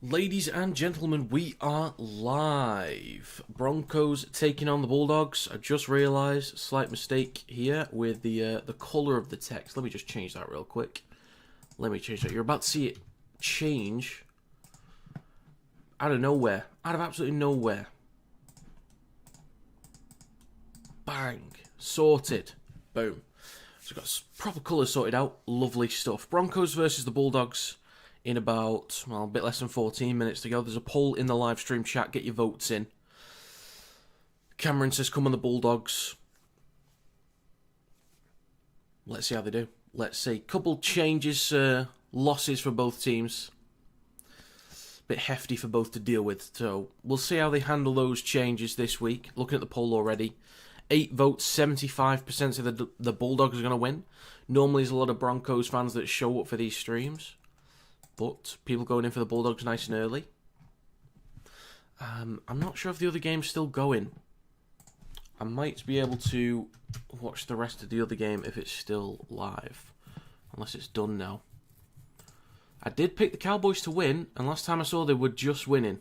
Ladies and gentlemen, we are live. Broncos taking on the Bulldogs. I just realised, slight mistake here with the colour of the text. Let me just change that real quick. Let me change that. You're about to see it change out of nowhere. Out of absolutely nowhere. Bang. Sorted. Boom. So we've got proper colours sorted out. Lovely stuff. Broncos versus the Bulldogs in about, well, a bit less than 14 minutes to go. There's a poll in the live stream chat. Get your votes in. Cameron says, come on the Bulldogs. Let's see how they do. Let's see. Couple changes, losses for both teams. Bit hefty for both to deal with. So we'll see how they handle those changes this week. Looking at the poll already. 8 votes, 75% of the Bulldogs are going to win. Normally there's a lot of Broncos fans that show up for these streams. But people going in for the Bulldogs nice and early. I'm not sure if the other game's still going. I might be able to watch the rest of the other game if it's still live. Unless it's done now. I did pick the Cowboys to win, and last time I saw they were just winning.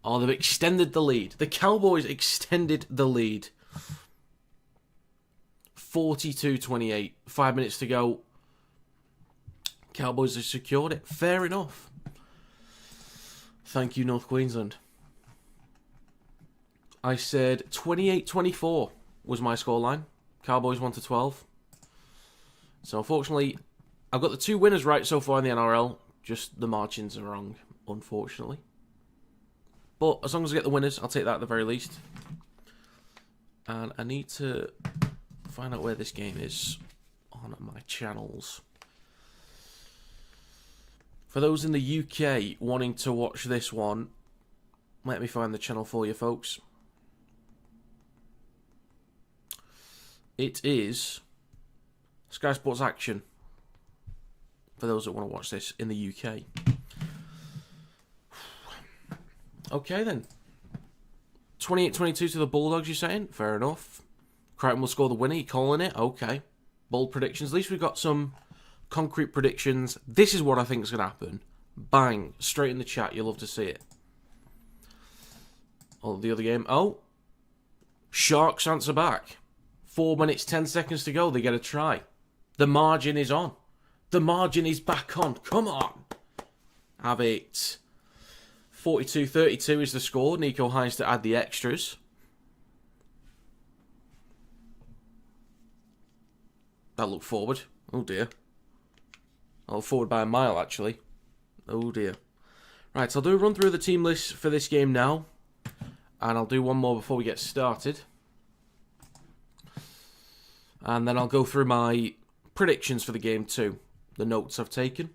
Oh, they've extended the lead. The Cowboys extended the lead. 42-28. 5 minutes to go. Cowboys have secured it. Fair enough. Thank you, North Queensland. I said 28-24 was my scoreline. Cowboys 1-12. So unfortunately, I've got the 2 winners right so far in the NRL. Just the margins are wrong, unfortunately. But as long as I get the winners, I'll take that at the very least. And I need to find out where this game is on my channels. For those in the UK wanting to watch this one, let me find the channel for you, folks. It is Sky Sports Action. For those that want to watch this in the UK. Okay then. 28-22 to the Bulldogs, you're saying? Fair enough. Crichton will score the winner, you calling it? Okay. Bold predictions. At least we've got some concrete predictions. This is what I think is going to happen. Bang. Straight in the chat. You'll love to see it. Oh, the other game. Oh. Sharks answer back. 4 minutes, 10 seconds to go. They get a try. The margin is on. The margin is back on. Come on. Have it. 42-32 is the score. Nico Hines to add the extras. That looked forward. Oh dear. I'll forward by a mile, actually. Oh dear. Right, so I'll do a run through the team list for this game now. And I'll do one more before we get started. And then I'll go through my predictions for the game too. The notes I've taken.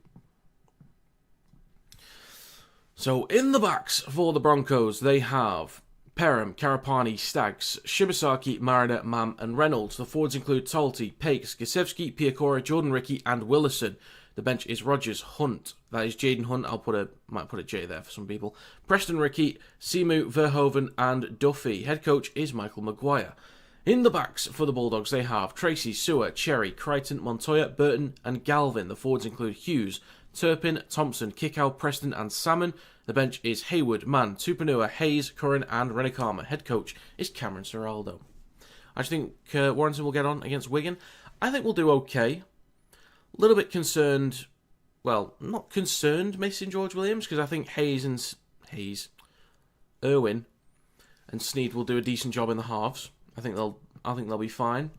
So, in the backs for the Broncos, they have Perham, Karapani, Staggs, Shibasaki, Mariner, Mam and Reynolds. The forwards include Tolty, Pakes, Gisevsky, Piakora, Jordan Ricky and Willison. The bench is Rogers, Hunt. That is Jaden Hunt. Might put a J there for some people. Preston Ricky, Simu, Verhoeven and Duffy. Head coach is Michael Maguire. In the backs for the Bulldogs, they have Tracy, Sewer, Cherry, Crichton, Montoya, Burton and Galvin. The forwards include Hughes, Turpin, Thompson, Kickow, Preston and Salmon. The bench is Hayward, Mann, Tupanua, Hayes, Curran and Renikama. Head coach is Cameron Ciraldo. I just think Warrington will get on against Wigan. I think we'll do okay. A little bit concerned, well, not concerned missing George Williams, because I think Irwin and Sneed will do a decent job in the halves. I think they'll be fine.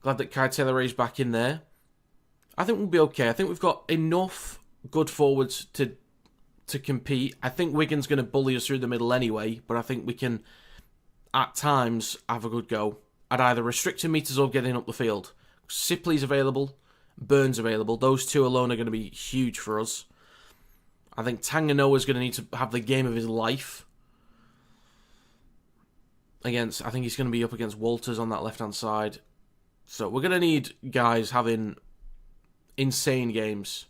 Glad that Kai Taylor is back in there. I think we'll be okay. I think we've got enough good forwards to compete. I think Wigan's going to bully us through the middle anyway, but I think we can, at times, have a good go at either restricting meters or getting up the field. Sipley's available, Burns available. Those two alone are going to be huge for us. I think Tanganoa's going to need to have the game of his life. I think he's going to be up against Walters on that left-hand side. So we're going to need guys having insane games.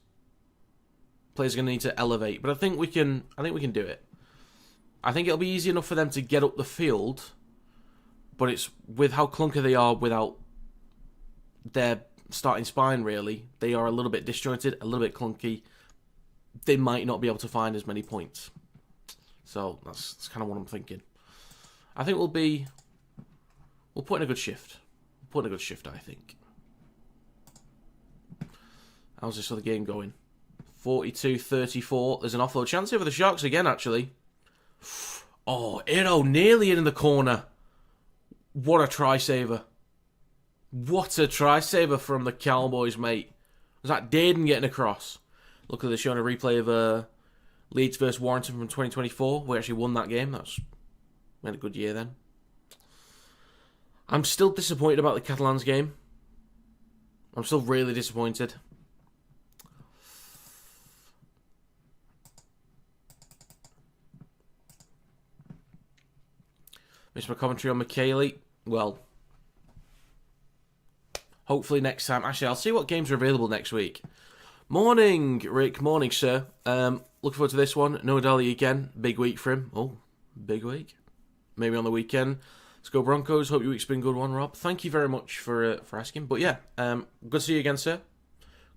Players are going to need to elevate, but I think we can do it. I think it'll be easy enough for them to get up the field, but it's with how clunky they are without their starting spine, really. They are a little bit disjointed, a little bit clunky. they might not be able to find as many points. So that's kind of what I'm thinking. I think we'll put in a good shift. We'll put in a good shift, I think. How's this other game going? 42-34. There's an offload chance here for the Sharks again, actually. Oh, Iro nearly in the corner. What a try-saver. What a try-saver from the Cowboys, mate. Was that Daden getting across? Look at this, showing a replay of Leeds versus Warrington from 2024. We actually won that game. We had a good year then. I'm still disappointed about the Catalans game. I'm still really disappointed. Missed my commentary on McKaylee. Well, hopefully next time. Actually, I'll see what games are available next week. Morning, Rick. Morning, sir. Looking forward to this one. No Dali again. Big week for him. Oh, big week. Maybe on the weekend. Let's go Broncos. Hope your week's been a good one, Rob. Thank you very much for asking. But yeah, good to see you again, sir.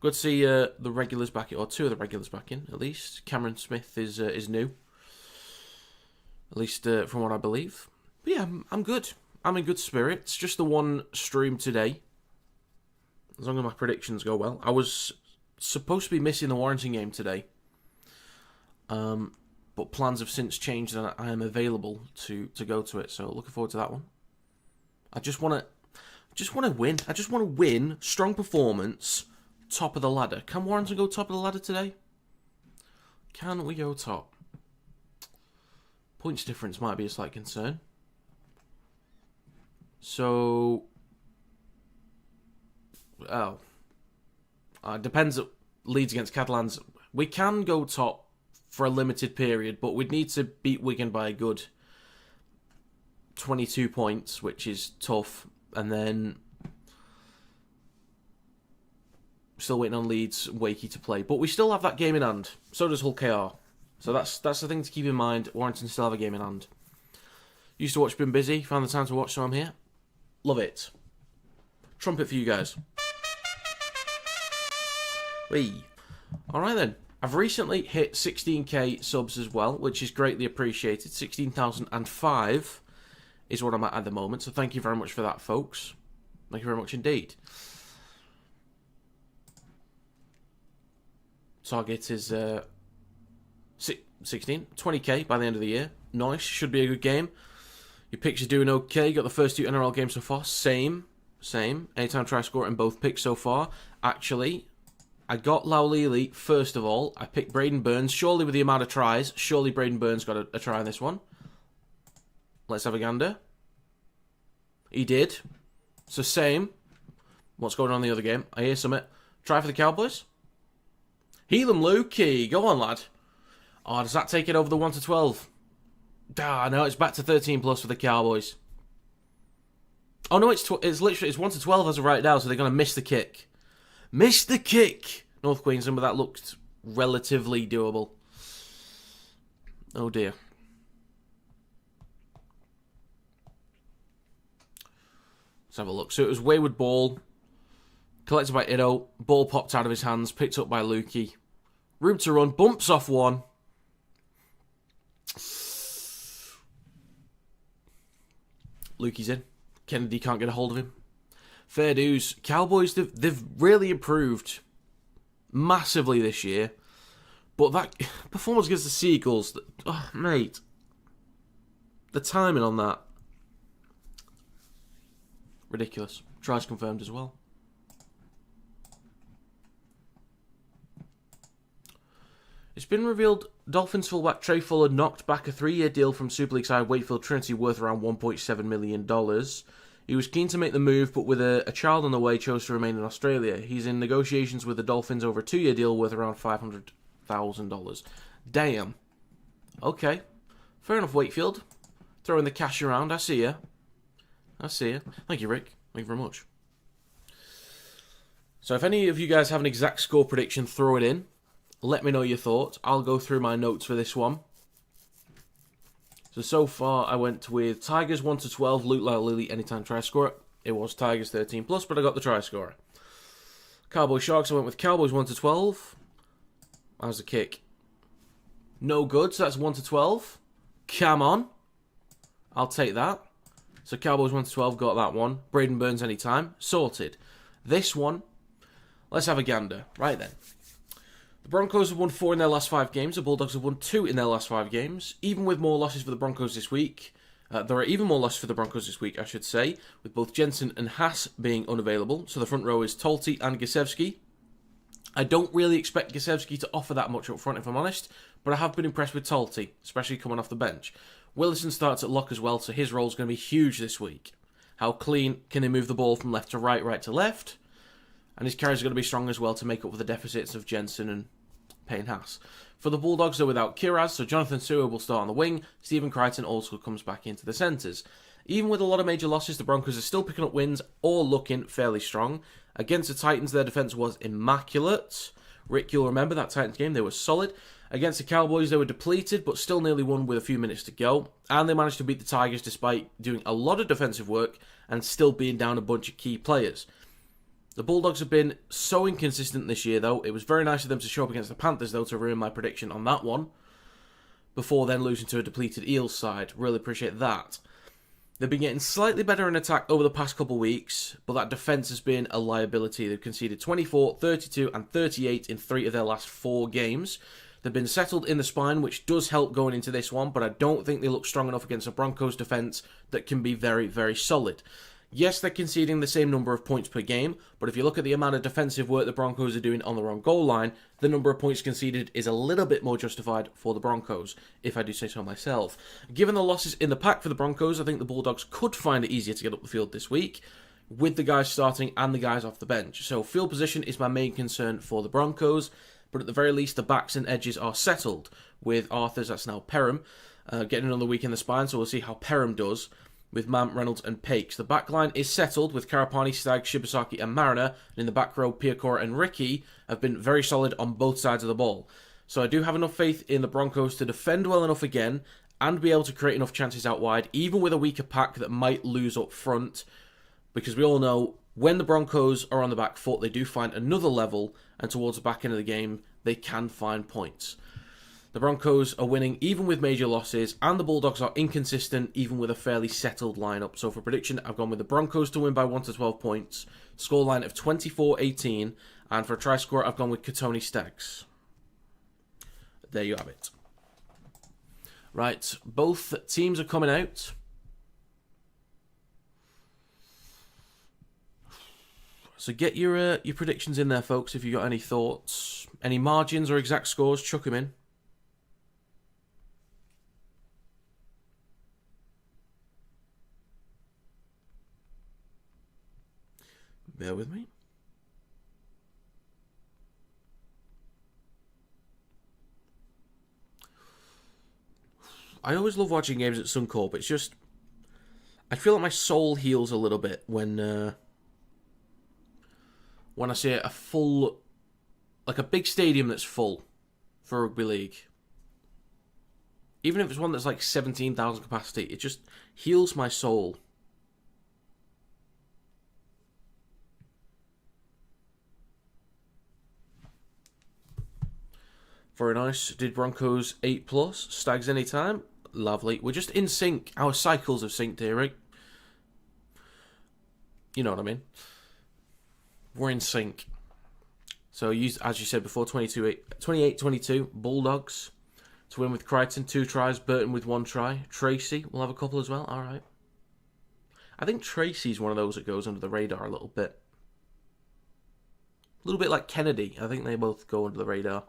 Good to see the regulars back in, or two of the regulars back in, at least. Cameron Smith is new. At least from what I believe. But yeah, I'm good. I'm in good spirits. Just the one stream today. As long as my predictions go well. I was supposed to be missing the Warrington game today. But plans have since changed and I am available to go to it. So looking forward to that one. I just want to win. I just want to win. Strong performance. Top of the ladder. Can Warrington go top of the ladder today? Can we go top? Points difference might be a slight concern. So, depends. Leeds against Catalans. We can go top for a limited period, but we'd need to beat Wigan by a good 22 points, which is tough. And then still waiting on Leeds Wakey to play, but we still have that game in hand. So does Hull KR. So that's the thing to keep in mind. Warrington still have a game in hand. Used to watch Been Busy, found the time to watch, so I'm here. Love it. Trumpet for you guys. Whee. Alright then. I've recently hit 16k subs as well, which is greatly appreciated. 16,005 is what I'm at the moment, so thank you very much for that, folks. Thank you very much indeed. Target is 16, 20k by the end of the year. Nice, should be a good game. Your picks are doing okay. Got the first two NRL games so far. Same. Anytime try score in both picks so far. Actually, I got Laulili first of all. I picked Braden Burns. Surely with the amount of tries, surely Braden Burns got a try on this one. Let's have a gander. He did. So same. What's going on in the other game? I hear something. Try for the Cowboys. Helam Lukey. Go on, lad. Oh, does that take it over the 1 to 12? No, it's back to 13 plus for the Cowboys. Oh no, it's 1 to 12 as of right now, so they're going to miss the kick. Missed the kick! North Queensland, but that looked relatively doable. Oh dear. Let's have a look. So it was wayward ball. Collected by Ido. Ball popped out of his hands. Picked up by Lukey. Room to run. Bumps off one. Lukey's in. Kennedy can't get a hold of him. Fair dues. Cowboys, they've really improved massively this year. But that performance against the Seagulls, oh, mate. The timing on that. Ridiculous. Tries confirmed as well. It's been revealed Dolphins fullback Trey Fuller knocked back a 3-year deal from Super League side Wakefield Trinity worth around $1.7 million. He was keen to make the move, but with a child on the way, chose to remain in Australia. He's in negotiations with the Dolphins over a 2-year deal worth around $500,000. Damn. Okay. Fair enough, Wakefield. Throwing the cash around. I see ya. Thank you, Rick. Thank you very much. So if any of you guys have an exact score prediction, throw it in. Let me know your thoughts. I'll go through my notes for this one. So far, I went with Tigers 1 to 12, Luke Lily, anytime try scorer. It was Tigers 13 plus, but I got the try scorer. Cowboys Sharks, I went with Cowboys 1 to 12. How's the kick? No good, so that's 1 to 12. Come on. I'll take that. So Cowboys 1 to 12, got that one. Braden Burns anytime. Sorted. This one, let's have a gander. Right then. The Broncos have won 4 in their last 5 games. The Bulldogs have won 2 in their last 5 games. Even with more losses for the Broncos this week. There are even more losses for the Broncos this week, I should say, with both Jensen and Haas being unavailable. So the front row is Talty and Gisevsky. I don't really expect Gisevsky to offer that much up front, if I'm honest, but I have been impressed with Talty, especially coming off the bench. Willison starts at lock as well, so his role is going to be huge this week. How clean can he move the ball from left to right, right to left? And his carries are going to be strong as well to make up for the deficits of Jensen and Payne Haas. For the Bulldogs, they're without Kiraz, so Jonathan Sewer will start on the wing. Stephen Crichton also comes back into the centres. Even with a lot of major losses, the Broncos are still picking up wins or looking fairly strong. Against the Titans, their defence was immaculate. Rick, you'll remember that Titans game, they were solid. Against the Cowboys, they were depleted, but still nearly won with a few minutes to go. And they managed to beat the Tigers despite doing a lot of defensive work and still being down a bunch of key players. The Bulldogs have been so inconsistent this year, though. It was very nice of them to show up against the Panthers, though, to ruin my prediction on that one, before then losing to a depleted Eels side. Really appreciate that. They've been getting slightly better in attack over the past couple of weeks, but that defence has been a liability. They've conceded 24, 32 and 38 in 3 of their last 4 games. They've been settled in the spine, which does help going into this one, but I don't think they look strong enough against a Broncos defence that can be very, very solid. Yes, they're conceding the same number of points per game, but if you look at the amount of defensive work the Broncos are doing on their own goal line, the number of points conceded is a little bit more justified for the Broncos, if I do say so myself. Given the losses in the pack for the Broncos, I think the Bulldogs could find it easier to get up the field this week, with the guys starting and the guys off the bench. So field position is my main concern for the Broncos, but at the very least the backs and edges are settled, with Arthurs, that's now Perham, getting another week in the spine, so we'll see how Perham does with Mam, Reynolds and Pakes. The back line is settled with Karapani, Stagg, Shibasaki and Mariner, and in the back row, Piacora and Ricky have been very solid on both sides of the ball. So I do have enough faith in the Broncos to defend well enough again and be able to create enough chances out wide, even with a weaker pack that might lose up front, because we all know when the Broncos are on the back foot, they do find another level, and towards the back end of the game, they can find points. The Broncos are winning even with major losses, and the Bulldogs are inconsistent even with a fairly settled lineup. So for prediction, I've gone with the Broncos to win by 1 to 12 points, scoreline of 24-18, and for a try score, I've gone with Katoni Staggs. There you have it. Right, both teams are coming out. So get your predictions in there, folks, if you've got any thoughts. Any margins or exact scores, chuck them in. Bear with me. I always love watching games at Suncorp. It's just, I feel like my soul heals a little bit when I see a full, like a big stadium that's full for Rugby League. Even if it's one that's like 17,000 capacity, it just heals my soul. Very nice. Did Broncos 8+. Stags anytime. Lovely. We're just in sync. Our cycles have synced here, right? You know what I mean. We're in sync. So, as you said before, 28-22. Bulldogs to win with Crichton. 2 tries. Burton with 1 try. Tracy will have a couple as well. All right. I think Tracy's one of those that goes under the radar a little bit. A little bit like Kennedy. I think they both go under the radar.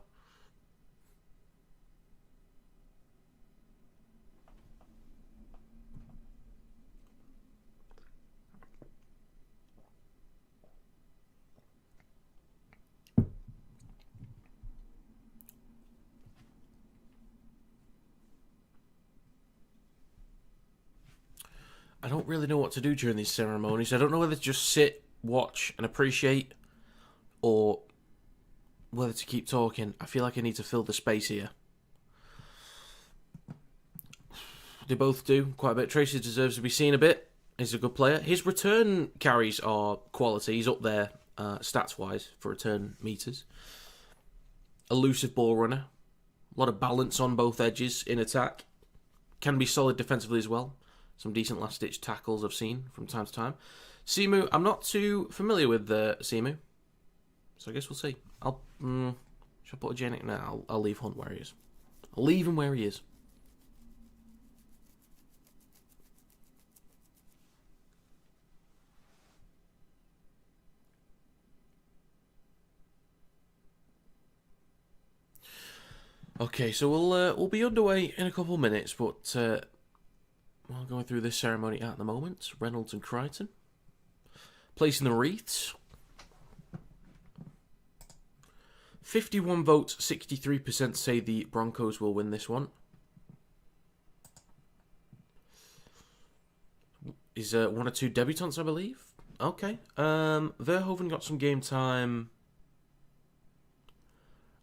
I don't really know what to do during these ceremonies. I don't know whether to just sit, watch, and appreciate, or whether to keep talking. I feel like I need to fill the space here. They both do quite a bit. Tracy deserves to be seen a bit. He's a good player. His return carries are quality. He's up there stats-wise for return meters. Elusive ball runner. A lot of balance on both edges in attack. Can be solid defensively as well. Some decent last-ditch tackles I've seen from time to time. Simu, I'm not too familiar with Simu. So I guess we'll see. Should I put a Janik now? I'll leave Hunt where he is. I'll leave him where he is. Okay, so we'll be underway in a couple of minutes, but while going through this ceremony at the moment, Reynolds and Crichton placing the wreaths. 51 votes, 63% say the Broncos will win this one. Is one or two debutants, I believe. Okay. Verhoeven got some game time.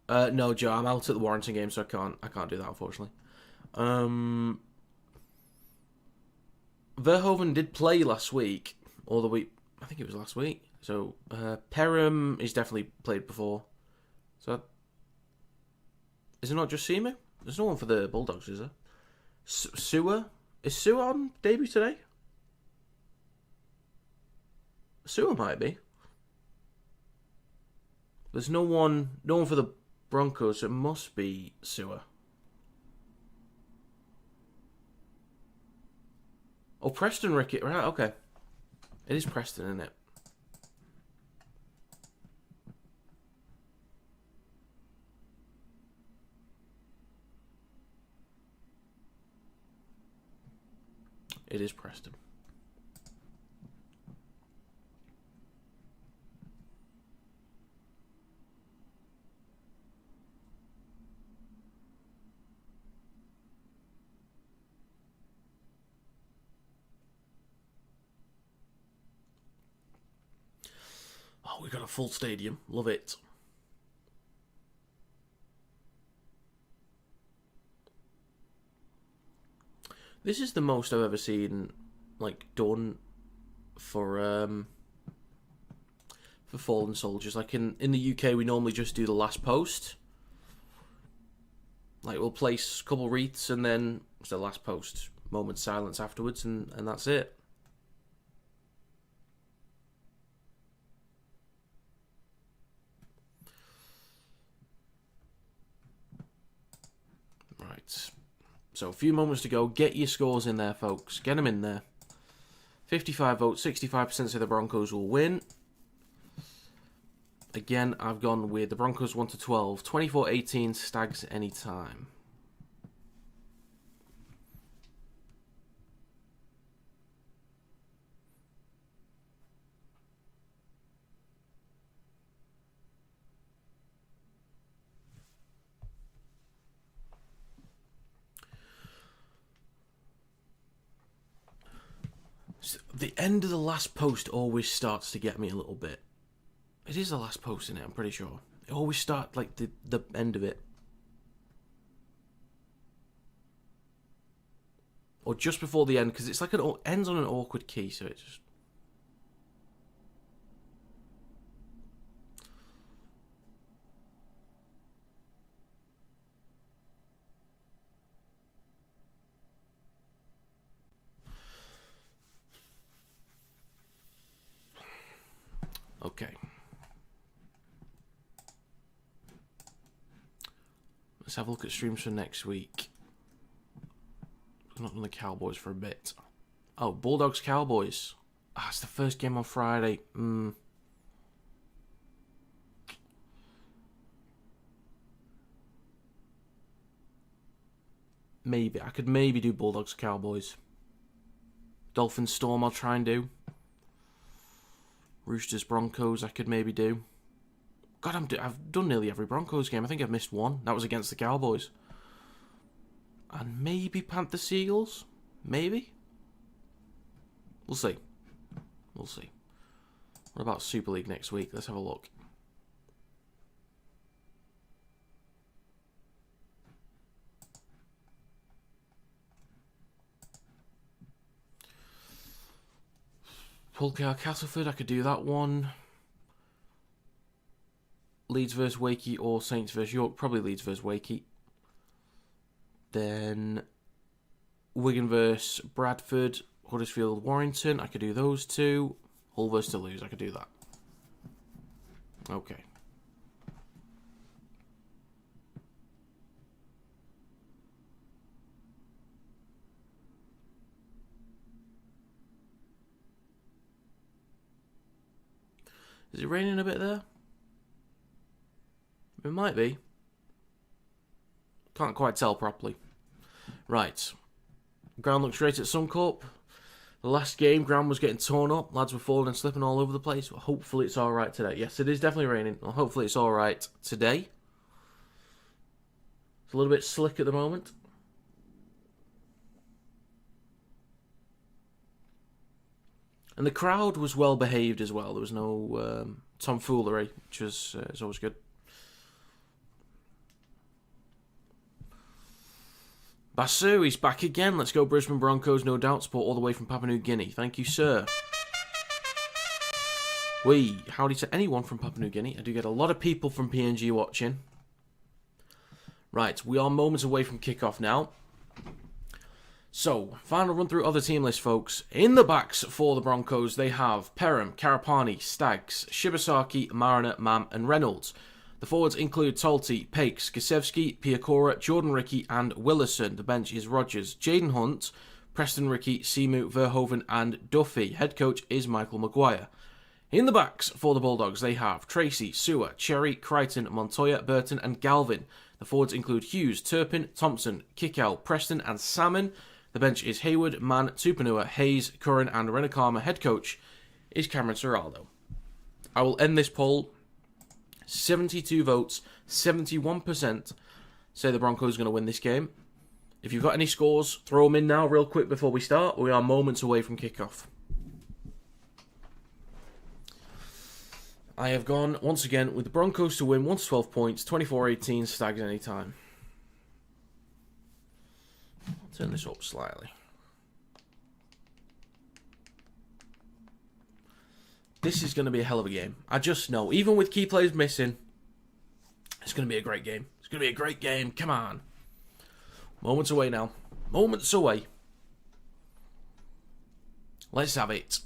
No, Joe, I'm out at the Warrington game, so I can't do that, unfortunately. Verhoeven did play last week, or the week, I think it was last week. So Perham is definitely played before. So is it not just Seamer? There's no one for the Bulldogs, is there? Sewer? Is Sewer on debut today? Sewer might be. There's no one for the Broncos, so it must be Sewer. Oh, Preston Rickett, right, okay. It is Preston, isn't it? It is Preston. Oh, we got a full stadium. Love it. This is the most I've ever seen, like, done for fallen soldiers. Like in the UK, we normally just do the last post. Like, we'll place a couple wreaths and then it's the last post, moment silence afterwards, and that's it. Right. So a few moments to go. Get your scores in there, folks. Get them in there. 55 votes, 65% say the Broncos will win. Again, I've gone with the Broncos 1 to 12. 24-18, Stags anytime. The end of the last post always starts to get me a little bit. It is the last post, isn't it? I'm pretty sure. It always starts like the end of it. Or just before the end, because it's like it ends on an awkward key, so it just... Okay. Let's have a look at streams for next week. We've not done the Cowboys for a bit. Oh, Bulldogs Cowboys. Ah, it's the first game on Friday. Maybe. I could maybe do Bulldogs Cowboys. Dolphins Storm I'll try and do. Roosters Broncos I could maybe do. God, I've done nearly every Broncos game. I think I've missed one. That was against the Cowboys. And maybe Panthers Seagulls? Maybe? We'll see. We'll see. What about Super League next week? Let's have a look. Polkar Castleford, I could do that one. Leeds vs Wakey or Saints vs York. Probably Leeds vs Wakey. Then Wigan versus Bradford, Huddersfield, Warrington. I could do those two. Hull versus Toulouse. I could do that. Okay. Is it raining a bit there? It might be. Can't quite tell properly. Right. Ground looks great at Suncorp. The last game, ground was getting torn up. Lads were falling and slipping all over the place. But hopefully it's alright today. Yes, it is definitely raining. Well, hopefully it's alright today. It's a little bit slick at the moment. And the crowd was well behaved as well. There was no tomfoolery, which is always good. Basu, he's back again. Let's go Brisbane Broncos, no doubt. Support all the way from Papua New Guinea. Thank you, sir. Howdy to anyone from Papua New Guinea. I do get a lot of people from PNG watching. Right, we are moments away from kickoff now. So, final run through of the team list, folks. In the backs for the Broncos, they have Perham, Karapani, Staggs, Shibasaki, Mariner, Mam, and Reynolds. The forwards include Talty, Pakes, Gasevsky, Piakora, Jordan Ricky, and Willison. The bench is Rogers, Jaden Hunt, Preston Ricky, Seamu, Verhoeven, and Duffy. Head coach is Michael Maguire. In the backs for the Bulldogs, they have Tracy, Sewer, Cherry, Crichton, Montoya, Burton, and Galvin. The forwards include Hughes, Turpin, Thompson, Kickow, Preston, and Salmon. The bench is Hayward, Mann, Tupanua, Hayes, Curran, and Renakama. Head coach is Cameron Serraldo. I will end this poll. 72 votes, 71% say the Broncos are going to win this game. If you've got any scores, throw them in now real quick before we start. We are moments away from kickoff. I have gone, once again, with the Broncos to win 1-12 points, 24-18, Stags anytime. I'll turn this up slightly. This is going to be a hell of a game. I just know. Even with key players missing, it's going to be a great game. It's going to be a great game. Come on. Moments away now. Moments away. Let's have it.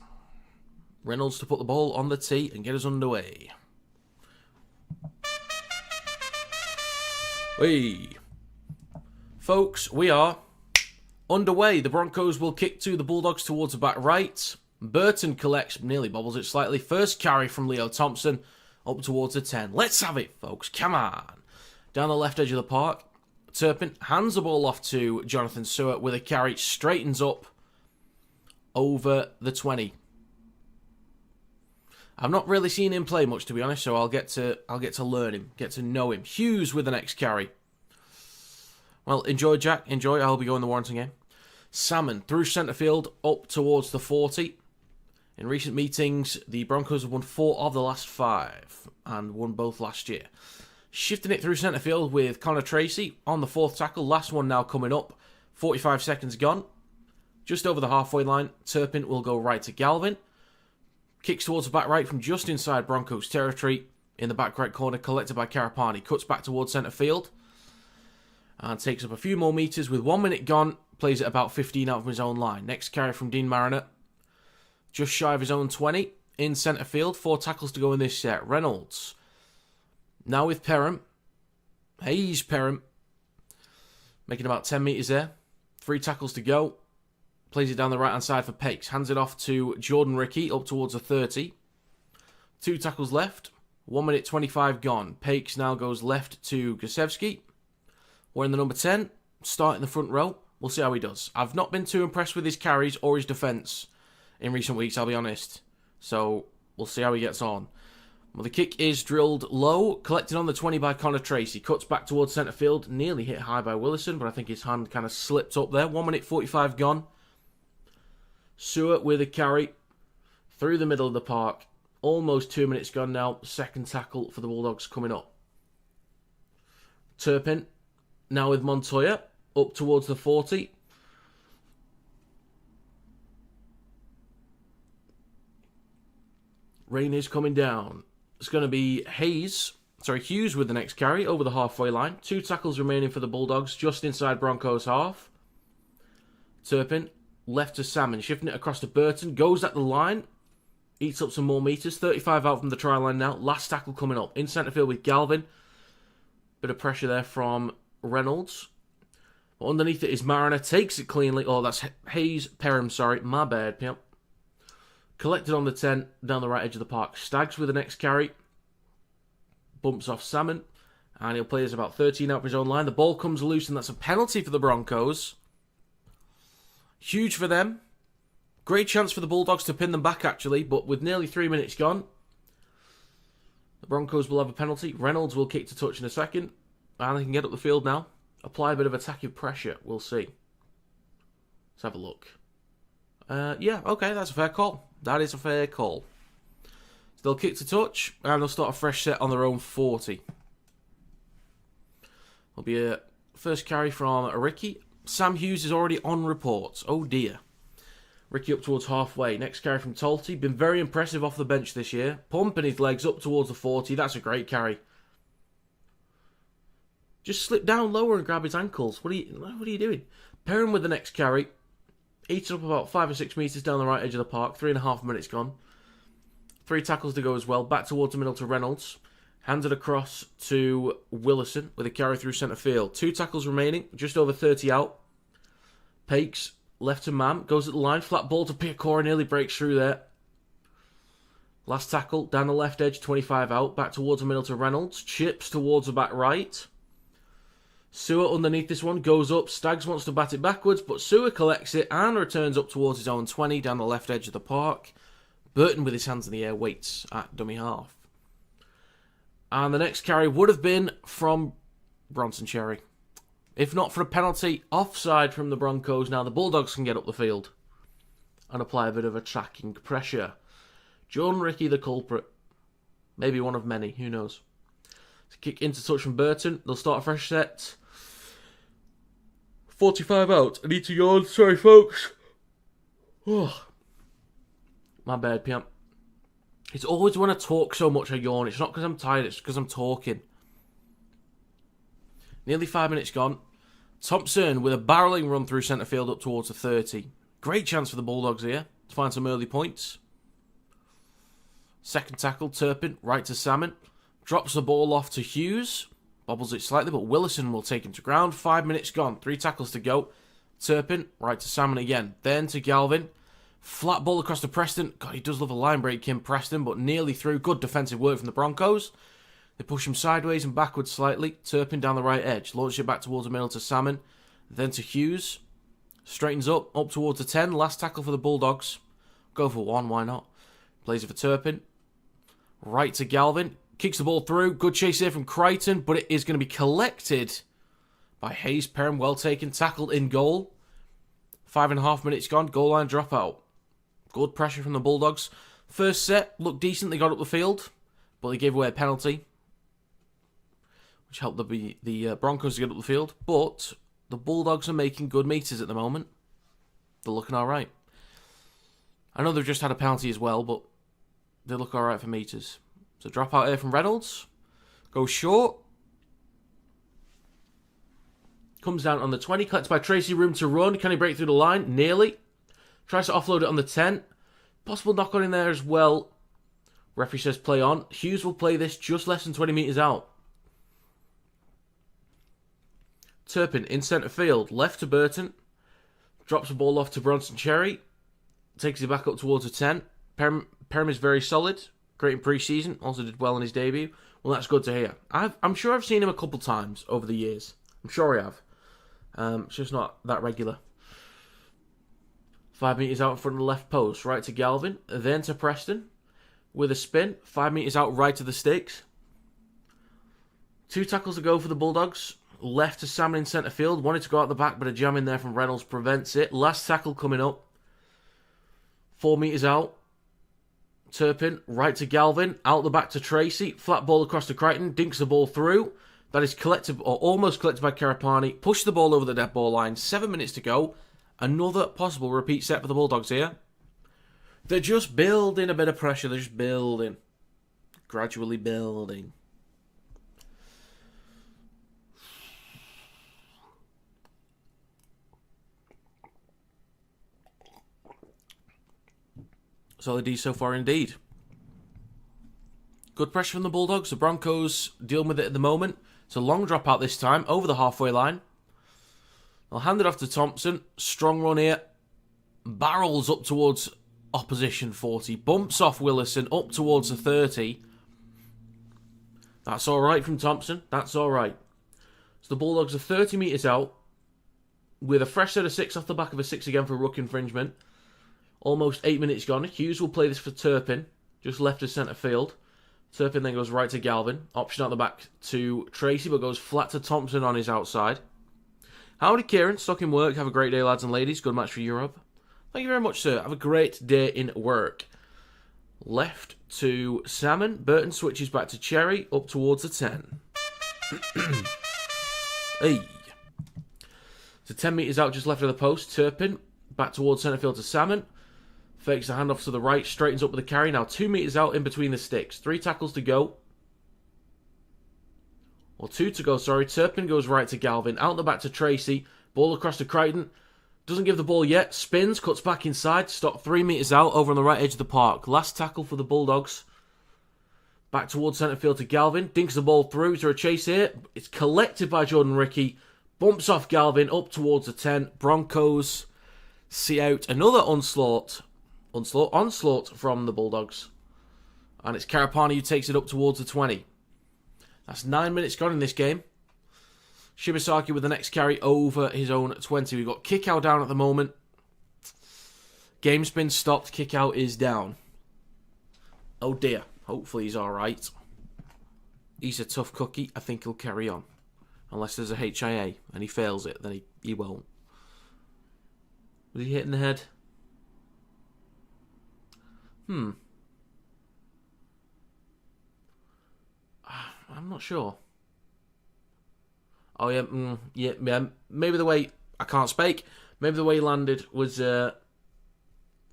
Reynolds to put the ball on the tee and get us underway. Folks, we are underway. The Broncos will kick to the Bulldogs towards the back right. Burton collects, nearly bobbles it slightly. First carry from Leo Thompson up towards the 10. Let's have it, folks. Come on. Down the left edge of the park. Turpin hands the ball off to Jonathan Seward with a carry. Straightens up over the 20. I've not really seen him play much, to be honest, so I'll get to learn him, get to know him. Hughes with the next carry. Well, enjoy, Jack. Enjoy. I'll be going the Warrington game. Salmon through centre field up towards the 40. In recent meetings, the Broncos have won 4 of the last 5 and won both last year. Shifting it through centre field with Connor Tracy on the 4th tackle. Last one now coming up. 45 seconds gone. Just over the halfway line. Turpin will go right to Galvin. Kicks towards the back right from just inside Broncos territory. In the back right corner, collected by Karapani. Cuts back towards centre field. And takes up a few more metres with 1 minute gone. Plays it about 15 out from his own line. Next carry from Dean Mariner. Just shy of his own 20. In centre field. 4 tackles to go in this set. Reynolds. Now with Perham. Hayes Perham. Making about 10 metres there. 3 tackles to go. Plays it down the right-hand side for Pakes. Hands it off to Jordan Ricky up towards the 30. 2 tackles left. 1 minute 25 gone. Pakes now goes left to Gasevsky. Wearing the number 10. Starting the front row. We'll see how he does. I've not been too impressed with his carries or his defence in recent weeks, I'll be honest. So, we'll see how he gets on. Well, the kick is drilled low. Collected on the 20 by Connor Tracy. Cuts back towards centre field. Nearly hit high by Willison, but I think his hand kind of slipped up there. 1 minute 45 gone. Seward with a carry through the middle of the park. Almost 2 minutes gone now. Second tackle for the Bulldogs coming up. Turpin now with Montoya up towards the 40. Rain is coming down. It's going to be Hayes Hughes with the next carry over the halfway line. 2 tackles remaining for the Bulldogs, just inside Broncos half. Turpin, left to Salmon, shifting it across to Burton. Goes at the line. Eats up some more meters. 35 out from the try line now. Last tackle coming up. In centre field with Galvin. Bit of pressure there from Reynolds. But underneath it is Mariner. Takes it cleanly. Oh, that's Hayes. Perham, sorry. My bad, Pimp. Collected on the 10 down the right edge of the park. Staggs with the next carry. Bumps off Salmon. And he'll play as about 13 out for his own line. The ball comes loose and that's a penalty for the Broncos. Huge for them. Great chance for the Bulldogs to pin them back, actually. But with nearly 3 minutes gone, the Broncos will have a penalty. Reynolds will kick to touch in a second. And they can get up the field now. Apply a bit of attacking pressure. We'll see. Let's have a look. Yeah, okay, that's a fair call. That is a fair call. So they'll kick to touch. And they'll start a fresh set on their own 40. There'll be a first carry from Ricky. Sam Hughes is already on reports. Oh dear. Ricky up towards halfway. Next carry from Talty. Been very impressive off the bench this year. Pumping his legs up towards the 40. That's a great carry. Just slip down lower and grab his ankles. What are you doing? Perham with the next carry. Eats up about 5 or 6 metres down the right edge of the park. 3.5 minutes gone. 3 tackles to go as well. Back towards the middle to Reynolds. Handed across to Willison with a carry through centre field. 2 tackles remaining. Just over 30 out. Pakes. Left to Mam. Goes at the line. Flat ball to Piacora. Nearly breaks through there. Last tackle. Down the left edge. 25 out. Back towards the middle to Reynolds. Chips towards the back right. Sewer underneath this one. Goes up. Staggs wants to bat it backwards. But Sewer collects it and returns up towards his own 20. Down the left edge of the park. Burton with his hands in the air waits at dummy half. And the next carry would have been from Bronson Cherry. If not for a penalty, offside from the Broncos. Now the Bulldogs can get up the field and apply a bit of attacking pressure. John Ricky the culprit. Maybe one of many, who knows. Kick into touch from Burton. They'll start a fresh set. 45 out. I need to yawn. Sorry, folks. Oh. My bad, Piam. It's always when I talk so much I yawn. It's not because I'm tired, it's because I'm talking. Nearly 5 minutes gone. Thompson with a barrelling run through centre field up towards the 30. Great chance for the Bulldogs here to find some early points. Second tackle, Turpin, right to Salmon. Drops the ball off to Hughes. Bobbles it slightly, but Willison will take him to ground. 5 minutes gone. 3 tackles to go. Turpin, right to Salmon again. Then to Galvin. Flat ball across to Preston. God, he does love a line break, Kim Preston, but nearly through. Good defensive work from the Broncos. They push him sideways and backwards slightly. Turpin down the right edge. Launches it back towards the middle to Salmon. Then to Hughes. Straightens up towards the 10. Last tackle for the Bulldogs. Go for one, why not? Plays it for Turpin. Right to Galvin. Kicks the ball through. Good chase here from Crichton, but it is going to be collected by Hayes. Perham, well taken. Tackled in goal. 5.5 minutes gone. Goal line dropout. Good pressure from the Bulldogs. First set looked decent. They got up the field, but they gave away a penalty, which helped the Broncos to get up the field. But the Bulldogs are making good meters at the moment. They're looking all right. I know they've just had a penalty as well, but they look all right for meters. So drop out here from Reynolds. Goes short. Comes down on the 20. Collected by Tracy. Room to run. Can he break through the line? Nearly. Tries to offload it on the 10. Possible knock on in there as well. Referee says play on. Hughes will play this just less than 20 metres out. Turpin in centre field. Left to Burton. Drops the ball off to Bronson Cherry. Takes it back up towards the 10. Perham is very solid. Great in pre-season. Also did well in his debut. Well, that's good to hear. I'm sure I've seen him a couple times over the years. I'm sure I have. It's just not that regular. 5 metres out in front of the left post. Right to Galvin. Then to Preston. With a spin. 5 metres out right to the sticks. 2 tackles to go for the Bulldogs. Left to Salmon in centre field. Wanted to go out the back, but a jam in there from Reynolds prevents it. Last tackle coming up. 4 metres out. Turpin. Right to Galvin. Out the back to Tracy. Flat ball across to Crichton. Dinks the ball through. That is collected, or almost collected by Karapani. Push the ball over the dead ball line. 7 minutes to go. Another possible repeat set for the Bulldogs here. They're just building a bit of pressure. They're just building. Gradually building. Solid D so far indeed. Good pressure from the Bulldogs. The Broncos dealing with it at the moment. It's a long drop out this time, over the halfway line. They'll hand it off to Thompson. Strong run here. Barrels up towards opposition 40. Bumps off Willison up towards the 30. That's alright from Thompson. That's alright. So the Bulldogs are 30 metres out with a fresh set of 6 off the back of a 6 again for ruck infringement. Almost 8 minutes gone. Hughes will play this for Turpin. Just left of centre field. Turpin then goes right to Galvin. Option out the back to Tracy, but goes flat to Thompson on his outside. Howdy, Kieran. Stuck in work. Have a great day, lads and ladies. Good match for Europe. Thank you very much, sir. Have a great day in work. Left to Salmon. Burton switches back to Cherry. Up towards the 10. Hey. So 10 metres out, just left of the post. Turpin. Back towards centre field to Salmon. Fakes the handoff to the right. Straightens up with the carry. Now 2 metres out in between the sticks. 3 tackles to go. Or 2 to go, sorry. Turpin goes right to Galvin. Out the back to Tracy. Ball across to Crichton. Doesn't give the ball yet. Spins. Cuts back inside. Stop 3 metres out over on the right edge of the park. Last tackle for the Bulldogs. Back towards centre field to Galvin. Dinks the ball through. Is there a chase here? It's collected by Jordan Ricky. Bumps off Galvin up towards the 10. Broncos see out another onslaught from the Bulldogs. And it's Karapani who takes it up towards the 20. That's 9 minutes gone in this game. Shibasaki with the next carry over his own 20. We've got kick out down at the moment. Game's been stopped. Kick out is down. Oh dear. Hopefully he's alright. He's a tough cookie. I think he'll carry on. Unless there's a HIA and he fails it, then he won't. Was he hit in the head? I'm not sure. Oh yeah, maybe the way I can't speak. Maybe the way he landed was the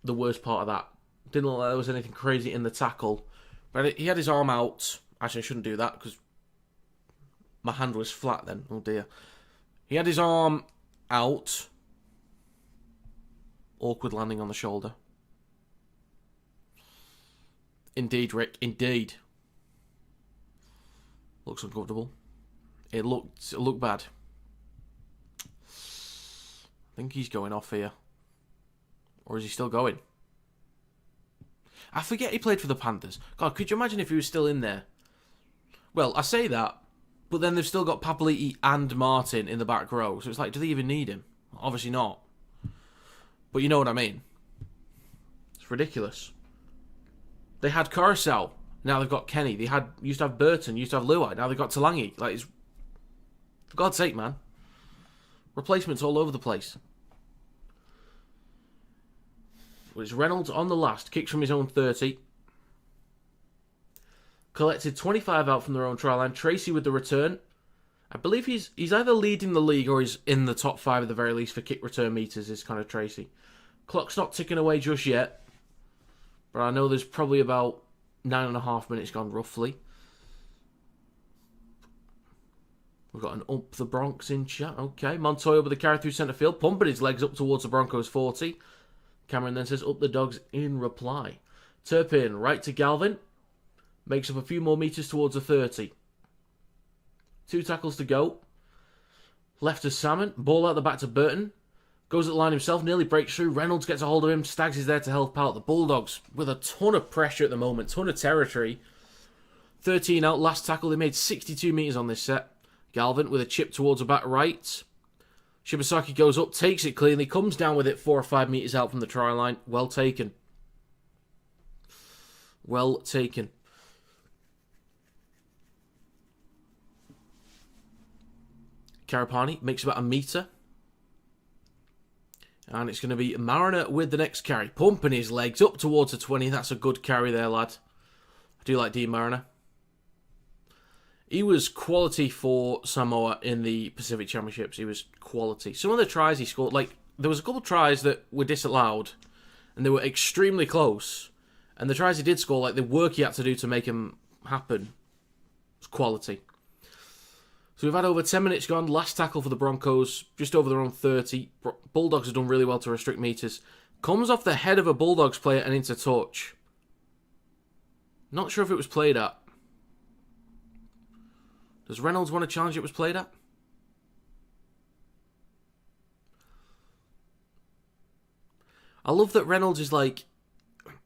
worst part of that. Didn't look like there was anything crazy in the tackle, but he had his arm out. Actually, I shouldn't do that because my hand was flat then. Oh dear. He had his arm out. Awkward landing on the shoulder. Indeed, Rick. Indeed. Looks uncomfortable. It looked bad. I think he's going off here. Or is he still going? I forget he played for the Panthers. God, could you imagine if he was still in there? Well, I say that, but then they've still got Papali'i and Martin in the back row. So it's like, do they even need him? Obviously not. But you know what I mean. It's ridiculous. They had Coruscant. Now they've got Kenny. They used to have Burton. Used to have Luai. Now they've got Talangi. Like, it's, for God's sake, man. Replacements all over the place. Well, it's Reynolds on the last. Kicks from his own 30. Collected 25 out from their own try line. Tracy with the return. I believe he's either leading the league or he's in the top 5 at the very least for kick return meters, is kind of Tracy. Clock's not ticking away just yet. But I know there's probably about 9.5 minutes gone, roughly. We've got an up the Bronx in chat. Okay, Montoya with the carry through centre field. Pumping his legs up towards the Broncos 40. Cameron then says up the Dogs in reply. Turpin right to Galvin. Makes up a few more metres towards the 30. 2 tackles to go. Left to Salmon. Ball out the back to Burton. Goes at the line himself. Nearly breaks through. Reynolds gets a hold of him. Staggs is there to help out. The Bulldogs with a ton of pressure at the moment. Ton of territory. 13 out. Last tackle. They made 62 metres on this set. Galvin with a chip towards the back right. Shibasaki goes up. Takes it cleanly. Comes down with it 4 or 5 metres out from the try line. Well taken. Well taken. Karapani makes about a metre. And it's going to be Mariner with the next carry. Pumping his legs up towards the 20. That's a good carry there, lad. I do like Dean Mariner. He was quality for Samoa in the Pacific Championships. He was quality. Some of the tries he scored, like, there was a couple of tries that were disallowed. And they were extremely close. And the tries he did score, like, the work he had to do to make them happen was quality. So we've had over 10 minutes gone. Last tackle for the Broncos, just over their own 30. Bulldogs have done really well to restrict meters. Comes off the head of a Bulldogs player and into touch. Not sure if it was played at. Does Reynolds want to challenge it was played at? I love that Reynolds is like,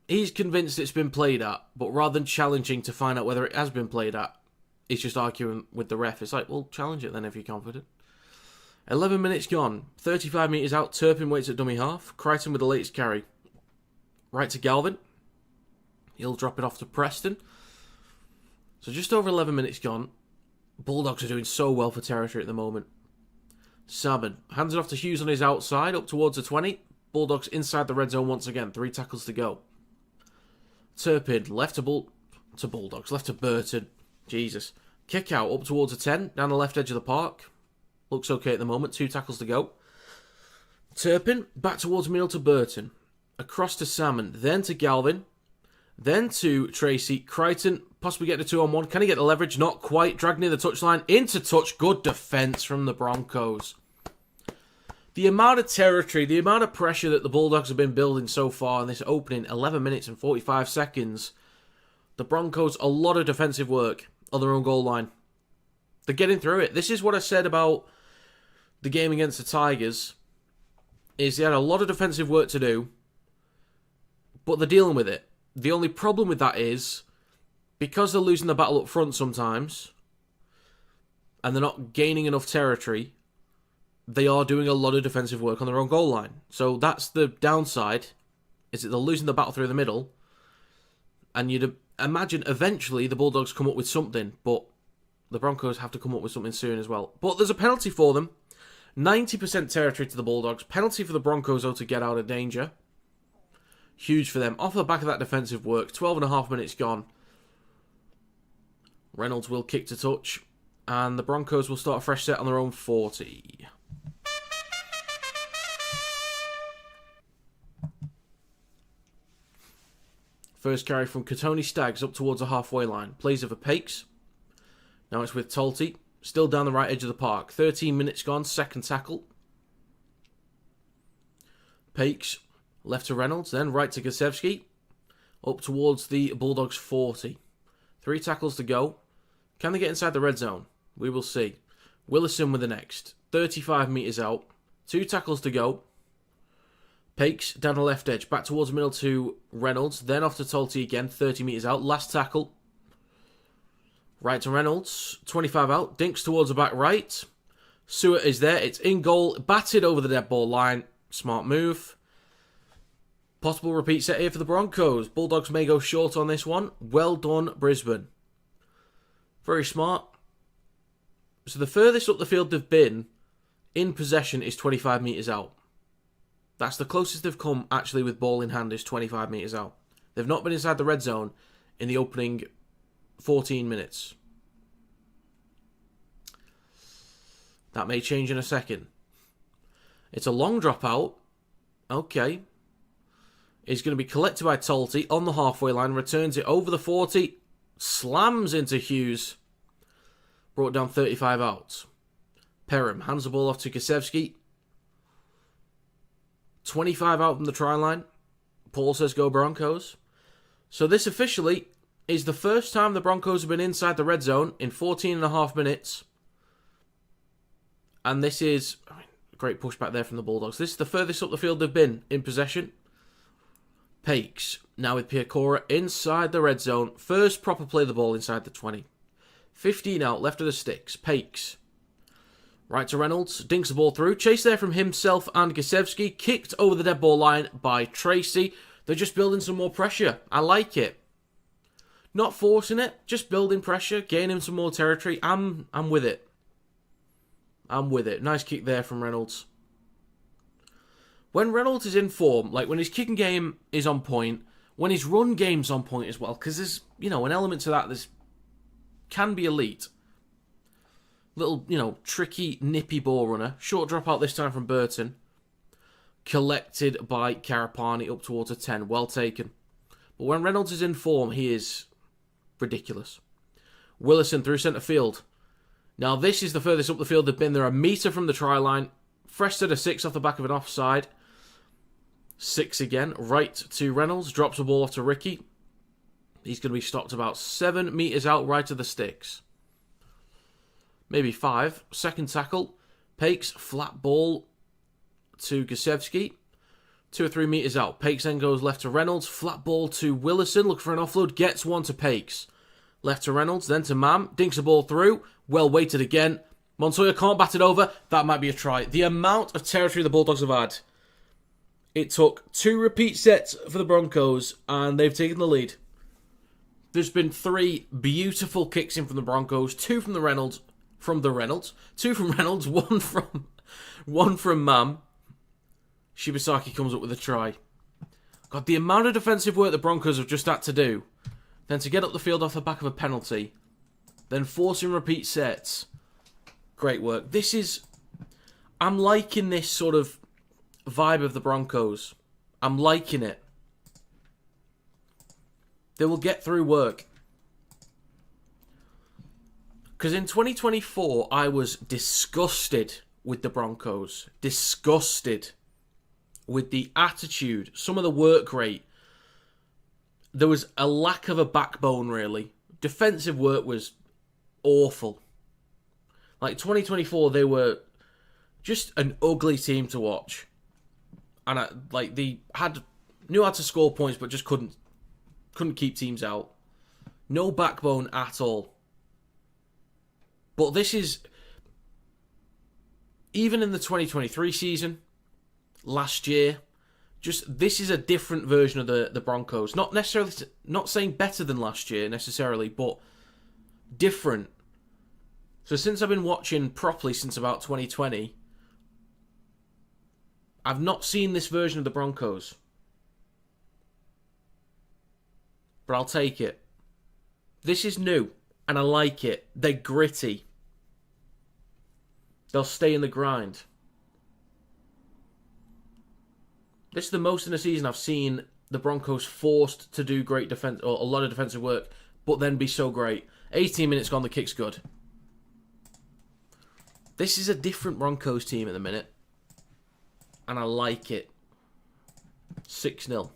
he's convinced it's been played at, but rather than challenging to find out whether it has been played at, he's just arguing with the ref. It's like, well, challenge it then if you're confident. 11 minutes gone. 35 metres out. Turpin waits at dummy half. Crichton with the latest carry. Right to Galvin. He'll drop it off to Preston. So just over 11 minutes gone. Bulldogs are doing so well for territory at the moment. Salmon hands it off to Hughes on his outside. Up towards the 20. Bulldogs inside the red zone once again. 3 tackles to go. Turpin left to Bulldogs. Left to Burton. Jesus. Kick out up towards the 10. Down the left edge of the park. Looks okay at the moment. 2 tackles to go. Turpin, back towards Meal to Burton. Across to Salmon. Then to Galvin. Then to Tracy. Crichton, possibly getting a 2-on-1. Can he get the leverage? Not quite. Dragged near the touchline. Into touch. Good defence from the Broncos. The amount of territory, the amount of pressure that the Bulldogs have been building so far in this opening 11 minutes and 45 seconds. The Broncos, a lot of defensive work on their own goal line. They're getting through it. This is what I said about the game against the Tigers, is they had a lot of defensive work to do, but they're dealing with it. The only problem with that is, because they're losing the battle up front sometimes, and they're not gaining enough territory, they are doing a lot of defensive work on their own goal line. So that's the downside, is that they're losing the battle through the middle, and you'd imagine eventually the Bulldogs come up with something, but the Broncos have to come up with something soon as well. But there's a penalty for them. 90% territory to the Bulldogs. Penalty for the Broncos, though, to get out of danger. Huge for them. Off the back of that defensive work. 12.5 minutes gone. Reynolds will kick to touch. And the Broncos will start a fresh set on their own 40. First carry from Katoni Staggs up towards the halfway line. Plays over Pakes. Now it's with Talty. Still down the right edge of the park. 13 minutes gone. Second tackle. Pakes. Left to Reynolds. Then right to Gosevsky. Up towards the Bulldogs 40. 3 tackles to go. Can they get inside the red zone? We will see. Willison with the next. 35 metres out. 2 tackles to go. Pakes down the left edge. Back towards the middle to Reynolds. Then off to Talty again. 30 metres out. Last tackle. Right to Reynolds. 25 out. Dinks towards the back right. Stewart is there. It's in goal. Batted over the dead ball line. Smart move. Possible repeat set here for the Broncos. Bulldogs may go short on this one. Well done, Brisbane. Very smart. So the furthest up the field they've been in possession is 25 metres out. That's the closest they've come actually with ball in hand is 25 metres out. They've not been inside the red zone in the opening 14 minutes. That may change in a second. It's a long drop out. Okay. It's going to be collected by Talty on the halfway line. Returns it over the 40. Slams into Hughes. Brought down 35 out. Perham hands the ball off to Gosevsky. 25 out from the try line. Paul says go Broncos. So this officially is the first time the Broncos have been inside the red zone in 14.5 minutes. And this is a great pushback there from the Bulldogs. This is the furthest up the field they've been in possession. Pakes, now with Piacora inside the red zone. First proper play of the ball inside the 20. 15 out, left of the sticks. Pakes. Right to Reynolds. Dinks the ball through. Chase there from himself and Gosevsky. Kicked over the dead ball line by Tracy. They're just building some more pressure. I like it. Not forcing it, just building pressure, gaining some more territory. I'm with it. I'm with it. Nice kick there from Reynolds. When Reynolds is in form, like when his kicking game is on point, when his run game's on point as well, because there's, an element to that that can be elite. Little, tricky, nippy ball runner. Short dropout this time from Burton. Collected by Carapani up towards a 10. Well taken. But when Reynolds is in form, he is ridiculous. Willison through centre field. Now this is the furthest up the field they've been. They're a metre from the try line. Fresh set of 6 off the back of an offside. 6 again, right to Reynolds. Drops the ball off to Ricky. He's going to be stopped about 7 metres out, right of the sticks. Maybe 5. Second tackle. Pakes, flat ball to Gusevski. 2 or 3 metres out. Pakes then goes left to Reynolds. Flat ball to Willison. Looking for an offload. Gets one to Pakes. Left to Reynolds. Then to Mam. Dinks the ball through. Well weighted again. Montoya can't bat it over. That might be a try. The amount of territory the Bulldogs have had. It took 2 repeat sets for the Broncos, and they've taken the lead. There's been 3 beautiful kicks in from the Broncos. 2 from the Reynolds. 2 from Reynolds. 1 from Mam. Shibasaki comes up with a try. God, the amount of defensive work the Broncos have just had to do. Then to get up the field off the back of a penalty. Then forcing repeat sets. Great work. I'm liking this sort of vibe of the Broncos. I'm liking it. They will get through work. Because in 2024, I was disgusted with the Broncos. Disgusted with the attitude, some of the work rate. There was a lack of a backbone, really. Defensive work was awful. Like 2024, they were just an ugly team to watch. And they knew how to score points, but just couldn't keep teams out. No backbone at all. But this is, even in the 2023 season, last year, this is a different version of the Broncos. Not saying better than last year necessarily, but different. So since I've been watching properly since about 2020, I've not seen this version of the Broncos. But I'll take it. This is new, and I like it. They're gritty. They'll stay in the grind. This is the most in a season I've seen the Broncos forced to do great defense, or a lot of defensive work, but then be so great. 18 minutes gone, the kick's good. This is a different Broncos team at the minute, and I like it. 6-0.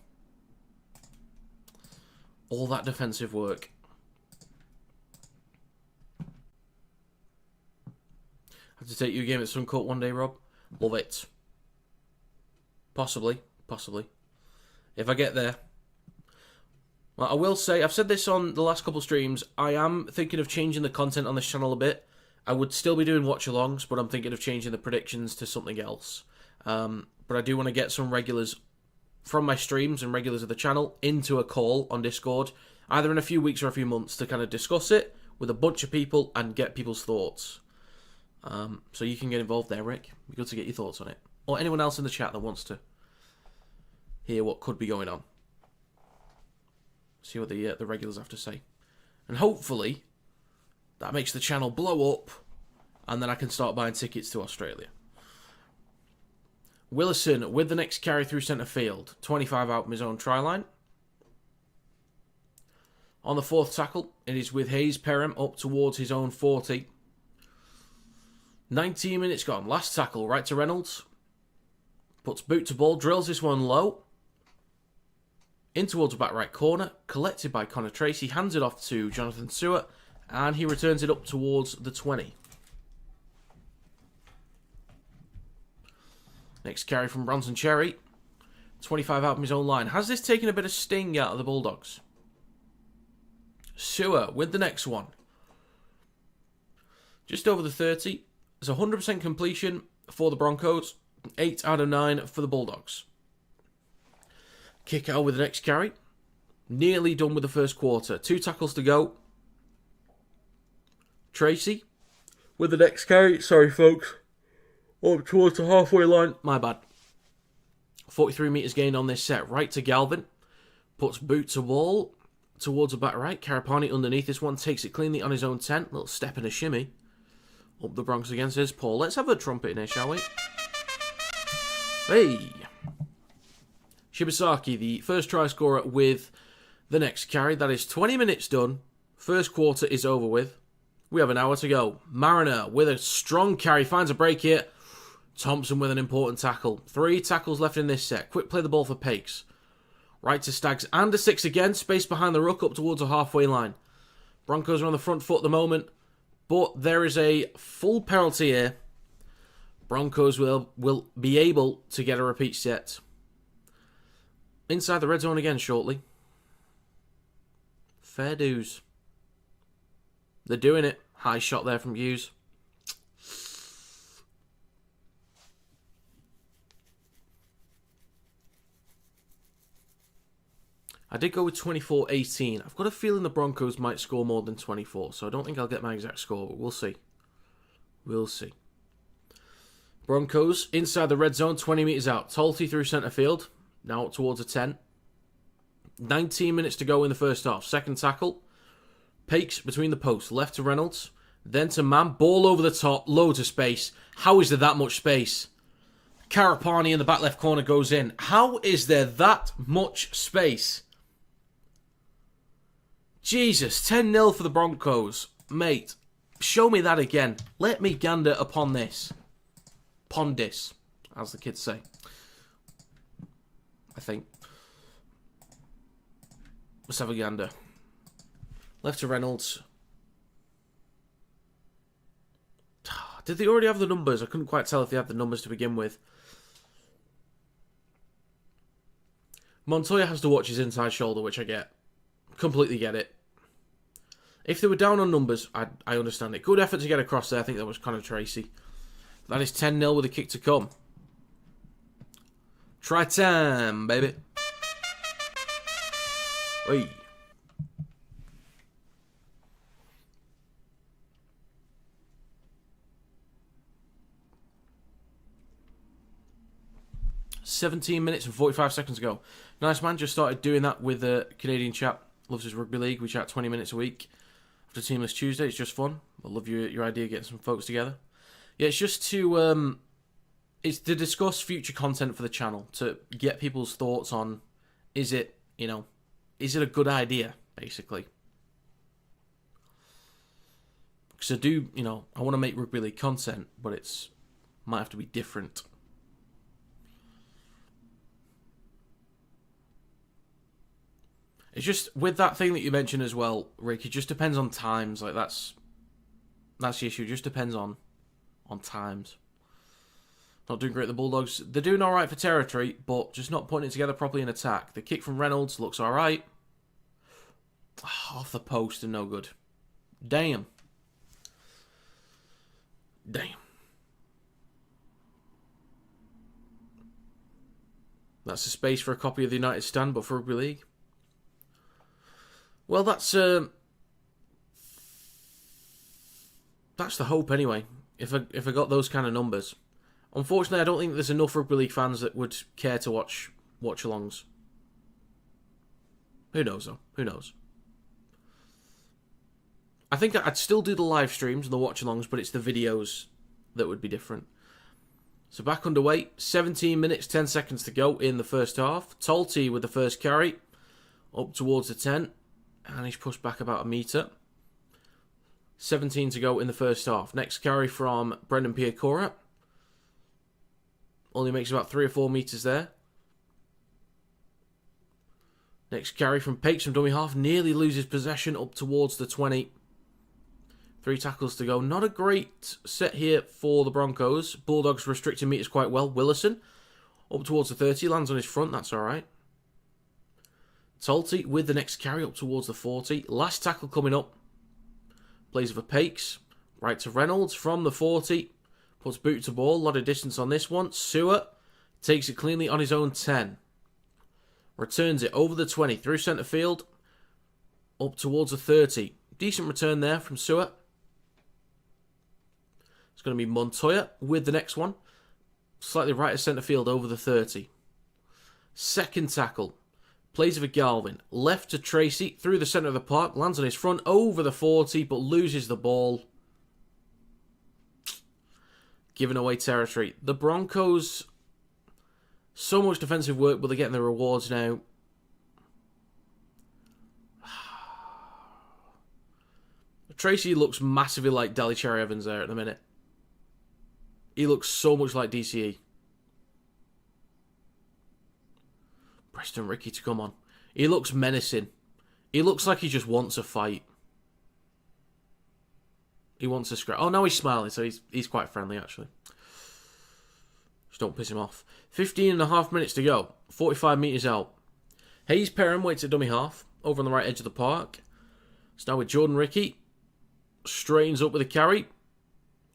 All that defensive work. Have to take you a game at Suncourt one day, Rob? Love it. Possibly. If I get there. Well, I will say, I've said this on the last couple streams, I am thinking of changing the content on this channel a bit. I would still be doing watch-alongs, but I'm thinking of changing the predictions to something else. But I do want to get some regulars from my streams and regulars of the channel into a call on Discord, either in a few weeks or a few months, to kind of discuss it with a bunch of people and get people's thoughts. So you can get involved there, Rick. It'd be good to get your thoughts on it. Or anyone else in the chat that wants to hear what could be going on. See what the regulars have to say. And hopefully, that makes the channel blow up, and then I can start buying tickets to Australia. Willison with the next carry through centre field. 25 out from his own try line. On the 4th tackle, it is with Hayes Perham up towards his own 40. 19 minutes gone. Last tackle, right to Reynolds. Puts boot to ball, drills this one low. In towards the back right corner. Collected by Connor Tracy. Hands it off to Jonathan Stewart. And he returns it up towards the 20. Next carry from Bronson Cherry. 25 out from his own line. Has this taken a bit of sting out of the Bulldogs? Sewer with the next one. Just over the 30. It's 100% completion for the Broncos. 8 out of 9 for the Bulldogs. Kick out with the next carry. Nearly done with the first quarter. 2 tackles to go. Tracy with the next carry. Sorry, folks. Up towards the halfway line. My bad. 43 metres gained on this set. Right to Galvin. Puts boot to wall. Towards the back right. Karapani underneath this one. Takes it cleanly on his own 10. Little step and a shimmy. Up the Bronx against his Paul. Let's have a trumpet in here, shall we? Hey! Shibasaki, the first try scorer with the next carry. That is 20 minutes done. First quarter is over with. We have an hour to go. Mariner with a strong carry. Finds a break here. Thompson with an important tackle. 3 tackles left in this set. Quick play the ball for Pakes. Right to Staggs and a 6 again. Space behind the ruck up towards the halfway line. Broncos are on the front foot at the moment. But there is a full penalty here. Broncos will be able to get a repeat set. Inside the red zone again shortly. Fair dues. They're doing it. High shot there from Hughes. I did go with 24-18. I've got a feeling the Broncos might score more than 24, so I don't think I'll get my exact score, but we'll see. We'll see. Broncos inside the red zone, 20 metres out. Talty through centre field, now up towards a 10. 19 minutes to go in the first half. Second tackle. Pakes between the posts. Left to Reynolds, then to Mann. Ball over the top, loads of space. How is there that much space? Karapani in the back left corner goes in. How is there that much space? Jesus, 10-0 for the Broncos. Mate, show me that again. Let me gander upon this. Pondis, as the kids say. I think. Let's have a gander. Left to Reynolds. Did they already have the numbers? I couldn't quite tell if they had the numbers to begin with. Montoya has to watch his inside shoulder, which I get. Completely get it. If they were down on numbers, I understand it. Good effort to get across there. I think that was Connor Tracy. That is 10-0 with a kick to come. Try time, baby. Oi. $17 minutes and 45 seconds ago. Nice man, just started doing that with a Canadian chap. Loves his rugby league. We chat 20 minutes a week. After Teamless Tuesday, it's just fun. I love your idea of getting some folks together. Yeah, it's just to discuss future content for the channel, to get people's thoughts on, is it a good idea, basically. Because I want to make rugby league content, but might have to be different. It's just, with that thing that you mentioned as well, Rick, it just depends on times. Like, that's the issue. It just depends on times. Not doing great, the Bulldogs. They're doing alright for territory, but just not putting it together properly in attack. The kick from Reynolds looks alright. Off the post and no good. Damn. That's a space for a copy of the United Stand, but for Rugby League. Well, that's the hope anyway. If I got those kind of numbers, unfortunately, I don't think there's enough Rugby League fans that would care to watch alongs. Who knows though? Who knows? I think I'd still do the live streams and the watch alongs, but it's the videos that would be different. So back underway. 17 minutes, 10 seconds to go in the first half. Talty with the first carry up towards the 10. And he's pushed back about a metre. 17 to go in the first half. Next carry from Brendan Piacora. Only makes about 3 or 4 metres there. Next carry from Pakes from dummy half. Nearly loses possession up towards the 20. 3 tackles to go. Not a great set here for the Broncos. Bulldogs restricting meters quite well. Willison up towards the 30. Lands on his front. That's alright. Talty with the next carry up towards the 40. Last tackle coming up. Plays for Pakes. Right to Reynolds from the 40. Puts boot to ball. A lot of distance on this one. Sewer takes it cleanly on his own 10. Returns it over the 20. Through centre field. Up towards the 30. Decent return there from Sewer. It's going to be Montoya with the next one. Slightly right of centre field over the 30. Second tackle. Plays for Galvin. Left to Tracy. Through the centre of the park. Lands on his front. Over the 40. But loses the ball. Giving away territory. The Broncos. So much defensive work. But they're getting the rewards now. Tracy looks massively like Dally Cherry Evans there at the minute. He looks so much like DCE. Preston Ricky to come on. He looks menacing. He looks like he just wants a fight. He wants a scrap. Oh, now he's smiling, so he's quite friendly, actually. Just don't piss him off. 15.5 minutes to go. 45 metres out. Hayes Perham waits at dummy half, over on the right edge of the park. It's now with Jordan Ricky. Straightens up with a carry.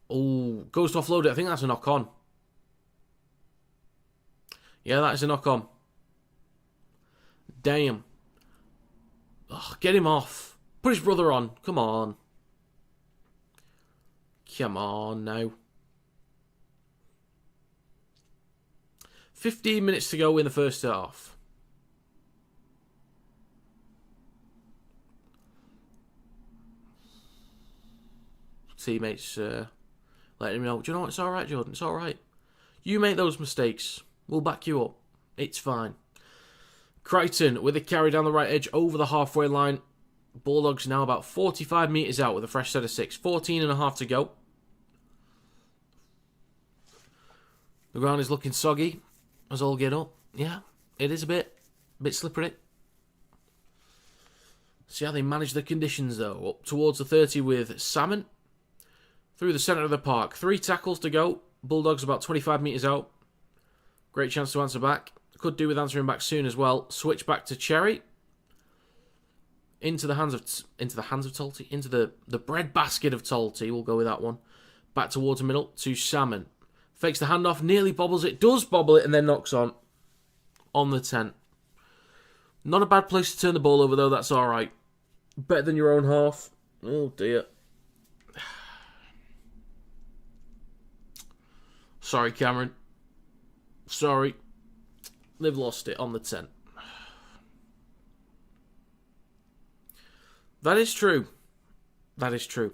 Oh, goes to offload it. I think that's a knock-on. Yeah, that is a knock-on. Damn. Oh, get him off. Put his brother on. Come on. Come on now. 15 minutes to go in the first half. Teammates letting him know, do you know what? It's alright, Jordan. It's alright. You make those mistakes. We'll back you up. It's fine. Crichton with a carry down the right edge over the halfway line. Bulldogs now about 45 metres out with a fresh set of 6. 14.5 to go. The ground is looking soggy as all get up. Yeah, it is a bit slippery. See how they manage the conditions though. Up towards the 30 with Salmon. Through the centre of the park. 3 tackles to go. Bulldogs about 25 metres out. Great chance to answer back. Could do with answering back soon as well. Switch back to Cherry. Into the hands of Tolty. Into the bread basket of Tolty. We'll go with that one. Back towards the middle to Salmon. Fakes the handoff. Nearly bobbles it. Does bobble it and then knocks on the 10. Not a bad place to turn the ball over though. That's alright. Better than your own half. Oh dear. Sorry, Cameron. Sorry. They've lost it on the 10. That is true. That is true.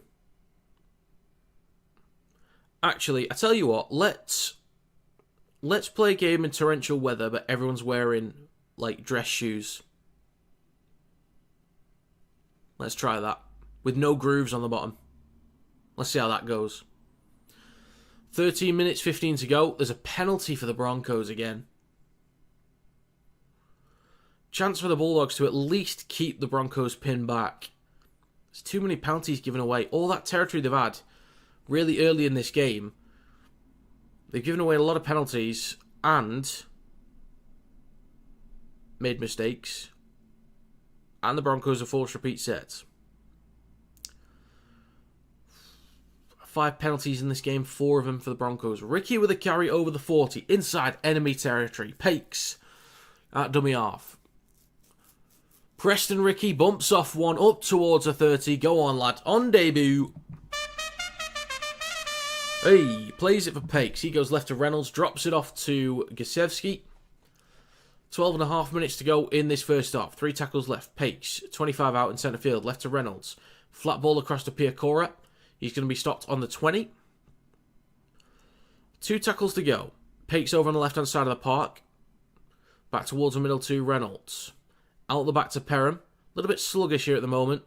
Actually, I tell you what, let's play a game in torrential weather, but everyone's wearing, like, dress shoes. Let's try that. With no grooves on the bottom. Let's see how that goes. 13 minutes, 15 to go. There's a penalty for the Broncos again. Chance for the Bulldogs to at least keep the Broncos pinned back. There's too many penalties given away. All that territory they've had really early in this game. They've given away a lot of penalties and made mistakes. And the Broncos are forced repeat sets. 5 penalties in this game, 4 of them for the Broncos. Ricky with a carry over the 40, inside enemy territory. Pakes at dummy half. Preston Ricky bumps off one up towards a 30. Go on, lad. On debut. Hey, plays it for Pakes. He goes left to Reynolds, drops it off to Gasiewski. 12.5 minutes to go in this first half. 3 tackles left. Pakes, 25 out in centre field, left to Reynolds. Flat ball across to Piacora. He's going to be stopped on the 20. 2 tackles to go. Pakes over on the left-hand side of the park. Back towards the middle to Reynolds. Out the back to Perham. A little bit sluggish here at the moment.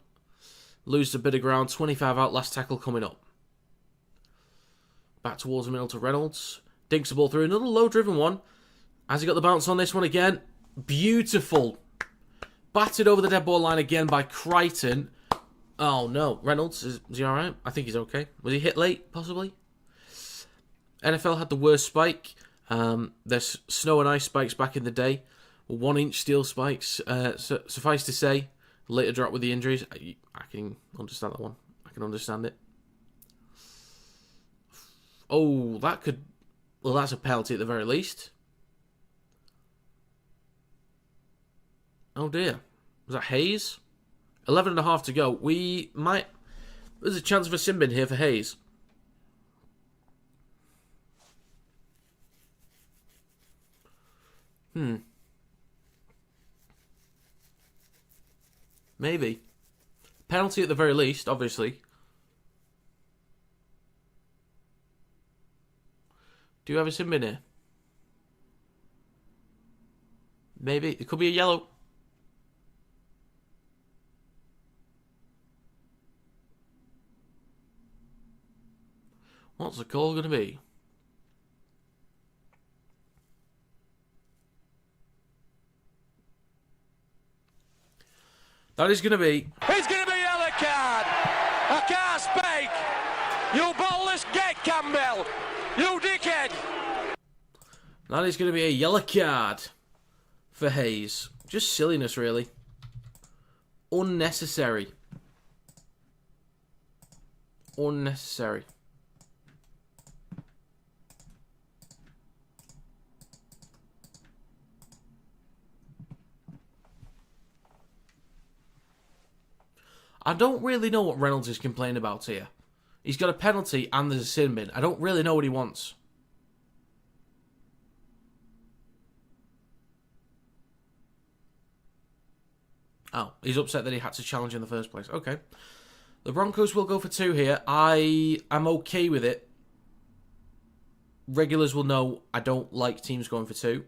Loses a bit of ground. 25 out, last tackle coming up. Back towards the middle to Reynolds. Dinks the ball through. Another low-driven one. Has he got the bounce on this one again? Beautiful. Batted over the dead ball line again by Crichton. Oh no, Reynolds, is he alright? I think he's okay. Was he hit late, possibly? NFL had the worst spike. There's snow and ice spikes back in the day. 1-inch steel spikes. Suffice to say, later drop with the injuries. I can understand that one. I can understand it. Oh, that could... Well, that's a penalty at the very least. Oh dear. Was that Hayes? 11.5 to go. We might... There's a chance of a sin bin here for Hayes. Maybe. Penalty at the very least, obviously. Do you have a sin bin here? Maybe. It could be a yellow. What's the call going to be? That is going to be... It's going to be a yellow card. I can't speak. You ballless git, Campbell. You dickhead. That is going to be a yellow card for Hayes. Just silliness, really. Unnecessary. Unnecessary. I don't really know what Reynolds is complaining about here. He's got a penalty and there's a sin bin. I don't really know what he wants. Oh, he's upset that he had to challenge in the first place. Okay. The Broncos will go for 2 here. I am okay with it. Regulars will know I don't like teams going for 2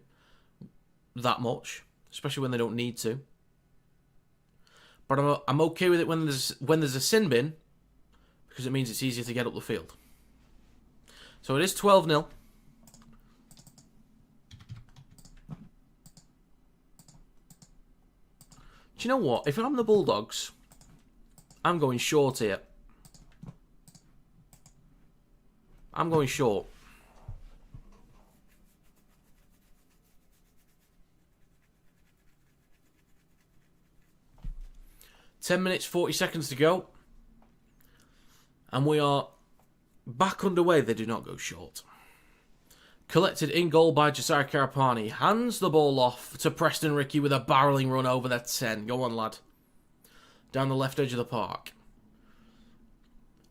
that much, especially when they don't need to. But I'm okay with it when there's a sin bin, because it means it's easier to get up the field. So it is 12-0. Do you know what? If I'm the Bulldogs, I'm going short here. I'm going short. $10 minutes, 40 seconds to go. And we are back underway. They do not go short. Collected in goal by Josiah Karapani. Hands the ball off to Preston Ricky with a barrelling run over that 10. Go on, lad. Down the left edge of the park.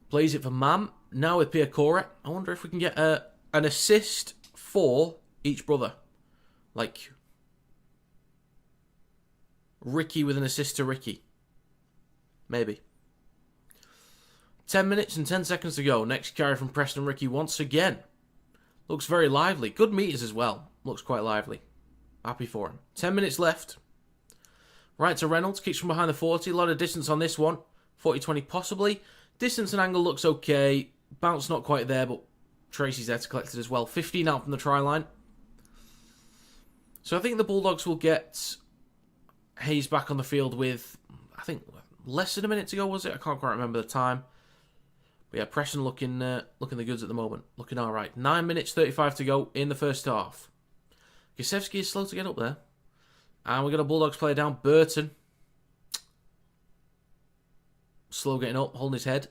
Plays it for Mam. Now with Piacora. I wonder if we can get an assist for each brother. Like Ricky with an assist to Ricky. Maybe. 10 minutes and 10 seconds to go. Next carry from Preston Ricky once again. Looks very lively. Good meters as well. Looks quite lively. Happy for him. 10 minutes left. Right to Reynolds. Kicks from behind the 40. A lot of distance on this one. 40-20 possibly. Distance and angle looks okay. Bounce not quite there, but Tracy's there to collect it as well. 15 out from the try line. So I think the Bulldogs will get Hayes back on the field with, I think, less than a minute to go, was it? I can't quite remember the time. But yeah, Preston looking the goods at the moment. Looking alright. 9 minutes, 35 to go in the first half. Gusevsky is slow to get up there. And we've got a Bulldogs player down. Burton. Slow getting up, holding his head.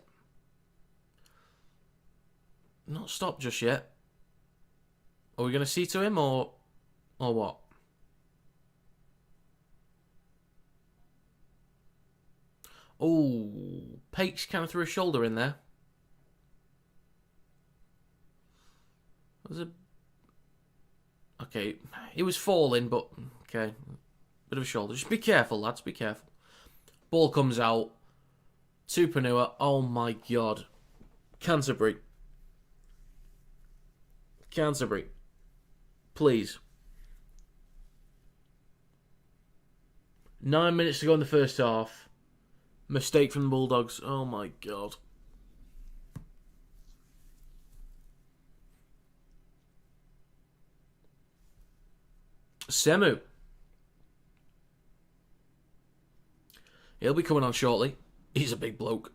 Not stopped just yet. Are we going to see to him or what? Oh, Pakes kind of threw a shoulder in there. Okay, he was falling, but okay. Bit of a shoulder. Just be careful, lads, be careful. Ball comes out. To Panua. Oh my god. Canterbury. Please. 9 minutes to go in the first half. Mistake from the Bulldogs. Oh my god. Semu. He'll be coming on shortly. He's a big bloke.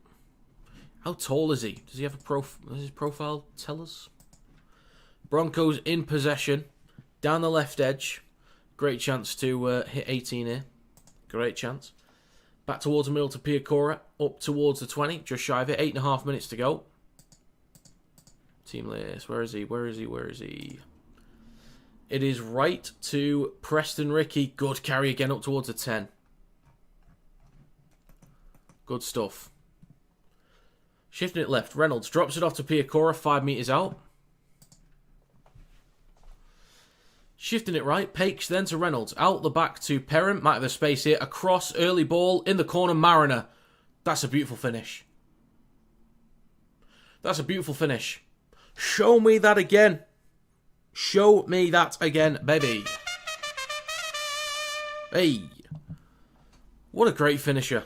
How tall is he? Does he have does his profile tell us? Broncos in possession. Down the left edge. Great chance to hit 18 here. Great chance. Back towards the middle to Piacora. Up towards the 20. Just shy of it. 8.5 minutes to go. Team list. Where is he? It is right to Preston Ricky. Good carry again up towards the 10. Good stuff. Shifting it left. Reynolds drops it off to Piacora. 5 metres out. Shifting it right. Pakes then to Reynolds. Out the back to Perrin. Might have the space here. Across. Early ball. In the corner. Mariner. That's a beautiful finish. That's a beautiful finish. Show me that again. Show me that again, baby. Hey. What a great finisher.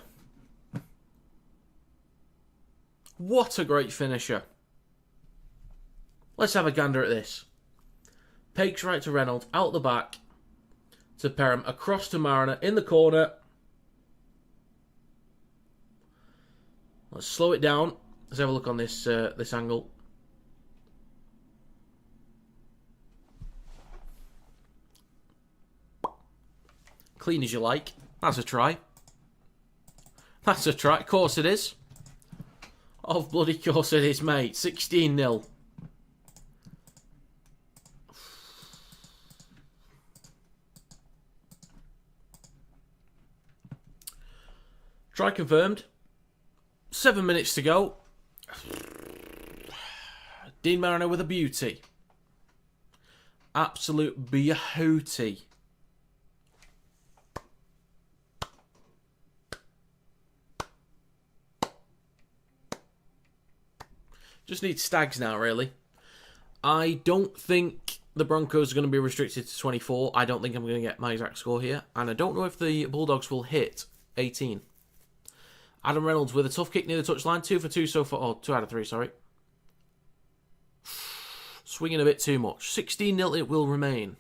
What a great finisher. Let's have a gander at this. Pakes right to Reynolds. Out the back to Perham. Across to Mariner. In the corner. Let's slow it down. Let's have a look on this this angle. Clean as you like. That's a try. That's a try. Of course it is. Of bloody course it is, mate. 16-0. Try confirmed. 7 minutes to go. Dean Mariner with a beauty. Absolute beauty. Just need Stags now, really. I don't think the Broncos are going to be restricted to 24. I don't think I'm going to get my exact score here. And I don't know if the Bulldogs will hit 18. Adam Reynolds with a tough kick near the touchline. 2 for 2 so far. Oh, 2 out of 3, sorry. Swinging a bit too much. 16-0 it will remain.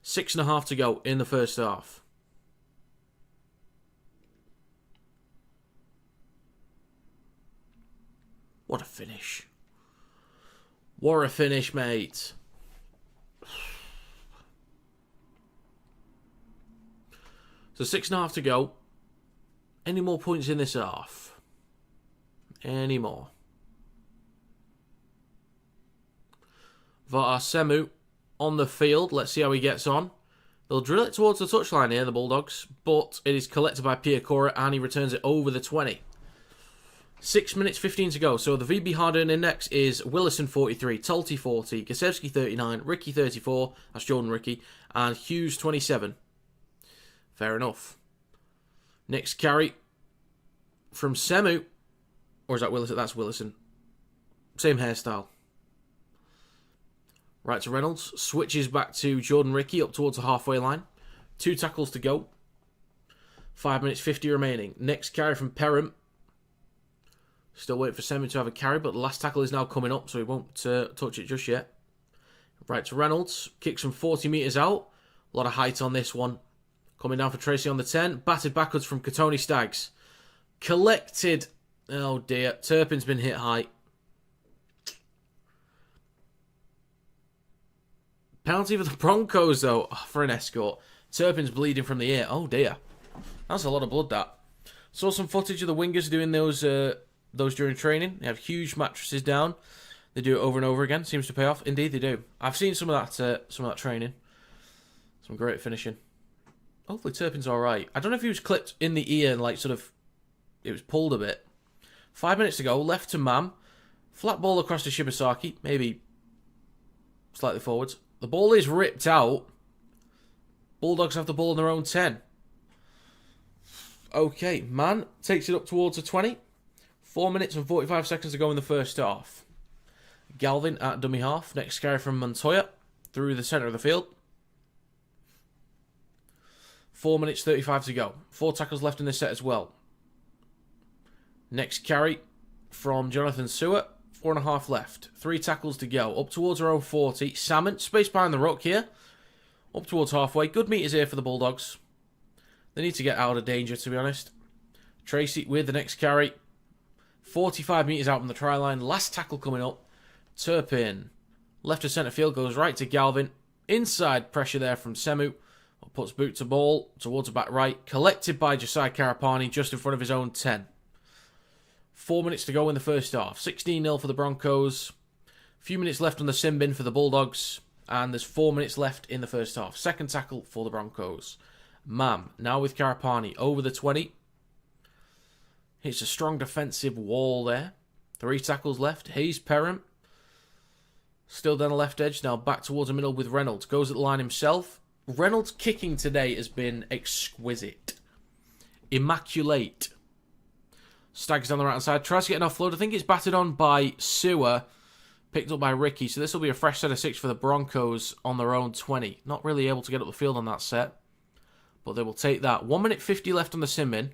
6.5 to go in the first half. What a finish. What a finish, mate. So 6.5 to go. Any more points in this half? Any more? Semu on the field. Let's see how he gets on. They'll drill it towards the touchline here, the Bulldogs. But it is collected by Piacora and he returns it over the 20. 6 minutes 15 to go. So the VB hard earned index is Willison 43, Tulty 40, Kasevsky 39, Ricky 34, that's Jordan Ricky, and Hughes 27. Fair enough. Next carry from Semu. Or is that Willison? That's Willison. Same hairstyle. Right to Reynolds. Switches back to Jordan Ricky up towards the halfway line. 2 tackles to go. 5 minutes 50 remaining. Next carry from Perham. Still waiting for Semu to have a carry, but the last tackle is now coming up, so he won't touch it just yet. Right to Reynolds. Kicks from 40 metres out. A lot of height on this one. Coming down for Tracy on the 10. Batted backwards from Katoni Staggs. Collected. Oh dear. Turpin's been hit high. Penalty for the Broncos, though, for an escort. Turpin's bleeding from the ear. Oh dear. That's a lot of blood, that. Saw some footage of the wingers doing those during training. They have huge mattresses down. They do it over and over again. Seems to pay off. Indeed, they do. I've seen some of that training. Some great finishing. Hopefully Turpin's alright. I don't know if he was clipped in the ear and it was pulled a bit. 5 minutes to go. Left to Mam. Flat ball across to Shibasaki. Maybe slightly forwards. The ball is ripped out. Bulldogs have the ball in their own 10. Okay, Mann takes it up towards the 20. 4 minutes and 45 seconds to go in the first half. Galvin at dummy half. Next carry from Montoya through the centre of the field. 4 minutes 35 to go. 4 tackles left in this set as well. Next carry from Jonathan Seward. 4.5 left. 3 tackles to go. Up towards our own 40. Salmon, space behind the ruck here. Up towards halfway. Good meters here for the Bulldogs. They need to get out of danger, to be honest. Tracy with the next carry. 45 metres out from the try line. Last tackle coming up. Turpin. Left to centre field. Goes right to Galvin. Inside pressure there from Semu. Puts boot to ball towards the back right. Collected by Josiah Karapani just in front of his own 10. 4 minutes to go in the first half. 16-0 for the Broncos. A few minutes left on the sin bin for the Bulldogs. And there's 4 minutes left in the first half. Second tackle for the Broncos. Mam, now with Karapani, over the 20. Hits a strong defensive wall there. 3 tackles left. Hayes Perham. Still down the left edge. Now back towards the middle with Reynolds. Goes at the line himself. Reynolds' kicking today has been exquisite. Immaculate. Stags down the right hand side. Tries to get an offload. I think it's battered on by Sewer. Picked up by Ricky. So this will be a fresh set of 6 for the Broncos on their own 20. Not really able to get up the field on that set. But they will take that. 1 minute 50 left on the sim bin.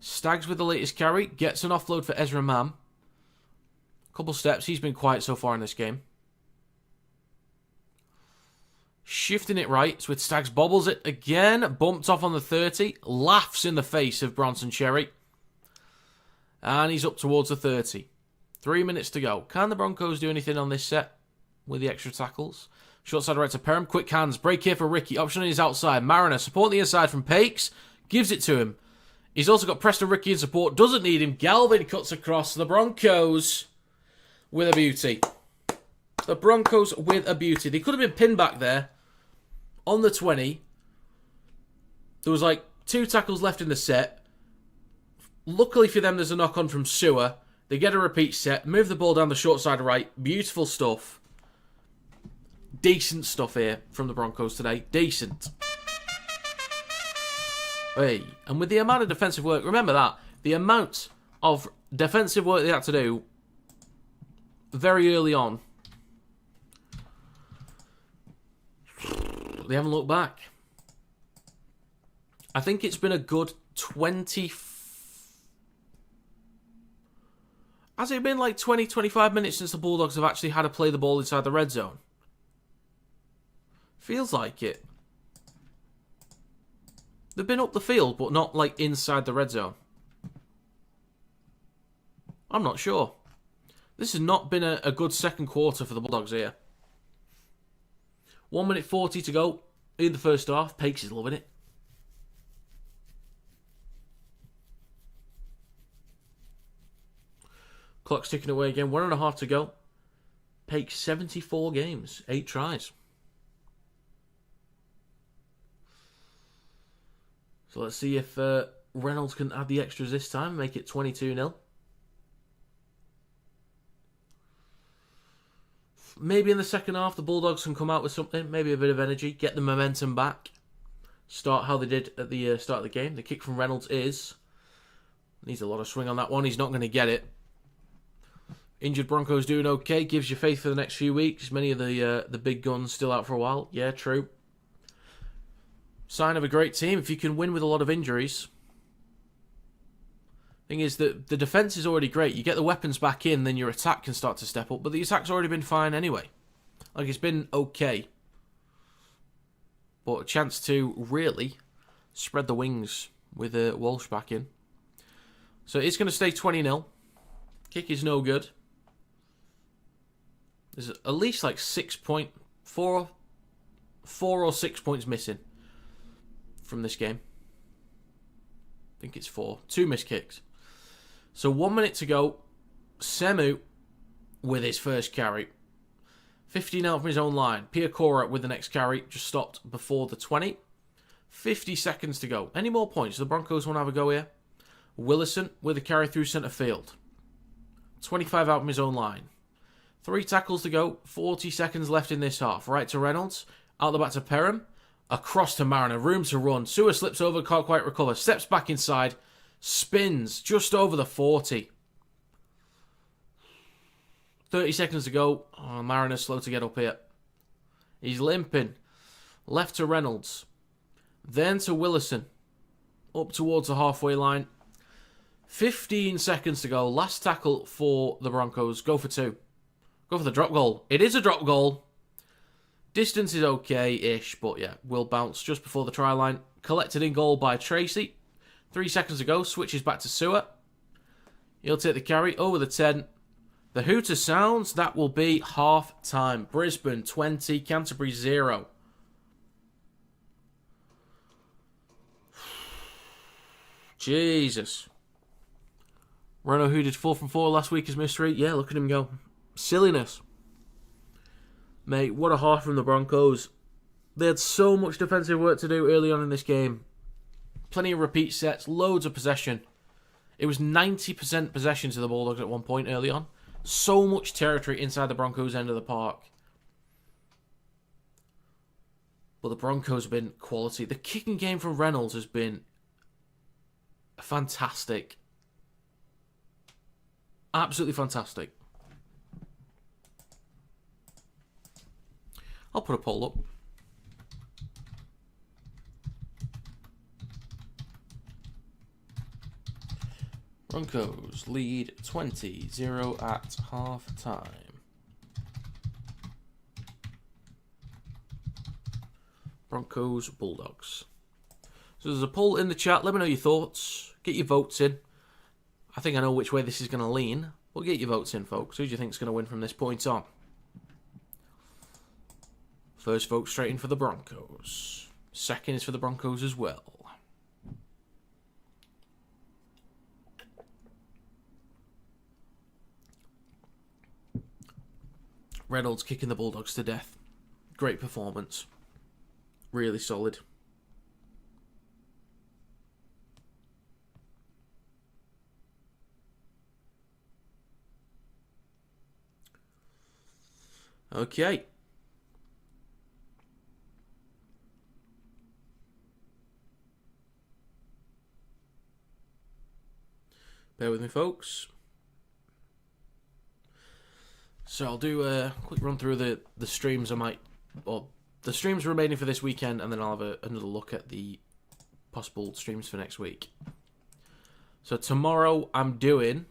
Stags with the latest carry. Gets an offload for Ezra Mam. Couple steps. He's been quiet so far in this game. Shifting it right with Staggs, bobbles it again. Bumped off on the 30. Laughs in the face of Bronson Cherry. And he's up towards the 30. 3 minutes to go. Can the Broncos do anything on this set with the extra tackles? Short side right to Perham. Quick hands. Break here for Ricky. Option on his outside. Mariner support the inside from Pakes. Gives it to him. He's also got Preston Ricky in support. Doesn't need him. Galvin cuts across. The Broncos with a beauty. The Broncos with a beauty. They could have been pinned back there on the 20. There was like 2 tackles left in the set. Luckily for them, there's a knock-on from Sewer. They get a repeat set. Move the ball down the short side right. Beautiful stuff. Decent stuff here from the Broncos today. Decent. Hey, and with the amount of defensive work, remember that. The amount of defensive work they had to do very early on. They haven't looked back. I think it's been a good 20... Has it been like 20, 25 minutes since the Bulldogs have actually had to play the ball inside the red zone? Feels like it. They've been up the field, but not like inside the red zone. I'm not sure. This has not been a good second quarter for the Bulldogs here. 1 minute 40 to go in the first half. Pakes is loving it. Clock's ticking away again. 1.5 to go. Pakes 74 games. 8 tries. So let's see if Reynolds can add the extras this time and make it 22-0. Maybe in the second half the Bulldogs can come out with something. Maybe a bit of energy. Get the momentum back. Start how they did at the start of the game. The kick from Reynolds needs a lot of swing on that one. He's not going to get it. Injured Broncos doing okay. Gives you faith for the next few weeks. Many of the big guns still out for a while. Yeah, true. Sign of a great team if you can win with a lot of injuries. Thing is that the defence is already great. You get the weapons back in, then your attack can start to step up. But the attack's already been fine anyway. Like, it's been okay. But a chance to really spread the wings with Walsh back in. So it's going to stay 20-0. Kick is no good. There's at least like 4 or 6 points missing from this game. I think it's 4. 2 missed kicks. So 1 minute to go. Semu with his first carry. 15 out from his own line. Piacora with the next carry. Just stopped before the 20. 50 seconds to go. Any more points? The Broncos want to have a go here. Willison with a carry through centre field. 25 out from his own line. 3 tackles to go. 40 seconds left in this half. Right to Reynolds. Out the back to Perham. Across to Mariner. Room to run. Sewer slips over. Can't quite recover. Steps back inside. Spins just over the 40. 30 seconds to go. Oh, Mariner's slow to get up here. He's limping. Left to Reynolds. Then to Willison. Up towards the halfway line. 15 seconds to go. Last tackle for the Broncos. Go for 2. Go for the drop goal. It is a drop goal. Distance is okay-ish, but yeah, will bounce just before the try line. Collected in goal by Tracy. 3 seconds to go. Switches back to Sewer. He'll take the carry over the 10. The hooter sounds. That will be half time. Brisbane 20, Canterbury 0. Jesus. Reno, who did 4 from 4 last week, is mystery. Yeah, look at him go. Silliness. Mate, what a half from the Broncos. They had so much defensive work to do early on in this game. Plenty of repeat sets, loads of possession. It was 90% possession to the Bulldogs at one point early on. So much territory inside the Broncos' end of the park. But the Broncos have been quality. The kicking game from Reynolds has been fantastic. Absolutely fantastic. I'll put a poll up. Broncos lead 20-0 at half time. Broncos, Bulldogs. So there's a poll in the chat. Let me know your thoughts. Get your votes in. I think I know which way this is going to lean. Well, get your votes in, folks. Who do you think is going to win from this point on? First vote straight in for the Broncos. Second is for the Broncos as well. Reynolds kicking the Bulldogs to death. Great performance. Really solid. Okay. Bear with me, folks. So I'll do a quick run through the streams the streams remaining for this weekend, and then I'll have another look at the possible streams for next week. So tomorrow I'm doing...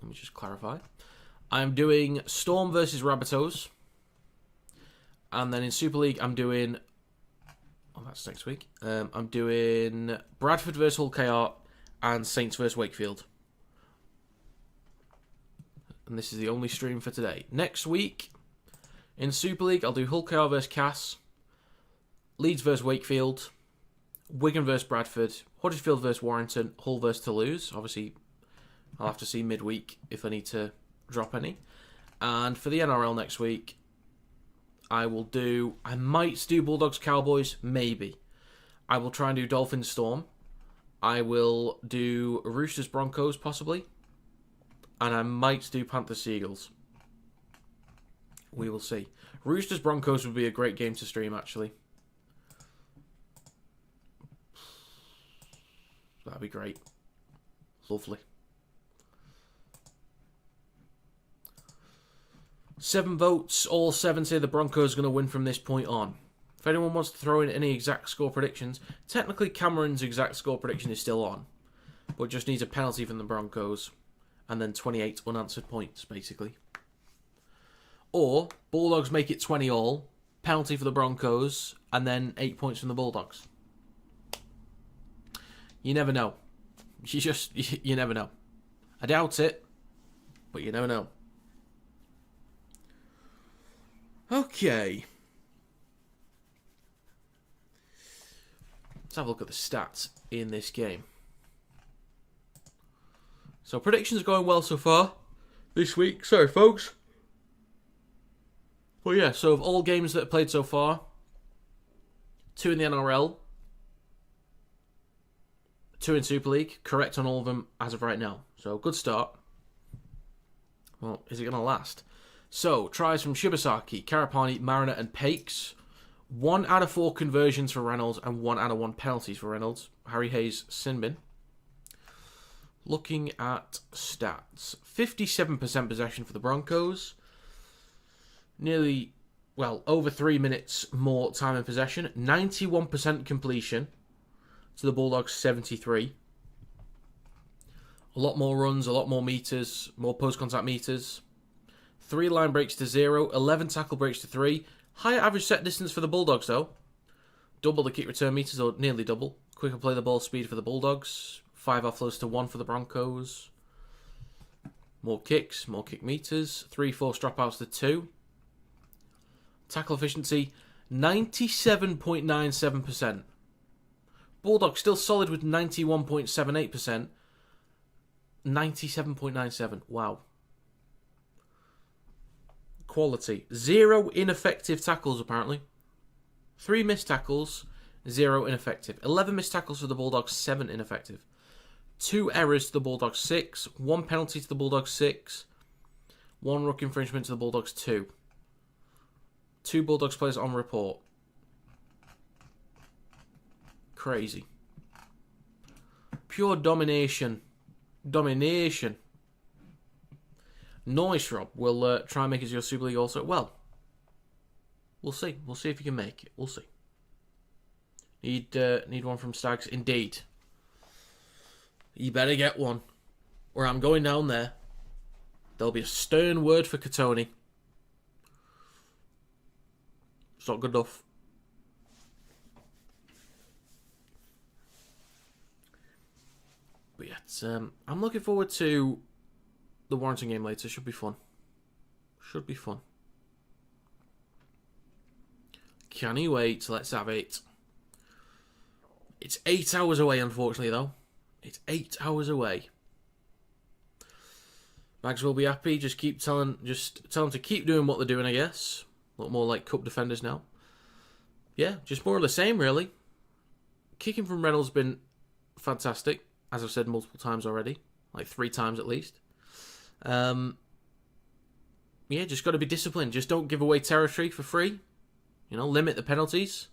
Let me just clarify. I'm doing Storm versus Rabbitohs. And then in Super League I'm doing... Oh, that's next week. I'm doing Bradford versus Hull KR and Saints versus Wakefield. And this is the only stream for today. Next week, in Super League, I'll do Hull KR versus Cass, Leeds versus Wakefield, Wigan versus Bradford, Huddersfield versus Warrington, Hull versus Toulouse. Obviously, I'll have to see midweek if I need to drop any. And for the NRL next week, I might do Bulldogs Cowboys, maybe. I will try and do Dolphins Storm. I will do Roosters Broncos, possibly. And I might do Panthers Seagulls. We will see. Roosters Broncos would be a great game to stream, actually. That'd be great. Lovely. 7 votes. All 7 say the Broncos are going to win from this point on. If anyone wants to throw in any exact score predictions, technically Cameron's exact score prediction is still on, but just needs a penalty from the Broncos. And then 28 unanswered points, basically. Or, Bulldogs make it 20 all, penalty for the Broncos, and then 8 points from the Bulldogs. You never know. You never know. I doubt it, but you never know. Okay. Let's have a look at the stats in this game. So predictions are going well so far this week. Sorry, folks. Well, yeah, so of all games that are played so far, 2 in the NRL, 2 in Super League. Correct on all of them as of right now. So, good start. Well, is it going to last? So, tries from Shibasaki, Karapani, Mariner, and Pakes. 1 out of 4 conversions for Reynolds and 1 out of 1 penalties for Reynolds. Harry Hayes, Sinbin. Looking at stats. 57% possession for the Broncos. Over 3 minutes more time in possession. 91% completion to the Bulldogs 73. A lot more runs, a lot more meters, more post-contact meters. 3 line breaks to 0, 11 tackle breaks to 3. Higher average set distance for the Bulldogs though. Double the kick return meters, or nearly double. Quicker play the ball speed for the Bulldogs. 5 offloads to 1 for the Broncos. More kicks, more kick meters. 3 forced dropouts to 2. Tackle efficiency, 97.97%. Bulldogs still solid with 91.78%. 97.97. Wow. Quality. 0 ineffective tackles, apparently. 3 missed tackles, 0 ineffective. 11 missed tackles for the Bulldogs, 7 ineffective. 2 errors to the Bulldogs, 6. 1 penalty to the Bulldogs, 6. 1 ruck infringement to the Bulldogs, 2. 2 Bulldogs players on report. Crazy. Pure domination. Domination. Nice, Rob. We'll try and make it your Super League also. Well, we'll see. We'll see if you can make it. We'll see. Need one from Stags? Indeed. You better get one. Or I'm going down there. There'll be a stern word for Katoni. It's not good enough. But yeah, I'm looking forward to the Warrington game later. Should be fun. Should be fun. Can you wait? Let's have it. It's 8 hours away, unfortunately, though. It's 8 hours away. Mags will be happy. Just tell them to keep doing what they're doing, I guess. A lot more like cup defenders now. Yeah, just more of the same, really. Kicking from Reynolds has been fantastic, as I've said multiple times already. Like 3 times at least. Yeah, just got to be disciplined. Just don't give away territory for free. You know, limit the penalties.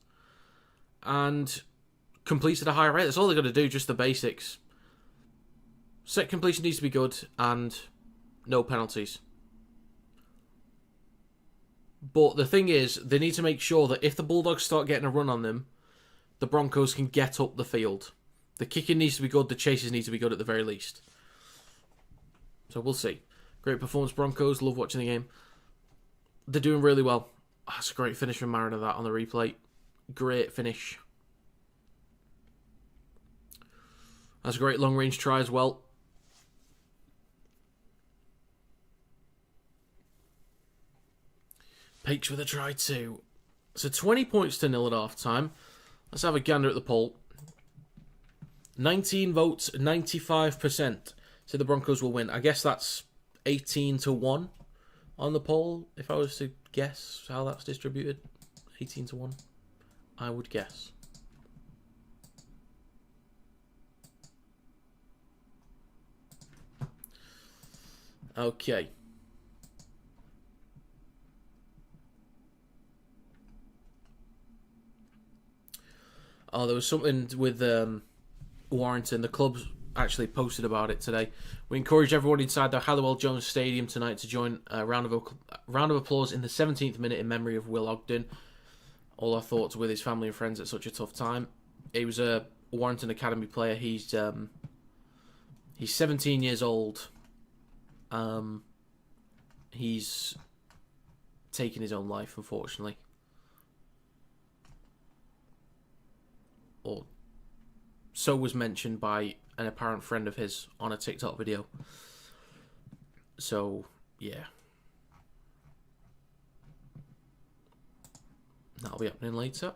And complete at a higher rate. That's all they've got to do, just the basics. Set completion needs to be good, and no penalties. But the thing is, they need to make sure that if the Bulldogs start getting a run on them, the Broncos can get up the field. The kicking needs to be good, the chases need to be good at the very least. So we'll see. Great performance, Broncos. Love watching the game. They're doing really well. That's a great finish from Mariner, that on the replay. Great finish. That's a great long-range try as well. Peaks with a try too. So 20 points to 0 at half-time. Let's have a gander at the poll. 19 votes, 95%. So the Broncos will win. I guess that's 18-1 on the poll, if I was to guess how that's distributed. 18-1, I would guess. Okay. Oh, there was something with Warrington. The club actually posted about it today. We encourage everyone inside the Halliwell Jones Stadium tonight to join a round of applause in the 17th minute in memory of Will Ogden. All our thoughts with his family and friends at such a tough time. He was a Warrington Academy player. He's 17 years old. He's taken his own life, unfortunately. Or so was mentioned by an apparent friend of his on a TikTok video. So, yeah. That'll be happening later.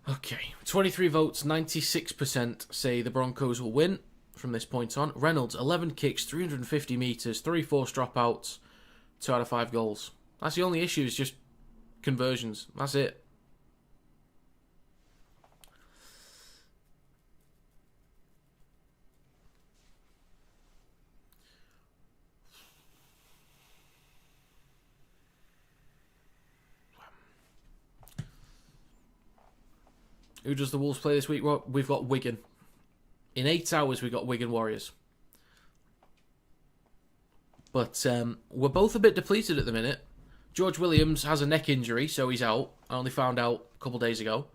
Okay, 23 votes, 96% say the Broncos will win from this point on. Reynolds, 11 kicks, 350 metres, 3 forced dropouts, 2 out of 5 goals. That's the only issue, is just conversions. That's it. Who does the Wolves play this week? Well, we've got Wigan. In 8 hours, we've got Wigan Warriors. But we're both a bit depleted at the minute. George Williams has a neck injury, so he's out. I only found out a couple of days ago.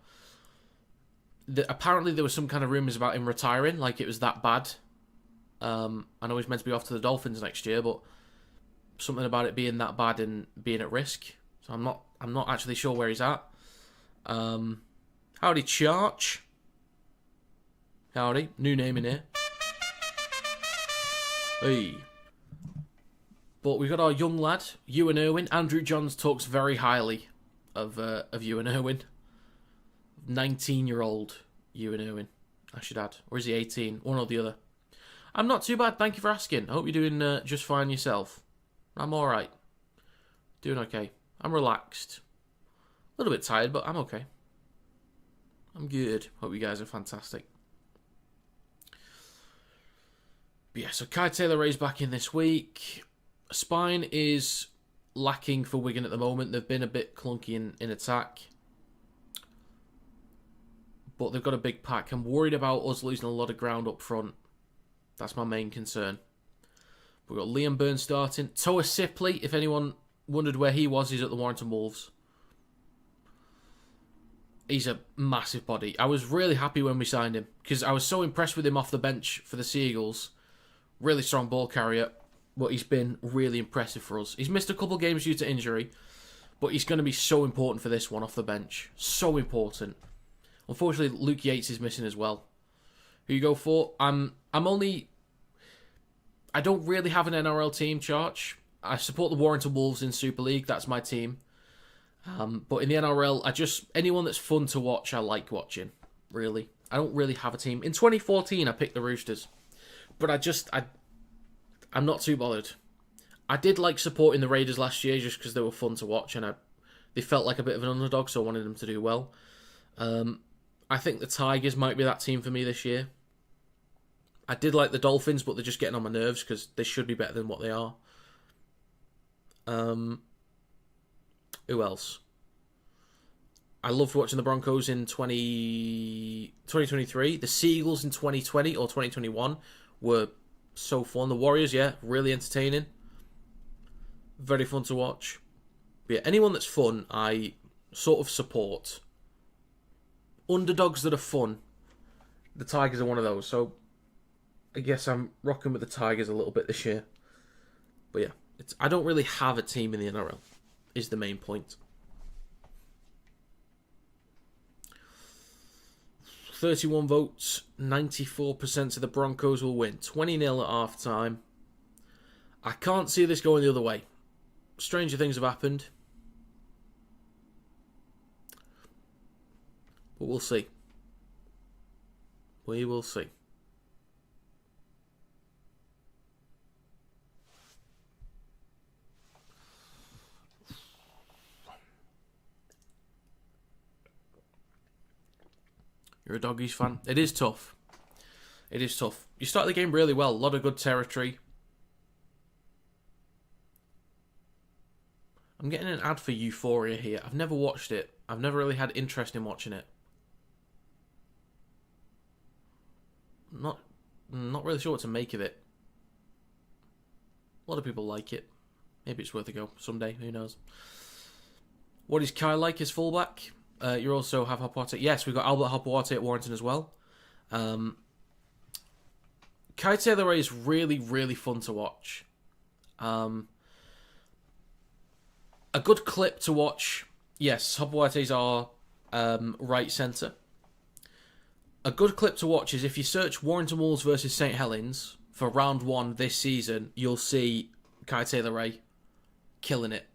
Apparently, there was some kind of rumours about him retiring, like it was that bad. I know he's meant to be off to the Dolphins next year, but something about it being that bad and being at risk. So I'm not actually sure where he's at. Howdy, Charch. Howdy. New name in here. Hey. But we've got our young lad, Ewan Irwin. Andrew Johns talks very highly of Ewan Irwin. 19-year-old Ewan Irwin, I should add. Or is he 18? One or the other. I'm not too bad, thank you for asking. I hope you're doing just fine yourself. I'm alright. Doing okay. I'm relaxed. A little bit tired, but I'm okay. I'm good. Hope you guys are fantastic. But yeah, so Kai Taylor-Ray's back in this week. Spine is lacking for Wigan at the moment. They've been a bit clunky in attack. But they've got a big pack. I'm worried about us losing a lot of ground up front. That's my main concern. We've got Liam Byrne starting. Toa Sipley, if anyone wondered where he was, he's at the Warrington Wolves. He's a massive body. I was really happy when we signed him because I was so impressed with him off the bench for the Seagulls. Really strong ball carrier. but he's been really impressive for us. He's missed a couple games due to injury, but he's going to be so important for this one off the bench. So important. Unfortunately, Luke Yates is missing as well. Who you go for? I don't really have an NRL team, Charge. I support the Warrington Wolves in Super League. That's my team. But in the NRL, anyone that's fun to watch, I like watching. Really. I don't really have a team. In 2014, I picked the Roosters. But I'm not too bothered. I did like supporting the Raiders last year just because they were fun to watch and they felt like a bit of an underdog, so I wanted them to do well. I think the Tigers might be that team for me this year. I did like the Dolphins, but they're just getting on my nerves because they should be better than what they are. Who else? I loved watching the Broncos in 2023. The Seagulls in 2020 or 2021 were so fun. The Warriors, yeah, really entertaining. Very fun to watch. But yeah, anyone that's fun, I sort of support. Underdogs that are fun, the Tigers are one of those. So I guess I'm rocking with the Tigers a little bit this year. But yeah, I don't really have a team in the NRL, is the main point. 31 votes, 94% of the Broncos will win. 20-0 at half-time. I can't see this going the other way. Stranger things have happened. But we'll see. We will see. You're a Doggies fan? It is tough. It is tough. You start the game really well. A lot of good territory. I'm getting an ad for Euphoria here. I've never watched it. I've never really had interest in watching it. Not really sure what to make of it. A lot of people like it. Maybe it's worth a go someday. Who knows? What is Kai like as fullback? You also have Hopwate. Yes, we've got Albert Hopwate at Warrington as well. Kai Taylor is really, really fun to watch. A good clip to watch. Yes, Hopwate's our right centre. A good clip to watch is if you search Warrington Wolves versus St Helens for round 1 this season, you'll see Kai Taylor-Ray killing it.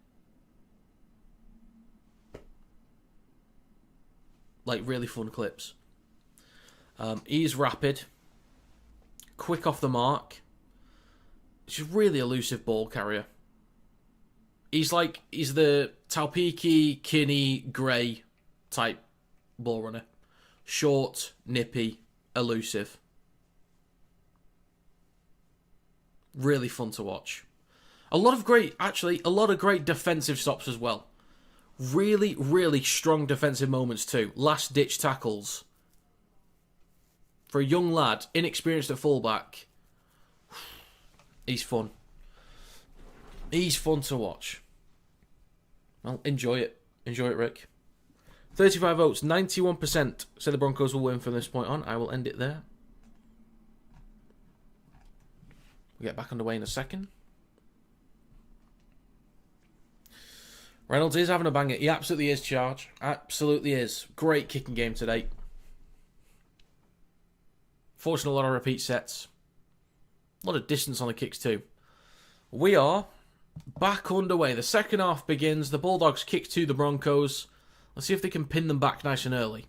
Like, really fun clips. He's rapid. Quick off the mark. He's a really elusive ball carrier. He's the Taupiki, Kinney, Gray type ball runner. Short, nippy, elusive. Really fun to watch. A lot of great defensive stops as well. Really, really strong defensive moments too. Last-ditch tackles. For a young lad, inexperienced at fullback, he's fun. He's fun to watch. Well, enjoy it. Enjoy it, Rick. 35 votes, 91% say the Broncos will win from this point on. I will end it there. We'll get back underway in a second. Reynolds is having a banger. He absolutely is, Charge. Absolutely is. Great kicking game today. Fortunately, a lot of repeat sets. A lot of distance on the kicks too. We are back underway. The second half begins. The Bulldogs kick to the Broncos. Let's see if they can pin them back nice and early.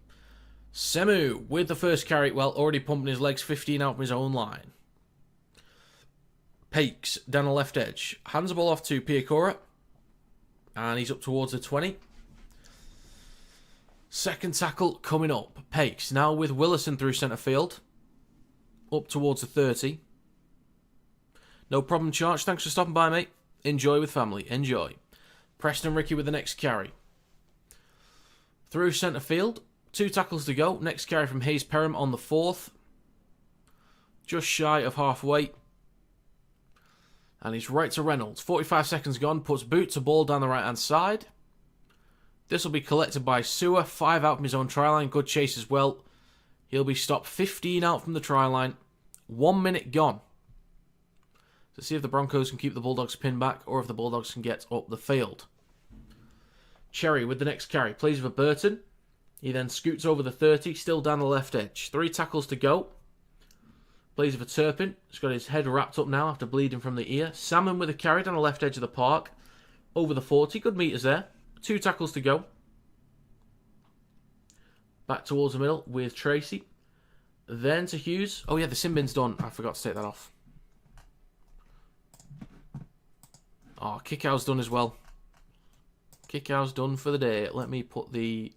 Semu with the first carry. Well, already pumping his legs 15 out from his own line. Pakes down the left edge. Hands the ball off to Piakora. And he's up towards the 20. Second tackle coming up. Pakes now with Willison through centre field. Up towards the 30. No problem, Charge. Thanks for stopping by, mate. Enjoy with family. Enjoy. Preston Ricky with the next carry. Through centre field. 2 tackles to go. Next carry from Hayes Perham on the 4th. Just shy of halfway. And he's right to Reynolds. 45 seconds gone. Puts boot to ball down the right-hand side. This will be collected by Sewer. 5 out from his own try line. Good chase as well. He'll be stopped 15 out from the try line. 1 minute gone. to see if the Broncos can keep the Bulldogs pinned back or if the Bulldogs can get up the field. Cherry with the next carry. Plays with Burton. He then scoots over the 30, still down the left edge. 3 tackles to go. Plays with Turpin. He's got his head wrapped up now after bleeding from the ear. Salmon with a carry down the left edge of the park. Over the 40. Good meters there. 2 tackles to go. Back towards the middle with Tracy. Then to Hughes. Oh yeah, the sin bin's done. I forgot to take that off. Oh, Kickout's done as well. Kickout's done for the day. Let me put the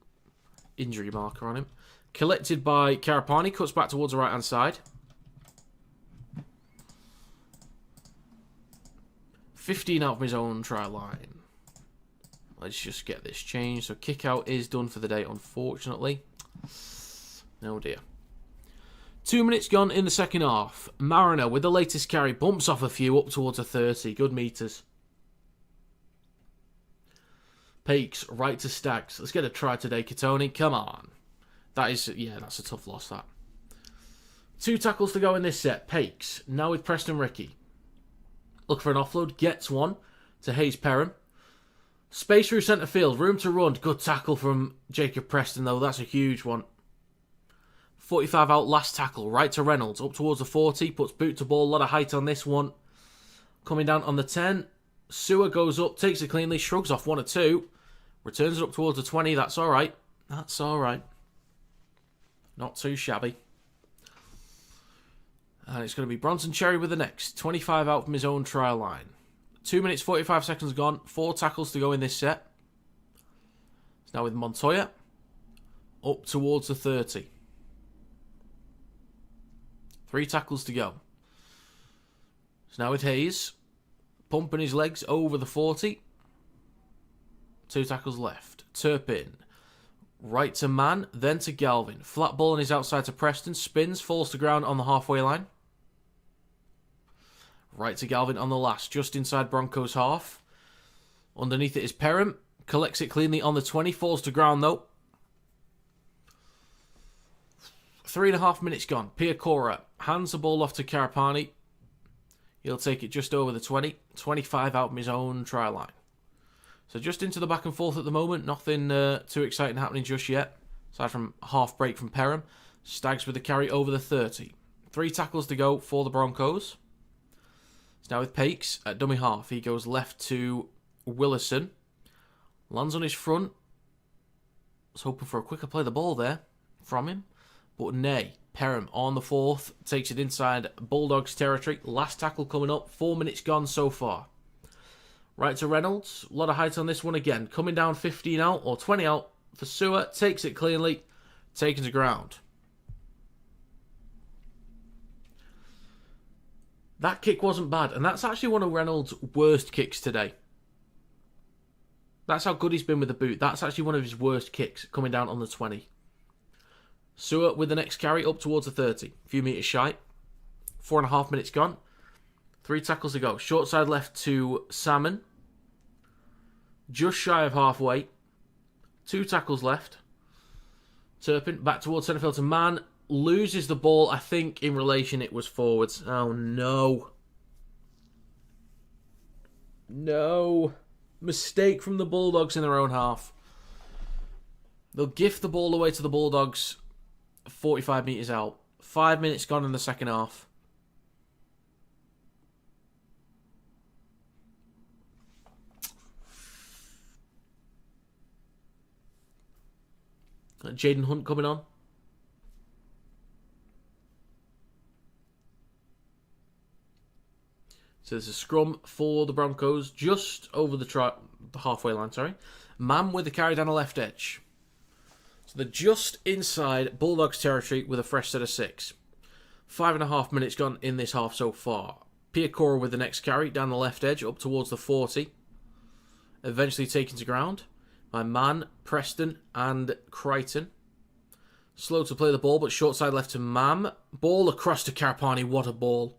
injury marker on him. Collected by Karapani. Cuts back towards the right-hand side. 15 out from his own try line. Let's just get this changed. So Kickout is done for the day, unfortunately. Oh dear. 2 minutes gone in the second half. Mariner with the latest carry bumps off a few up towards a 30. Good meters. Pakes right to Stags. Let's get a try today, Katoni. Come on. That's a tough loss, that. 2 tackles to go in this set. Pakes. Now with Preston Ricky. Look for an offload. Gets one to Hayes Perham. Space through centre field. Room to run. Good tackle from Jacob Preston, though. That's a huge one. 45 out, last tackle. Right to Reynolds. Up towards the 40. Puts boot to ball. A lot of height on this one. Coming down on the 10. Sewer goes up. Takes it cleanly. Shrugs off 1 or 2. Returns it up towards the 20. That's all right. That's all right. Not too shabby. And it's going to be Bronson Cherry with the next. 25 out from his own trial line. 2 minutes, 45 seconds gone. 4 tackles to go in this set. It's now with Montoya. Up towards the 30. 3 tackles to go. It's now with Hayes. Pumping his legs over the 40. 2 tackles left. Turpin. Right to Man, then to Galvin. Flat ball on his outside to Preston. Spins, falls to ground on the halfway line. Right to Galvin on the last, just inside Broncos half. Underneath it is Perham. Collects it cleanly on the 20. Falls to ground though. 3.5 minutes gone. Piacora hands the ball off to Karapani. He'll take it just over the 20. 25 out from his own try line. So just into the back and forth at the moment. Nothing too exciting happening just yet. Aside from half break from Perham. Stags with the carry over the 30. 3 tackles to go for the Broncos. It's now with Pakes at dummy half. He goes left to Willison. Lands on his front. Was hoping for a quicker play of the ball there from him. But nay. Perham on the 4th. Takes it inside Bulldogs territory. Last tackle coming up. 4 minutes gone so far. Right to Reynolds. A lot of height on this one again. Coming down 15 out or 20 out for Sewer. Takes it cleanly. Taken to ground. That kick wasn't bad. And that's actually one of Reynolds' worst kicks today. That's how good he's been with the boot. That's actually one of his worst kicks. Coming down on the 20. Sewer with the next carry up towards the 30. A few metres shy. 4.5 minutes gone. 3 tackles to go. Short side left to Salmon. Just shy of halfway. 2 tackles left. Turpin back towards centre field to Man. Loses the ball. I think in relation it was forwards. Oh no. No. Mistake from the Bulldogs in their own half. They'll gift the ball away to the Bulldogs 45 metres out. 5 minutes gone in the second half. Jaden Hunt coming on. So there's a scrum for the Broncos just over the halfway line, sorry. Man with the carry down the left edge. So they're just inside Bulldogs territory with a fresh set of 6. 5.5 minutes gone in this half so far. Piacora with the next carry down the left edge up towards the 40. Eventually taken to ground by Man, Preston and Crichton. Slow to play the ball, but short side left to Mam. Ball across to Karapani. What a ball.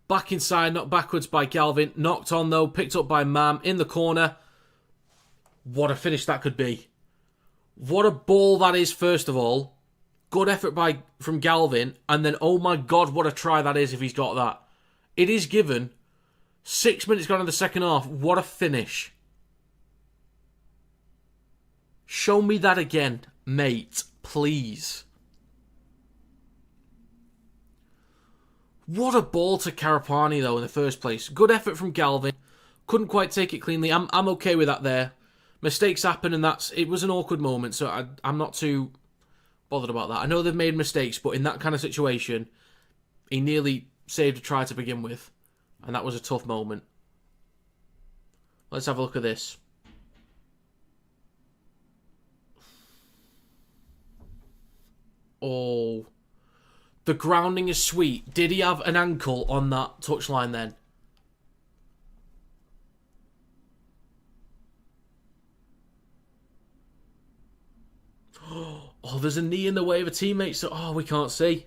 Back inside, knocked backwards by Galvin. Knocked on though, picked up by Mam in the corner. What a finish that could be. What a ball that is, first of all. Good effort from Galvin. And then, oh my God, what a try that is if he's got that. It is given. 6 minutes gone in the second half. What a finish. Show me that again, mate. Please. What a ball to Karapani, though, in the first place. Good effort from Galvin. Couldn't quite take it cleanly. I'm okay with that there. Mistakes happen, and it was an awkward moment, so I'm not too bothered about that. I know they've made mistakes, but in that kind of situation, he nearly saved a try to begin with, and that was a tough moment. Let's have a look at this. Oh, the grounding is sweet. Did he have an ankle on that touchline then? Oh, there's a knee in the way of a teammate, so we can't see.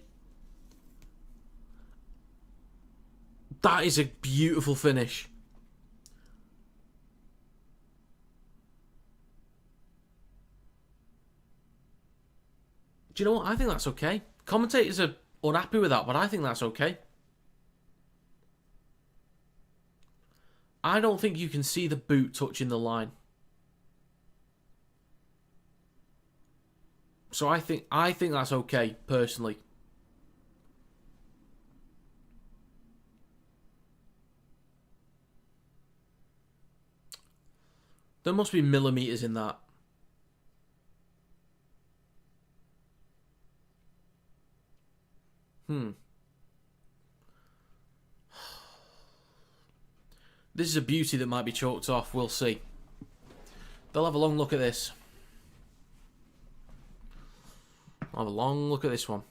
That is a beautiful finish. Do you know what? I think that's okay. Commentators are unhappy with that, but I think that's okay. I don't think you can see the boot touching the line. So I think that's okay, personally. There must be millimetres in that. This is a beauty that might be chalked off. We'll see. They'll have a long look at this. I'll have a long look at this one.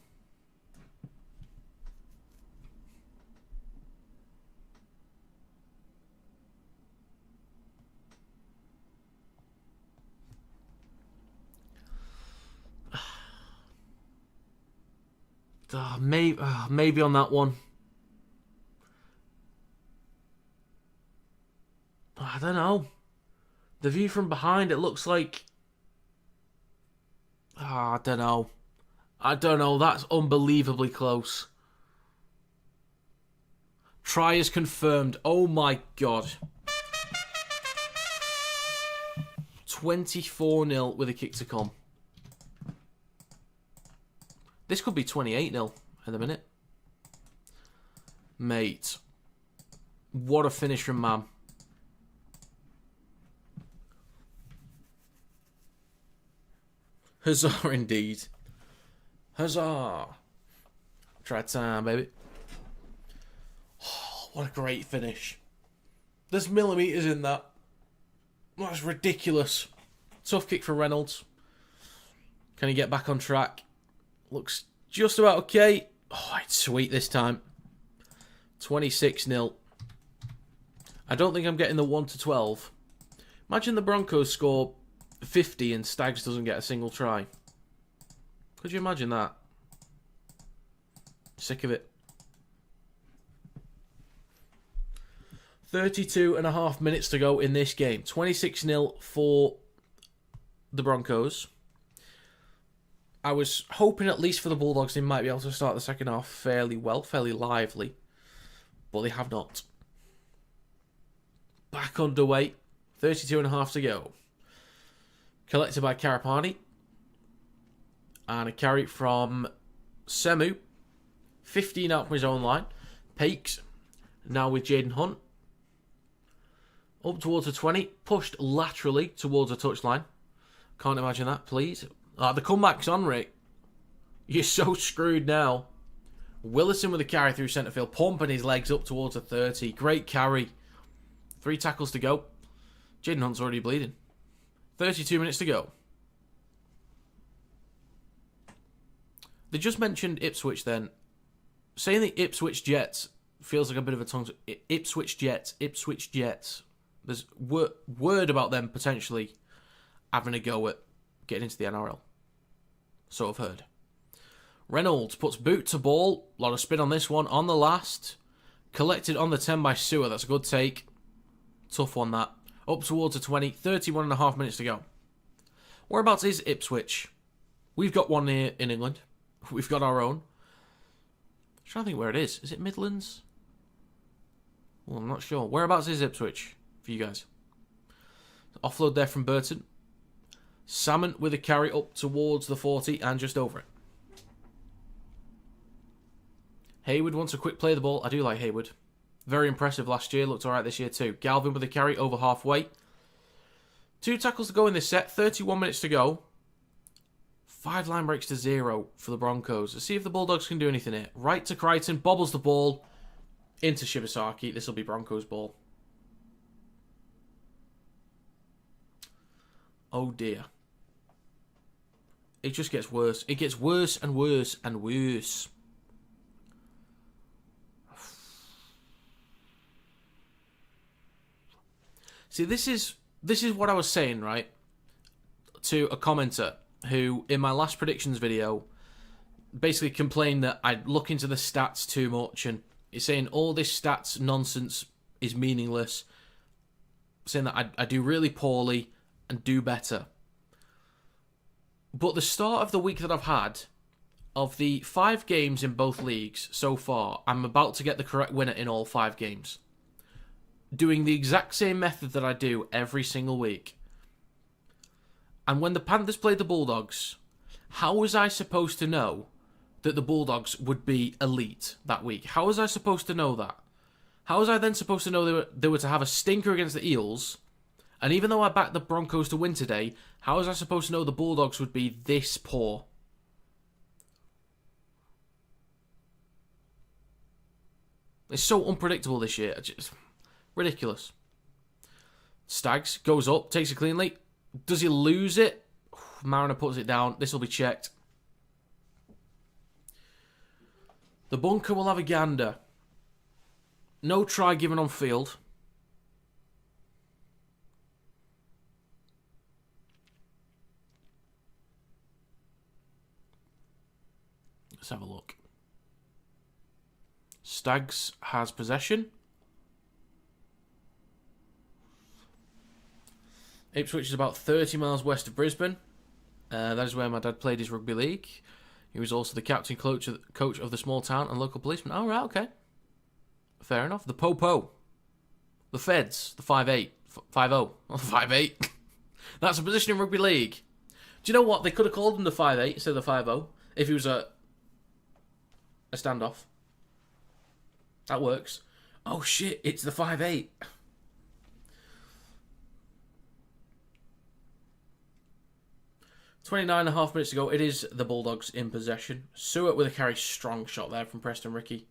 Maybe on that one. I don't know. The view from behind, it looks like... I don't know. That's unbelievably close. Try is confirmed. Oh my god. 24-0 with a kick to come. This could be 28-0 in a minute. Mate. What a finish from Mam. Huzzah indeed. Huzzah. Try time, baby. Oh, what a great finish. There's millimetres in that. That's ridiculous. Tough kick for Reynolds. Can he get back on track? Looks just about okay. Oh, it's sweet this time. 26-0. I don't think I'm getting the 1-12. Imagine the Broncos score 50 and Stags doesn't get a single try. Could you imagine that? Sick of it. 32.5 minutes to go in this game. 26-0 for the Broncos. I was hoping at least for the Bulldogs they might be able to start the second half fairly well, fairly lively. But they have not. Back underway. 32.5 to go. Collected by Karapani. And a carry from Semu. 15 out from his own line. Pakes. Now with Jaden Hunt. Up towards the 20. Pushed laterally towards the touchline. Can't imagine that, please. The comeback's on, Rick. You're so screwed now. Willison with a carry through centre field. Pumping his legs up towards the 30. Great carry. 3 tackles to go. Jaden Hunt's already bleeding. 32 minutes to go. They just mentioned Ipswich then. Saying the Ipswich Jets feels like a bit of a tongue... Ipswich Jets. There's word about them potentially having a go at getting into the NRL. So I've heard. Reynolds puts boot to ball. A lot of spin on this one. On the last. Collected on the 10 by Sewer. That's a good take. Tough one, that. Up towards the 20. 31.5 minutes to go. Whereabouts is Ipswich? We've got one here in England. We've got our own. I'm trying to think where it is. Is it Midlands? Well, I'm not sure. Whereabouts is Ipswich for you guys? Offload there from Burton. Salmon with a carry up towards the 40 and just over it. Hayward wants a quick play of the ball. I do like Hayward. Very impressive last year. Looked alright this year too. Galvin with a carry over halfway. 2 tackles to go in this set. 31 minutes to go. 5 line breaks to 0 for the Broncos. Let's see if the Bulldogs can do anything here. Right to Crichton. Bobbles the ball into Shibasaki. This will be Broncos ball. Oh dear. It just gets worse. It gets worse and worse and worse. See, this is what I was saying, right? To a commenter who, in my last predictions video, basically complained that I look into the stats too much, and he's saying all this stats nonsense is meaningless, saying that I do really poorly and do better. But the start of the week that I've had, of the 5 games in both leagues so far, I'm about to get the correct winner in all 5 games. Doing the exact same method that I do every single week. And when the Panthers played the Bulldogs, how was I supposed to know that the Bulldogs would be elite that week? How was I supposed to know that? How was I then supposed to know they were to have a stinker against the Eels? And even though I backed the Broncos to win today, how was I supposed to know the Bulldogs would be this poor? It's so unpredictable this year. Just ridiculous. Stags goes up, takes it cleanly. Does he lose it? Mariner puts it down. This will be checked. The bunker will have a gander. No try given on field. Let's have a look. Stags has possession. Ipswich is about 30 miles west of Brisbane. That is where my dad played his rugby league. He was also the captain coach of the small town and local policeman. Oh, right, okay. Fair enough. The Popo. The Feds. The 5'8". 5'0". 5'8". That's a position in rugby league. Do you know what? They could have called him the 5'8" instead of the 5'0" if he was a standoff. That works. Oh, shit. It's the 5'8". 29.5 minutes ago, it is the Bulldogs in possession. Seward with a carry, strong shot there from Preston Ricky.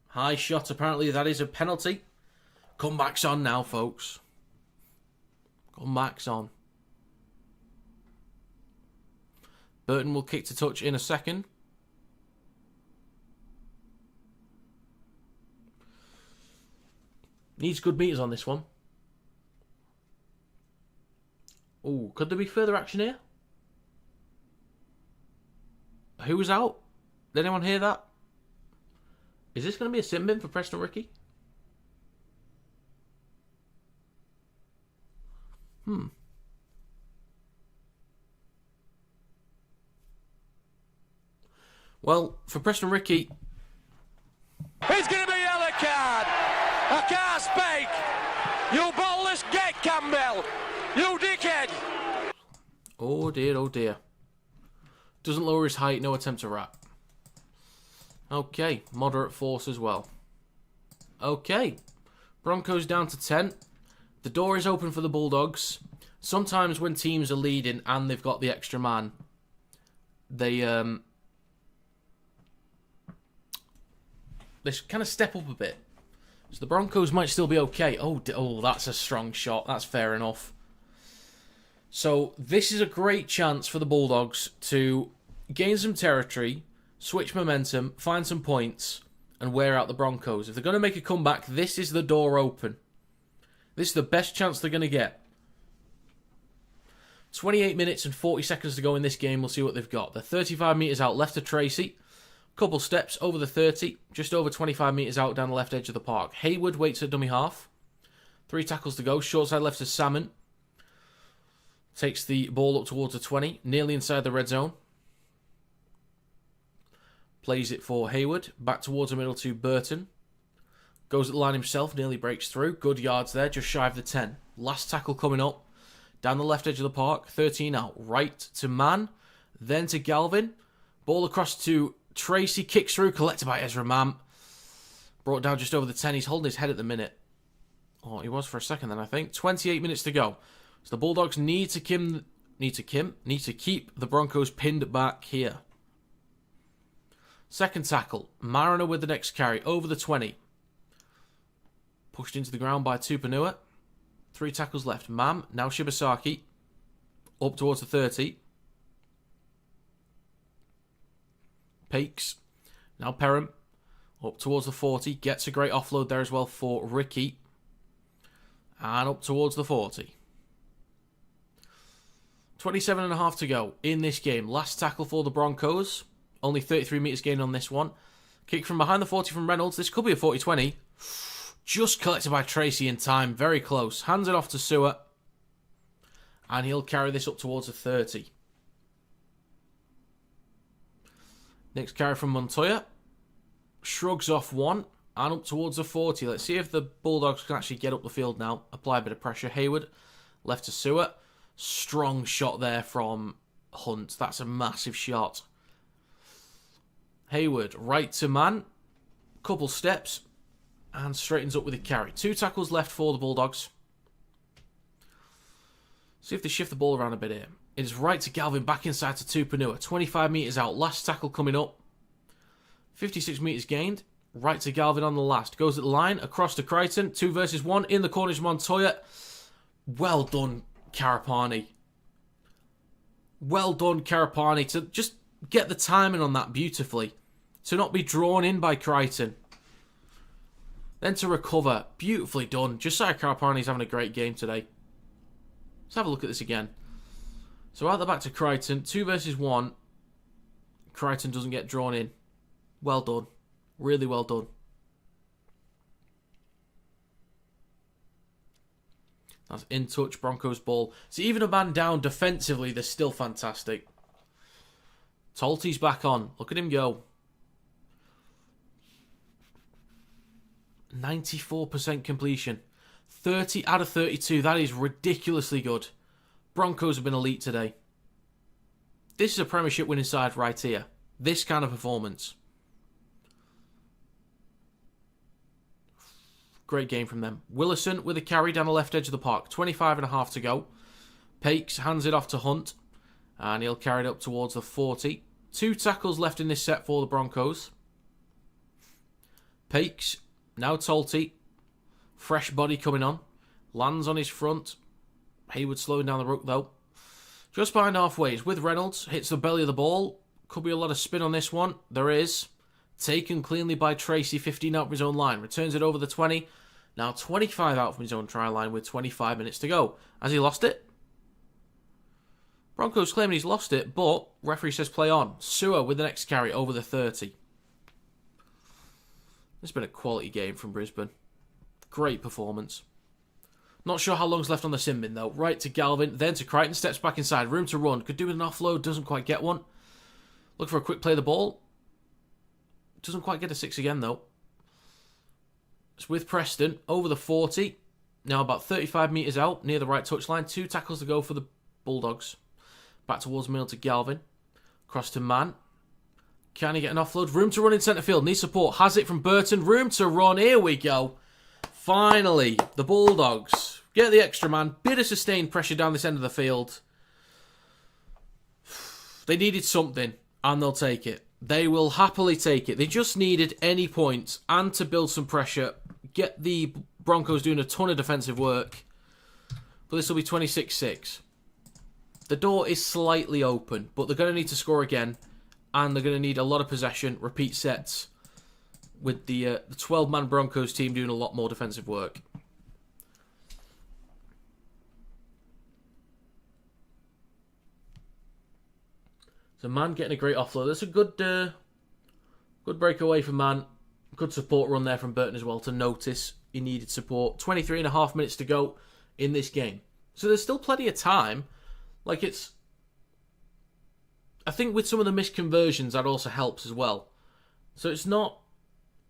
High shot, apparently that is a penalty. Comeback's on now, folks. Comeback's on. Burton will kick to touch in a second. Needs good meters on this one. Oh, could there be further action here? Who was out? Did anyone hear that? Is this going to be a sin bin for Preston Ricky? Well, for Preston Ricky... It's going to be a yellow card. I can't speak. You ballless gate, Campbell. You dickhead! Oh dear, oh dear. Doesn't lower his height, no attempt to wrap. Okay, moderate force as well. Okay, Broncos down to 10. The door is open for the Bulldogs. Sometimes when teams are leading and they've got the extra man, they kind of step up a bit. So the Broncos might still be okay. Oh, that's a strong shot. That's fair enough. So this is a great chance for the Bulldogs to gain some territory, switch momentum, find some points, and wear out the Broncos. If they're going to make a comeback, this is the door open. This is the best chance they're going to get. 28 minutes and 40 seconds to go in this game. We'll see what they've got. They're 35 metres out left of Tracy. Couple steps over the 30. Just over 25 metres out down the left edge of the park. Hayward waits at dummy half. 3 tackles to go. Short side left to Salmon. Takes the ball up towards the 20. Nearly inside the red zone. Plays it for Hayward. Back towards the middle to Burton. Goes at the line himself, nearly breaks through. Good yards there, just shy of the 10. Last tackle coming up. Down the left edge of the park, 13 out. Right to Mann, then to Galvin. Ball across to Tracy, kicks through, collected by Ezra Mam. Brought down just over the 10. He's holding his head at the minute. Oh, he was for a second then, I think. 28 minutes to go. So the Bulldogs need to keep the Broncos pinned back here. Second tackle. Mariner with the next carry. Over the 20. Pushed into the ground by Tupanua. 3 tackles left. Mam. Now Shibasaki. Up towards the 30. Pakes. Now Perham. Up towards the 40. Gets a great offload there as well for Ricky. And up towards the 40. 27.5 to go in this game. Last tackle for the Broncos. Only 33 metres gained on this one. Kick from behind the 40 from Reynolds. This could be a 40-20. Just collected by Tracy in time. Very close. Hands it off to Sewer. And he'll carry this up towards the 30. Next carry from Montoya. Shrugs off one. And up towards the 40. Let's see if the Bulldogs can actually get up the field now. Apply a bit of pressure. Hayward. Left to Sewer. Strong shot there from Hunt. That's a massive shot. Hayward. Right to Mann. Couple steps. And straightens up with a carry. 2 tackles left for the Bulldogs. See if they shift the ball around a bit here. It is right to Galvin. Back inside to Tupanua. 25 metres out. Last tackle coming up. 56 metres gained. Right to Galvin on the last. Goes at the line. Across to Crichton. 2 versus 1. In the corners, Montoya. Well done, Karapani. Well done, Karapani. To just get the timing on that beautifully. To not be drawn in by Crichton. Then to recover. Beautifully done. Josiah Karapani's having a great game today. Let's have a look at this again. So out the back to Crichton. 2 versus 1. Crichton doesn't get drawn in. Well done. Really well done. That's in touch, Broncos ball. So even a man down defensively, they're still fantastic. Tolty's back on. Look at him go. 94% completion. 30 out of 32. That is ridiculously good. Broncos have been elite today. This is a premiership winning side right here. This kind of performance. Great game from them. Willison with a carry down the left edge of the park. 25.5 to go. Pakes hands it off to Hunt. And he'll carry it up towards the 40. 2 tackles left in this set for the Broncos. Pakes. Now Tolty. Fresh body coming on. Lands on his front. Hayward slowing down the ruck though. Just behind halfway with Reynolds. Hits the belly of the ball. Could be a lot of spin on this one. There is. Taken cleanly by Tracy, 15 out from his own line. Returns it over the 20. Now 25 out from his own try line with 25 minutes to go. Has he lost it? Broncos claiming he's lost it, but referee says play on. Sewer with the next carry over the 30. It's been a quality game from Brisbane. Great performance. Not sure how long's left on the sin bin though. Right to Galvin, then to Crichton. Steps back inside. Room to run. Could do with an offload. Doesn't quite get one. Look for a quick play of the ball. Doesn't quite get a 6 again, though. It's with Preston, over the 40. Now about 35 metres out, near the right touchline. 2 tackles to go for the Bulldogs. Back towards middle to Galvin. Cross to Mann. Can he get an offload? Room to run in centre field. Needs support. Has it from Burton. Room to run. Here we go. Finally, the Bulldogs get the extra man. Bit of sustained pressure down this end of the field. They needed something, and they'll take it. They will happily take it. They just needed any points and to build some pressure. Get the Broncos doing a ton of defensive work. But this will be 26-6. The door is slightly open, but they're going to need to score again. And they're going to need a lot of possession, repeat sets. With the 12-man Broncos team doing a lot more defensive work. So Mann getting a great offload. That's a good breakaway for Mann. Good support run there from Burton as well to notice he needed support. 23.5 minutes to go in this game. So there's still plenty of time. Like it's... I think with some of the missed conversions that also helps as well. So it's not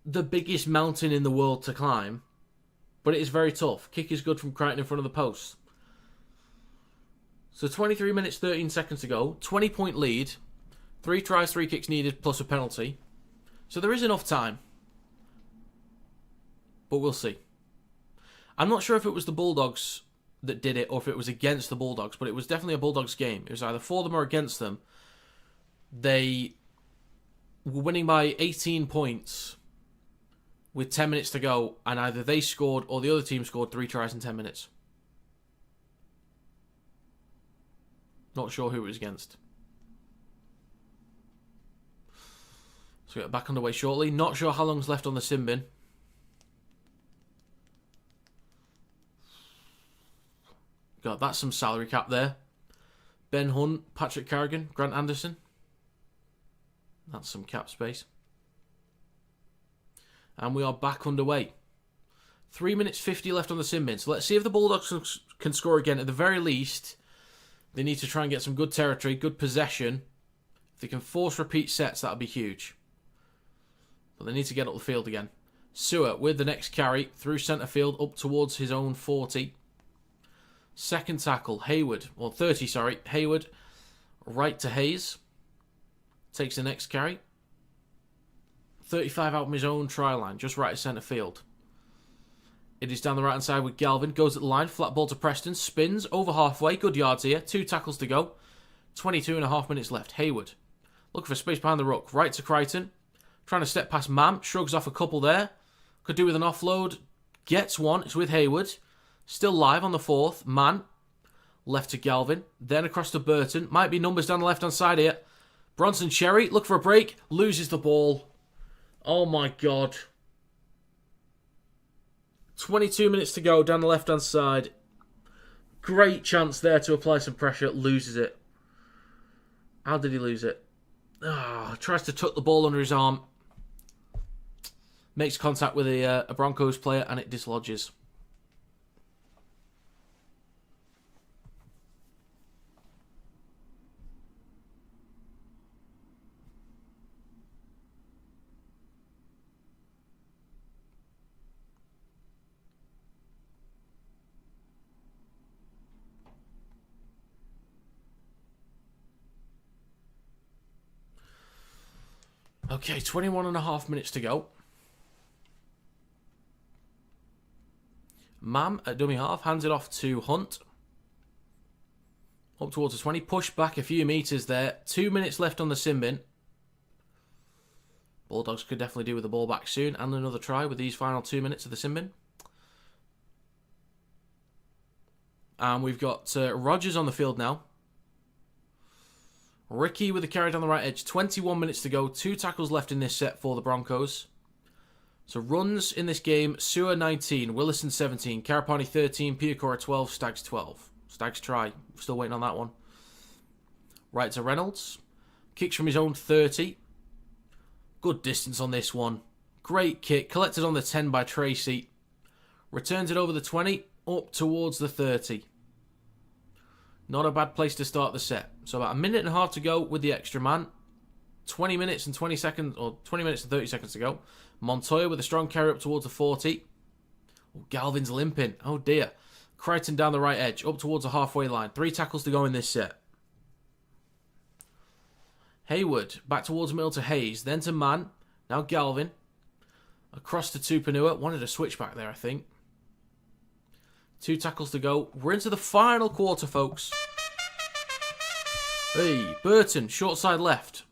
the biggest mountain in the world to climb, but it is very tough. Kick is good from Crichton in front of the post. So 23 minutes, 13 seconds to go. 20-point lead. 3 tries, 3 kicks needed, plus a penalty. So there is enough time. But we'll see. I'm not sure if it was the Bulldogs that did it or if it was against the Bulldogs, but it was definitely a Bulldogs game. It was either for them or against them. They were winning by 18 points with 10 minutes to go, and either they scored or the other team scored 3 tries in 10 minutes. Not sure who it was against. So we'll get back underway shortly. Not sure how long's left on the sim bin. God, that's some salary cap there. Ben Hunt, Patrick Carrigan, Grant Anderson. That's some cap space. And we are back underway. 3 minutes 50 left on the sim bin. So let's see if the Bulldogs can score again. At the very least, they need to try and get some good territory, good possession. If they can force repeat sets, that would be huge. But they need to get up the field again. Sewer with the next carry through centre field up towards his own 40. Second tackle, Hayward. Well, 30, sorry. Hayward right to Hayes. Takes the next carry. 35 out from his own try line, just right at centre field. It is down the right-hand side with Galvin. Goes at the line, flat ball to Preston. Spins, over halfway. Good yards here. 2 tackles to go. 22.5 minutes left. Hayward. Looking for space behind the ruck. Right to Crichton. Trying to step past Mam. Shrugs off a couple there. Could do with an offload. Gets one. It's with Hayward. Still live on the 4th. Man. Left to Galvin. Then across to Burton. Might be numbers down the left-hand side here. Bronson Cherry. Look for a break. Loses the ball. Oh my God. 22 minutes to go down the left-hand side. Great chance there to apply some pressure. Loses it. How did he lose it? Tries to tuck the ball under his arm. Makes contact with a Broncos player and it dislodges. Okay, 21.5 minutes to go. Mam at dummy half, hands it off to Hunt. Up towards the 20, push back a few metres there. 2 minutes left on the sim bin. Bulldogs could definitely do with the ball back soon. And another try with these final 2 minutes of the sim bin. And we've got Rogers on the field now. Ricky with the carry down the right edge. 21 minutes to go. 2 tackles left in this set for the Broncos. So runs in this game. Sewer 19. Willison 17. Karapani 13. Piakora 12. Stags 12. Stags try. Still waiting on that one. Right to Reynolds. Kicks from his own 30. Good distance on this one. Great kick. Collected on the 10 by Tracy. Returns it over the 20. Up towards the 30. Not a bad place to start the set. So about 1.5 minutes to go with the extra man. 20 minutes and 20 seconds, or 20 minutes and 30 seconds to go. Montoya with a strong carry up towards the 40. Oh, Galvin's limping. Oh dear. Crichton down the right edge, up towards the halfway line. 3 tackles to go in this set. Hayward, back towards middle to Hayes, then to Mann. Now Galvin. Across to Tupanua. Wanted a switch back there, I think. 2 tackles to go. We're into the final quarter, folks. Hey, Burton, short side left.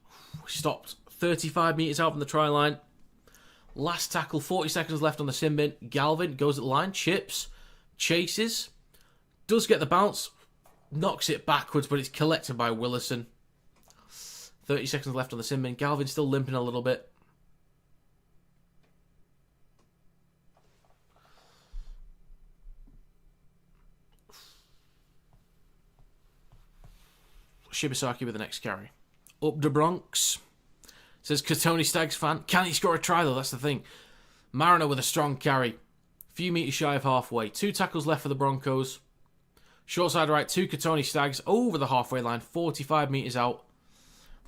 Stopped 35 metres out from the try line. Last tackle, 40 seconds left on the sim bin. Galvin goes at the line, chips, chases, does get the bounce, knocks it backwards, but it's collected by Willison. 30 seconds left on the sim bin. Galvin still limping a little bit. Shibasaki with the next carry. Up the Bronx. Says Katoni Stags fan. Can he score a try though? That's the thing. Mariner with a strong carry. Few metres shy of halfway. 2 tackles left for the Broncos. Short side right, 2 Katoni Stags over the halfway line. 45 metres out.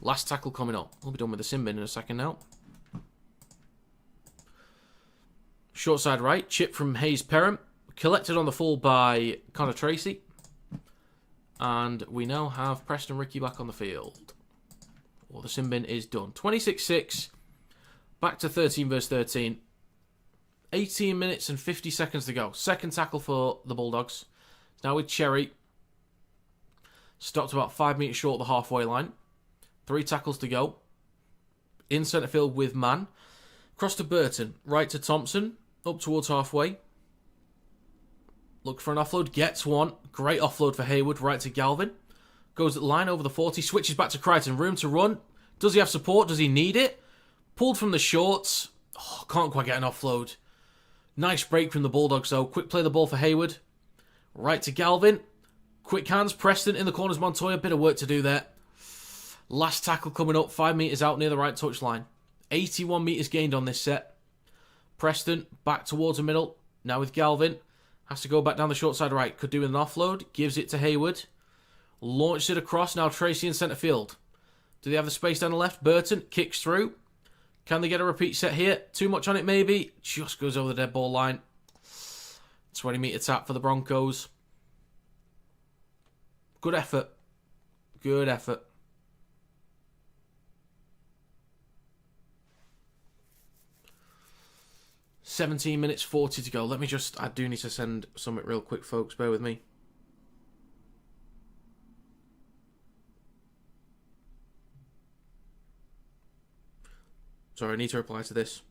Last tackle coming up. We'll be done with the sim bin in a second now. Short side right, chip from Hayes Perham. Collected on the full by Connor Tracy. And we now have Preston Ricky back on the field. Well, the sin bin is done. 26-6. Back to 13 versus 13. 18 minutes and 50 seconds to go. Second tackle for the Bulldogs. Now with Cherry. Stopped about 5 metres short of the halfway line. 3 tackles to go. In centre field with Mann. Cross to Burton. Right to Thompson. Up towards halfway. Look for an offload. Gets one. Great offload for Hayward. Right to Galvin. Goes at the line over the 40. Switches back to Crichton. Room to run. Does he have support? Does he need it? Pulled from the shorts. Oh, can't quite get an offload. Nice break from the Bulldogs though. Quick play the ball for Hayward. Right to Galvin. Quick hands. Preston in the corners. Montoya. Bit of work to do there. Last tackle coming up. 5 metres out near the right touchline. 81 metres gained on this set. Preston back towards the middle. Now with Galvin. Has to go back down the short side right. Could do an offload. Gives it to Hayward. Launched it across. Now Tracy in centre field. Do they have the space down the left? Burton kicks through. Can they get a repeat set here? Too much on it maybe. Just goes over the dead ball line. 20 metre tap for the Broncos. Good effort. Good effort. $17 minutes 40 to go. I do need to send something real quick, folks. Bear with me. Sorry, I need to reply to this.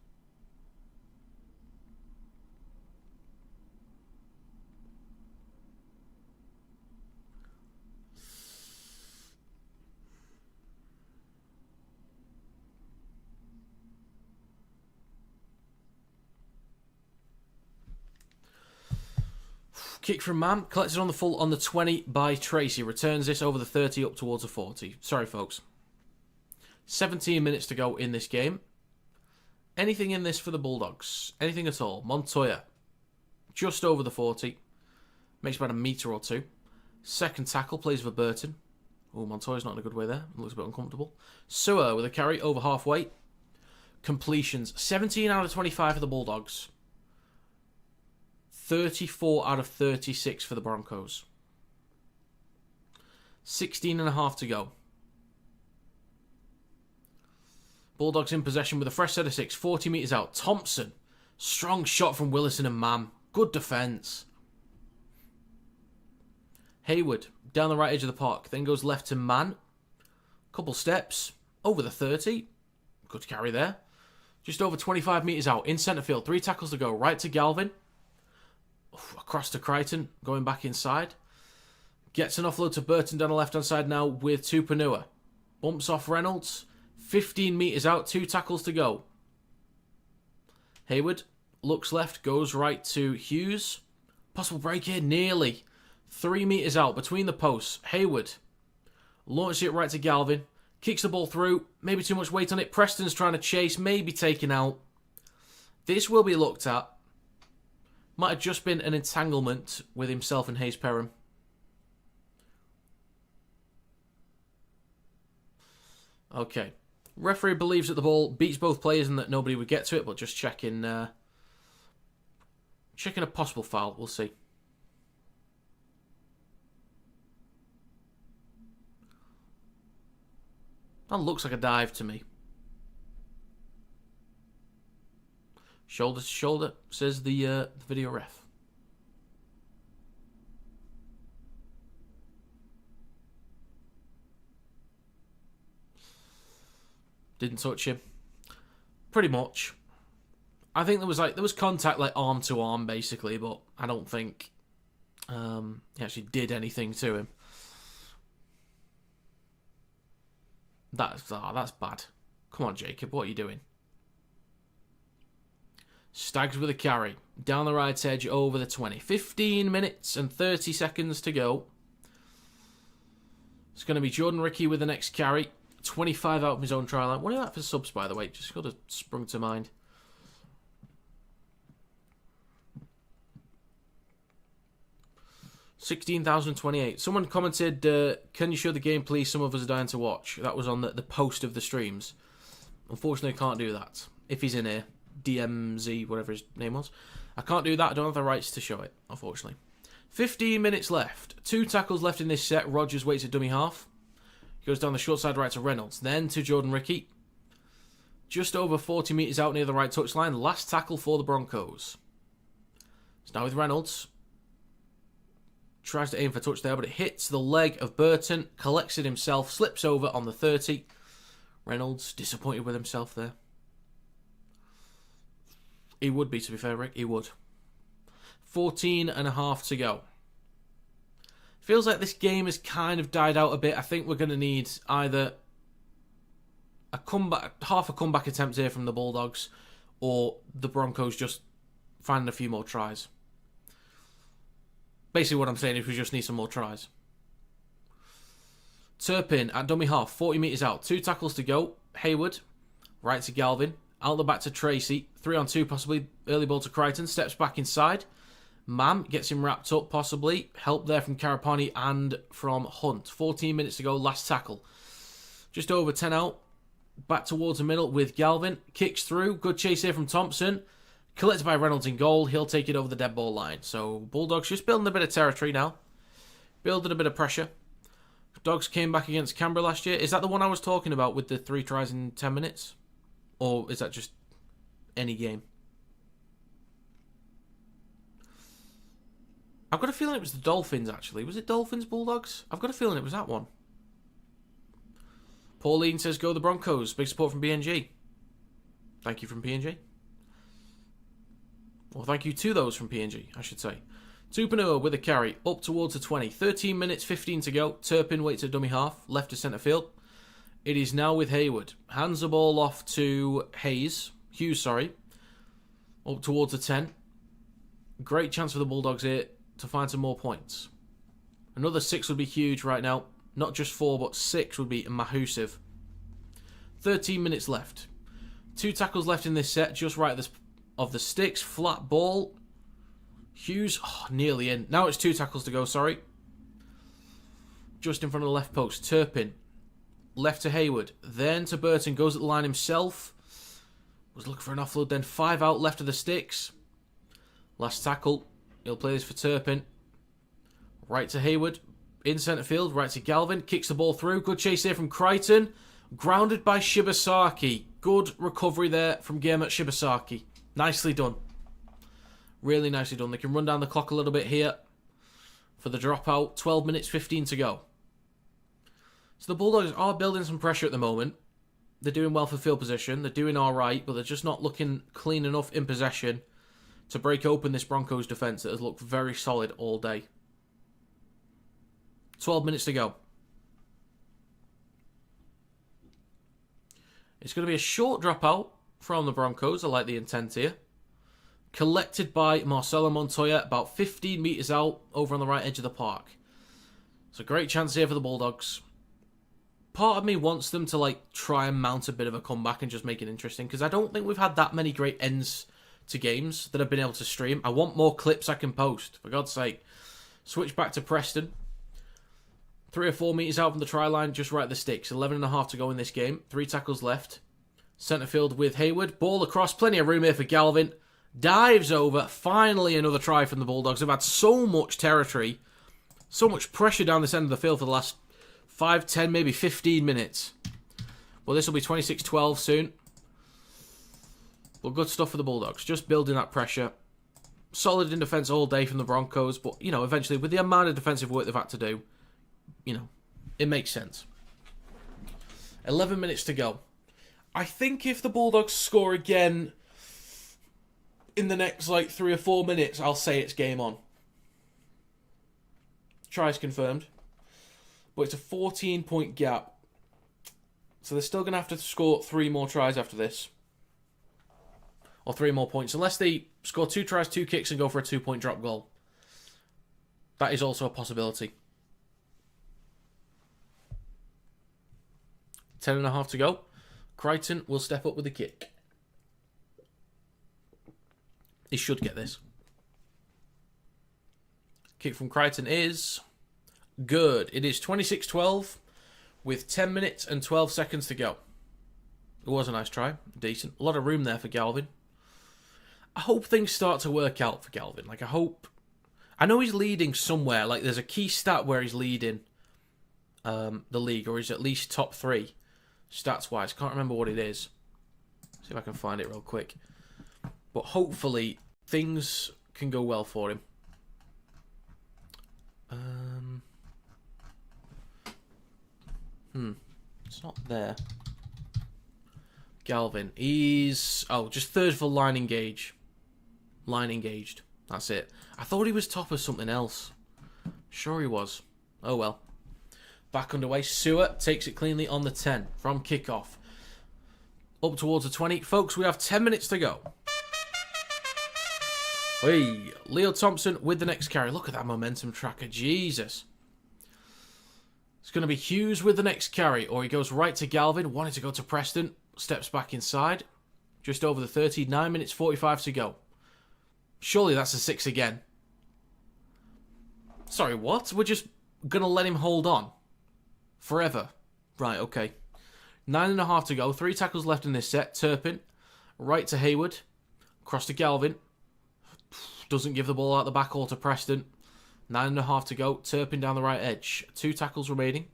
Kick from Mann, collected on the full on the 20 by Tracy. Returns this over the 30 up towards the 40. Sorry, folks. 17 minutes to go in this game. Anything in this for the Bulldogs? Anything at all? Montoya. Just over the 40. Makes about a metre or two. Second tackle, plays for Burton. Oh, Montoya's not in a good way there. Looks a bit uncomfortable. Sewer with a carry over halfway. Completions. 17 out of 25 for the Bulldogs. 34 out of 36 for the Broncos. 16.5 to go. Bulldogs in possession with a fresh set of 6. 40 metres out. Thompson. Strong shot from Willison and Mann. Good defence. Hayward. Down the right edge of the park. Then goes left to Mann. Couple steps. Over the 30. Good carry there. Just over 25 metres out. In centre field. 3 tackles to go. Right to Galvin. Across to Crichton, going back inside. Gets an offload to Burton down the left-hand side now with Tupanua. Bumps off Reynolds. 15 metres out, 2 tackles to go. Hayward looks left, goes right to Hughes. Possible break here, nearly. 3 metres out between the posts. Hayward launches it right to Galvin. Kicks the ball through. Maybe too much weight on it. Preston's trying to chase, maybe taken out. This will be looked at. Might have just been an entanglement with himself and Hayes Perham. Okay. Referee believes that the ball beats both players and that nobody would get to it, but just checking a possible foul. We'll see. That looks like a dive to me. Shoulder to shoulder, says the video ref. Didn't touch him. Pretty much. I think there was contact like arm to arm basically, but I don't think he actually did anything to him. That's bad. Come on, Jacob, what are you doing? Stags with a carry. Down the right edge over the 20. 15 minutes and 30 seconds to go. It's going to be Jordan Ricky with the next carry. 25 out from his own try line. What are that for subs, by the way? Just got to sprung to mind. $16,028. Someone commented, can you show the game, please? Some of us are dying to watch. That was on the post of the streams. Unfortunately, I can't do that. If he's in here. DMZ, whatever his name was. I can't do that. I don't have the rights to show it, unfortunately. 15 minutes left. 2 tackles left in this set. Rogers waits at dummy half. He goes down the short side right to Reynolds. Then to Jordan Ricky. Just over 40 metres out near the right touchline. Last tackle for the Broncos. It's now with Reynolds. Tries to aim for touch there, but it hits the leg of Burton. Collects it himself. Slips over on the 30. Reynolds disappointed with himself there. He would be, to be fair, Rick. He would. 14 and a half to go. Feels like this game has kind of died out a bit. I think we're going to need either a comeback, half a comeback attempt here from the Bulldogs, or the Broncos just finding a few more tries. Basically what I'm saying is we just need some more tries. Turpin at dummy half, 40 metres out. 2 tackles to go. Hayward, right to Galvin. Out the back to Tracy. 3-on-2 possibly. Early ball to Crichton. Steps back inside. Mam gets him wrapped up possibly. Help there from Karapani and from Hunt. 14 minutes to go. Last tackle. Just over 10 out. Back towards the middle with Galvin. Kicks through. Good chase here from Thompson. Collected by Reynolds in goal. He'll take it over the dead ball line. So Bulldogs just building a bit of territory now. Building a bit of pressure. Dogs came back against Canberra last year. Is that the one I was talking about with the 3 tries in 10 minutes? Or is that just any game? I've got a feeling it was the Dolphins, actually. Was it Dolphins, Bulldogs? I've got a feeling it was that one. Pauline says, go the Broncos. Big support from BNG. Thank you from PNG. Well, thank you to those from PNG, I should say. Tupanua with a carry, up towards the 20. 13 minutes, 15 to go. Turpin waits at dummy half, left to centre field. It is now with Hayward. Hands the ball off to Hughes, up towards the 10. Great chance for the Bulldogs here to find some more points. Another 6 would be huge right now. Not just 4, but 6 would be massive. 13 minutes left. 2 tackles left in this set, just right of the sticks. Flat ball. Hughes, nearly in. Now it's 2 tackles to go, sorry. Just in front of the left post. Turpin. Left to Hayward. Then to Burton. Goes at the line himself. Was looking for an offload. Then 5 out left of the sticks. Last tackle. He'll play this for Turpin. Right to Hayward. In centre field. Right to Galvin. Kicks the ball through. Good chase here from Crichton. Grounded by Shibasaki. Good recovery there from Germot Shibasaki. Nicely done. Really nicely done. They can run down the clock a little bit here for the dropout. 12 minutes, 15 to go. So the Bulldogs are building some pressure at the moment. They're doing well for field position. They're doing all right, but they're just not looking clean enough in possession to break open this Broncos defence that has looked very solid all day. 12 minutes to go. It's going to be a short dropout from the Broncos. I like the intent here. Collected by Marcelo Montoya, about 15 metres out, over on the right edge of the park. It's a great chance here for the Bulldogs. Part of me wants them to try and mount a bit of a comeback and just make it interesting, because I don't think we've had that many great ends to games that I've been able to stream. I want more clips I can post, for God's sake. Switch back to Preston. 3 or 4 metres out from the try line, just right at the sticks. 11 and a half to go in this game. 3 tackles left. Centre field with Hayward. Ball across, plenty of room here for Galvin. Dives over. Finally another try from the Bulldogs. They've had so much territory, so much pressure down this end of the field for the last 5, 10, maybe 15 minutes. Well, this will be 26-12 soon. Well, good stuff for the Bulldogs. Just building that pressure. Solid in defence all day from the Broncos, but, eventually, with the amount of defensive work they've had to do, it makes sense. 11 minutes to go. I think if the Bulldogs score again in the next 3 or 4 minutes, I'll say it's game on. Tries confirmed. But it's a 14-point gap. So they're still going to have to score 3 more tries after this. Or 3 more points. Unless they score 2 tries, 2 kicks and go for a 2-point drop goal. That is also a possibility. 10 and a half to go. Crichton will step up with the kick. He should get this. Kick from Crichton is good. It is 26-12 with 10 minutes and 12 seconds to go. It was a nice try. Decent. A lot of room there for Galvin. I hope things start to work out for Galvin. Like, I know he's leading somewhere. Like, there's a key stat where he's leading the league, or he's at least top 3 stats-wise. Can't remember what it is. See if I can find it real quick. But hopefully, things can go well for him. It's not there. Galvin. He's... Oh, just 3rd for line engage. Line engaged. That's it. I thought he was top of something else. Sure he was. Oh well. Back underway. Sewer takes it cleanly on the 10 from kickoff. Up towards the 20. Folks, we have 10 minutes to go. Hey, Leo Thompson with the next carry. Look at that momentum tracker. Jesus. It's going to be Hughes with the next carry. Or he goes right to Galvin. Wanted to go to Preston. Steps back inside. Just over the 30. 9 minutes 45 to go. Surely that's a 6 again. Sorry, what? We're just going to let him hold on. Forever. Right, okay. 9.5 to go. 3 tackles left in this set. Turpin. Right to Hayward. Cross to Galvin. Doesn't give the ball out the back or to Preston. 9.5 to go. Turpin down the right edge. 2 tackles remaining.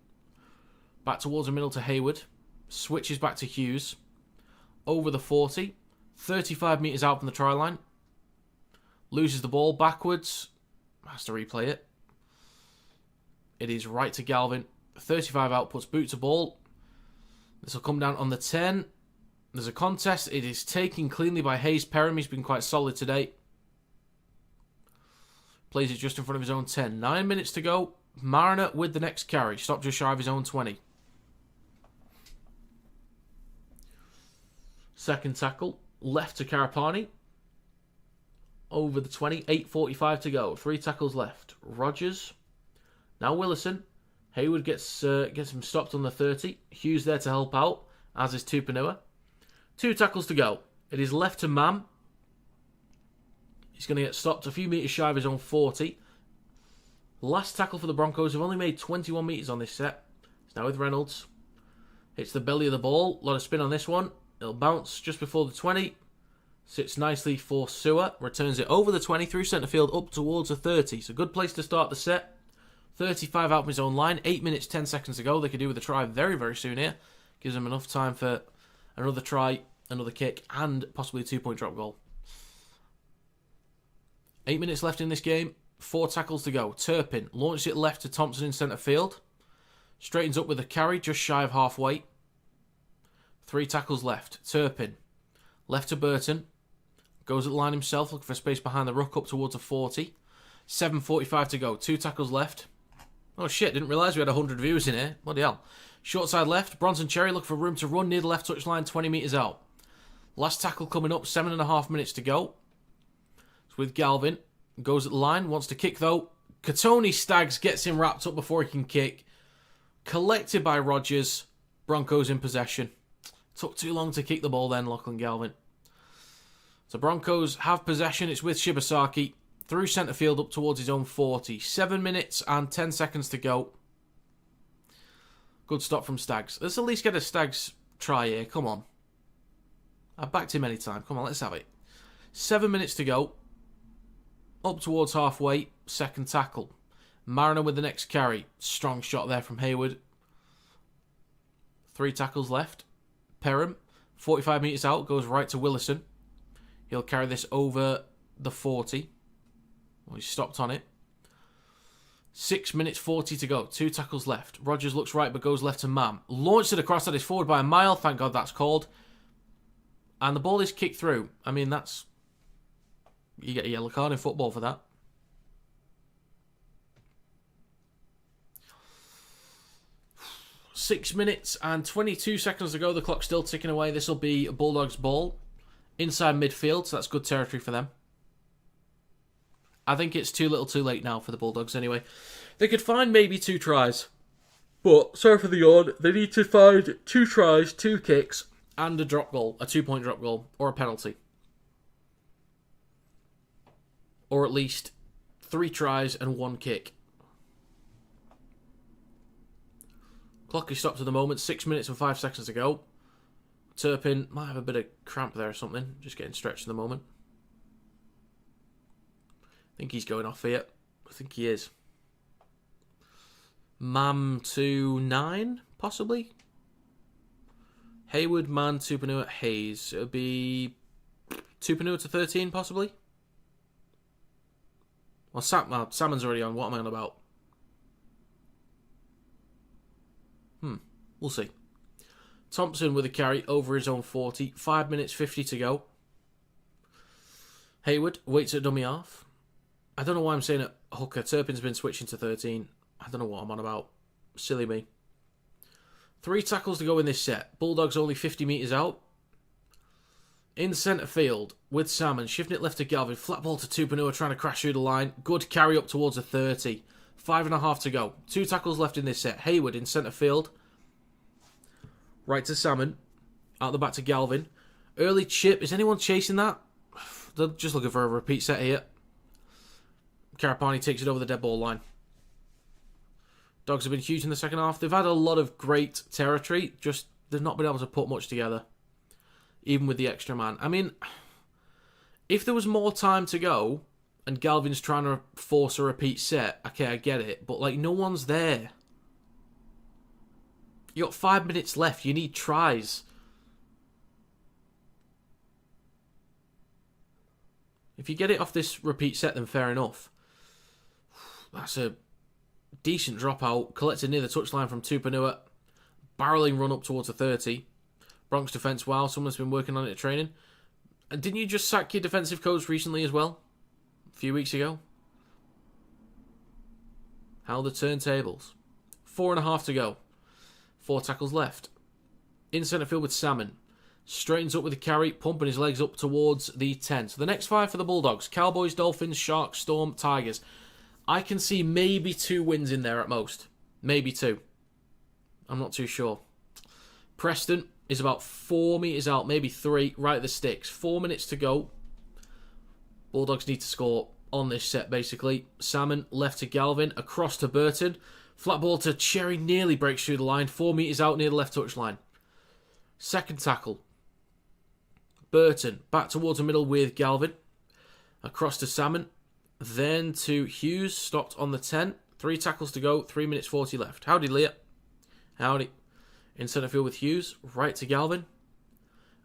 Back towards the middle to Hayward. Switches back to Hughes. Over the 40. 35 metres out from the try line. Loses the ball backwards. Has to replay it. It is right to Galvin. 35 out, puts boot to ball. This will come down on the 10. There's a contest. It is taken cleanly by Hayes Perham. He's been quite solid today. Plays it just in front of his own 10. 9 minutes to go. Mariner with the next carry. Stopped just shy of his own 20. Second tackle. Left to Karapani. Over the 20. 8.45 to go. 3 tackles left. Rogers. Now Willison. Hayward gets him stopped on the 30. Hughes there to help out, as is Tupanua. 2 tackles to go. It is left to Mam. He's going to get stopped a few metres shy of his own 40. Last tackle for the Broncos. Have only made 21 metres on this set. It's now with Reynolds. Hits the belly of the ball. A lot of spin on this one. It'll bounce just before the 20. Sits nicely for Sewer. Returns it over the 20 through centre field up towards the 30. It's a good place to start the set. 35 out from his own line. 8 minutes, 10 seconds to go. They could do with a try very, very soon here. Gives them enough time for another try, another kick, and possibly a 2-point drop goal. 8 minutes left in this game. 4 tackles to go. Turpin launches it left to Thompson in centre field. Straightens up with a carry just shy of halfway. 3 tackles left. Turpin. Left to Burton. Goes at the line himself, looking for space behind the ruck up towards a 40. 7.45 to go. 2 tackles left. Oh shit, didn't realise we had 100 viewers in here. Bloody hell. Short side left. Bronson Cherry looking for room to run near the left touchline, 20 metres out. Last tackle coming up, 7.5 minutes to go. It's with Galvin. Goes at the line, wants to kick though. Katoni Staggs gets him wrapped up before he can kick. Collected by Rogers. Broncos in possession. Took too long to kick the ball then, Lachlan Galvin. So Broncos have possession. It's with Shibasaki. Through centre field up towards his own 40. 7 minutes and 10 seconds to go. Good stop from Staggs. Let's at least get a Staggs try here. Come on. I've backed him anytime. Come on, let's have it. 7 minutes to go. Up towards halfway. Second tackle. Mariner with the next carry. Strong shot there from Hayward. 3 tackles left. Perham. 45 metres out. Goes right to Willison. He'll carry this over the 40. Well, he's stopped on it. 6 minutes 40 to go. 2 tackles left. Rogers looks right but goes left to Mam. Launched it across. That is forward by a mile. Thank God that's called. And the ball is kicked through. I mean, that's... You get a yellow card in football for that. Six minutes and 22 seconds to go. The clock's still ticking away. This will be a Bulldogs ball. Inside midfield, so that's good territory for them. I think it's too little too late now for the Bulldogs anyway. They could find maybe 2 tries. But, sorry for the yawn, they need to find 2 tries, 2 kicks, and a drop goal. A 2-point drop goal. Or a penalty. Or at least 3 tries and 1 kick. Clock is stopped at the moment. 6 minutes and 5 seconds to go. Turpin might have a bit of cramp there or something. Just getting stretched at the moment. think he's going off here. I think he is. Mam to 9, possibly. Hayward, Man, Tupanua, Hayes. It would be Tupanua to 13, possibly. Well, Salmon's already on. What am I on about? We'll see. Thompson with a carry over his own 40. 5 minutes 50 to go. Hayward waits at dummy half. I don't know why I'm saying it. Hooker. Turpin's been switching to 13. I don't know what I'm on about. Silly me. 3 tackles to go in this set. Bulldogs only 50 metres out. In centre field with Salmon. Shifting it left to Galvin. Flat ball to Tupanua trying to crash through the line. Good carry up towards a 30. 5.5 to go. 2 tackles left in this set. Hayward in centre field. Right to Salmon. Out the back to Galvin. Early chip. Is anyone chasing that? They're just looking for a repeat set here. Karapani takes it over the dead ball line. Dogs have been huge in the second half. They've had a lot of great territory. Just they've not been able to put much together. Even with the extra man. I mean, if there was more time to go and Galvin's trying to force a repeat set, okay, I get it. But, like, no one's there. You got 5 minutes left. You need tries. If you get it off this repeat set, then fair enough. That's a decent dropout. Collected near the touchline from Tupanua. Barreling run up towards the 30. Bronx defence, wow, someone's been working on it at training. And didn't you just sack your defensive coach recently as well? A few weeks ago? How the turntables. 4.5 to go. 4 tackles left. In centre field with Salmon. Straightens up with the carry, pumping his legs up towards the 10. So the next 5 for the Bulldogs. Cowboys, Dolphins, Sharks, Storm, Tigers. I can see maybe 2 wins in there at most. Maybe 2. I'm not too sure. Preston is about 4 metres out, maybe 3, right at the sticks. 4 minutes to go. Bulldogs need to score on this set, basically. Salmon left to Galvin, across to Burton. Flat ball to Cherry, nearly breaks through the line. 4 metres out near the left touch line. Second tackle. Burton, back towards the middle with Galvin. Across to Salmon. Then to Hughes, stopped on the 10. 3 tackles to go, 3 minutes 40 left. Howdy, Leah. Howdy. In centre field with Hughes, right to Galvin.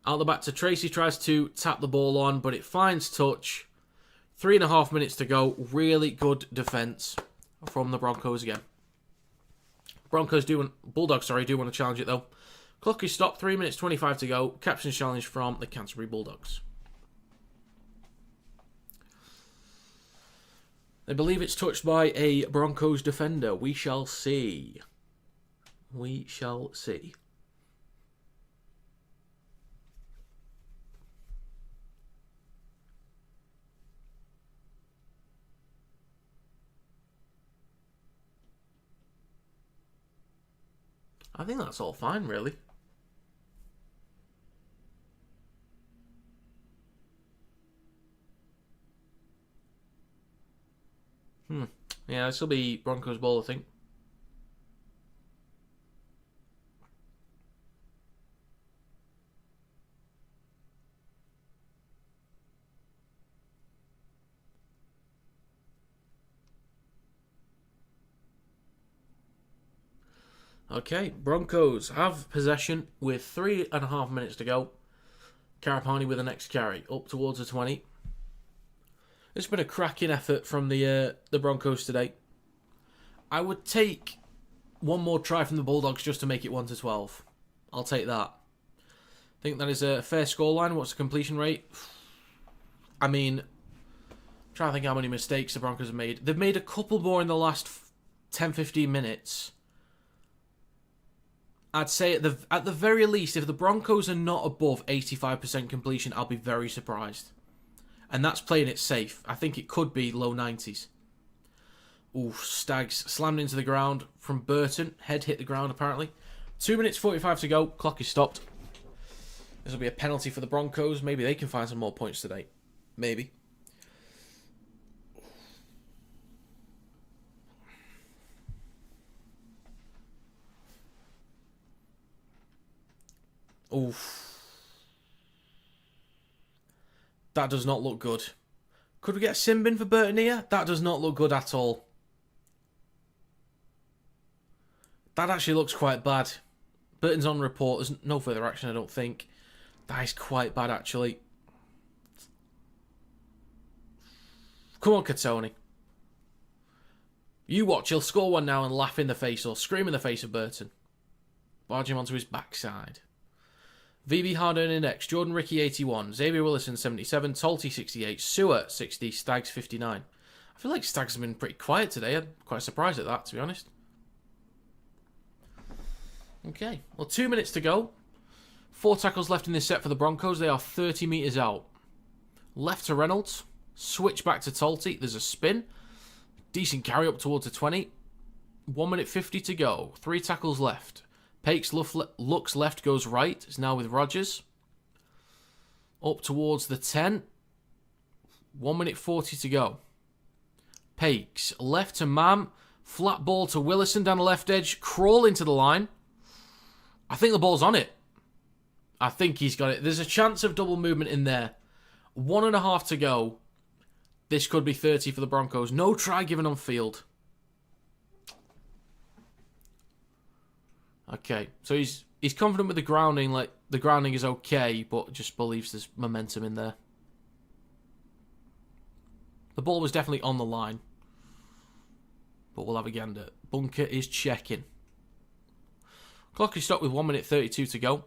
Out the back to Tracy, tries to tap the ball on, but it finds touch. 3.5 minutes to go. Really good defence from the Broncos again. Bulldogs do want to challenge it though. Clock is stopped, 3 minutes 25 to go. Captain's challenge from the Canterbury Bulldogs. They believe it's touched by a Broncos defender. We shall see. We shall see. I think that's all fine, really. Yeah, this will be Broncos ball, I think. Okay, Broncos have possession with 3.5 minutes to go. Karapani with the next carry, up towards the 20. It's been a cracking effort from the Broncos today. I would take one more try from the Bulldogs just to make it 1-12. I'll take that. I think that is a fair scoreline. What's the completion rate? I mean, I'm trying to think how many mistakes the Broncos have made. They've made a couple more in the last 10-15 minutes. I'd say at the very least, if the Broncos are not above 85% completion, I'll be very surprised. And that's playing it safe. I think it could be low 90s. Ooh, Stags slammed into the ground from Burton. Head hit the ground, apparently. 2 minutes 45 to go. Clock is stopped. This will be a penalty for the Broncos. Maybe they can find some more points today. Maybe. Oof. That does not look good. Could we get a sin bin for Burton here? That does not look good at all. That actually looks quite bad. Burton's on report. There's no further action, I don't think. That is quite bad, actually. Come on, Katoni. You watch. He'll score one now and laugh in the face or scream in the face of Burton. Barge him onto his backside. VB Hard-earning next. Jordan Ricky 81. Xavier Willison 77. Tolty 68. Sewer 60. Stags 59. I feel like Stags have been pretty quiet today. I'm quite surprised at that, to be honest. Okay. Well, 2 minutes to go. 4 tackles left in this set for the Broncos. They are 30 metres out. Left to Reynolds. Switch back to Tolty. There's a spin. Decent carry up towards the 20. 1 minute 50 to go. 3 tackles left. Pakes looks left, goes right. It's now with Rogers. Up towards the 10. 1 minute 40 to go. Pakes left to Mam. Flat ball to Willison down the left edge. Crawl into the line. I think the ball's on it. I think he's got it. There's a chance of double movement in there. 1.5 to go. This could be 30 for the Broncos. No try given on field. Okay, so he's confident with the grounding. Like, the grounding is okay, but just believes there's momentum in there. The ball was definitely on the line. But we'll have a gander. Bunker is checking. Clock is stopped with 1 minute 32 to go.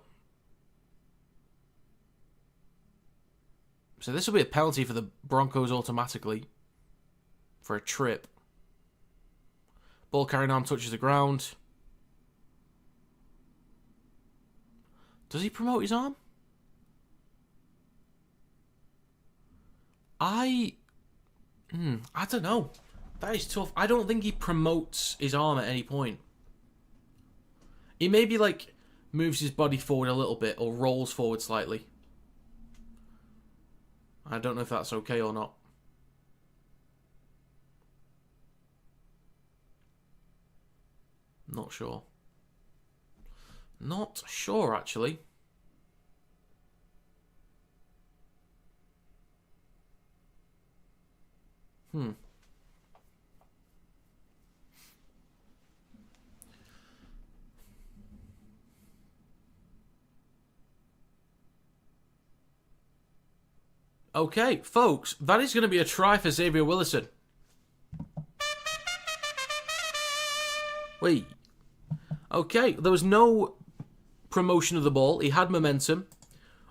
So this will be a penalty for the Broncos automatically. For a trip. Ball carrying arm touches the ground. Does he promote his arm? I don't know. That is tough. I don't think he promotes his arm at any point. He maybe, like, moves his body forward a little bit or rolls forward slightly. I don't know if that's okay or not. Not sure. Not sure, actually. Okay, folks, that is going to be a try for Xavier Willison. Wait. Okay, there was no promotion of the ball. He had momentum.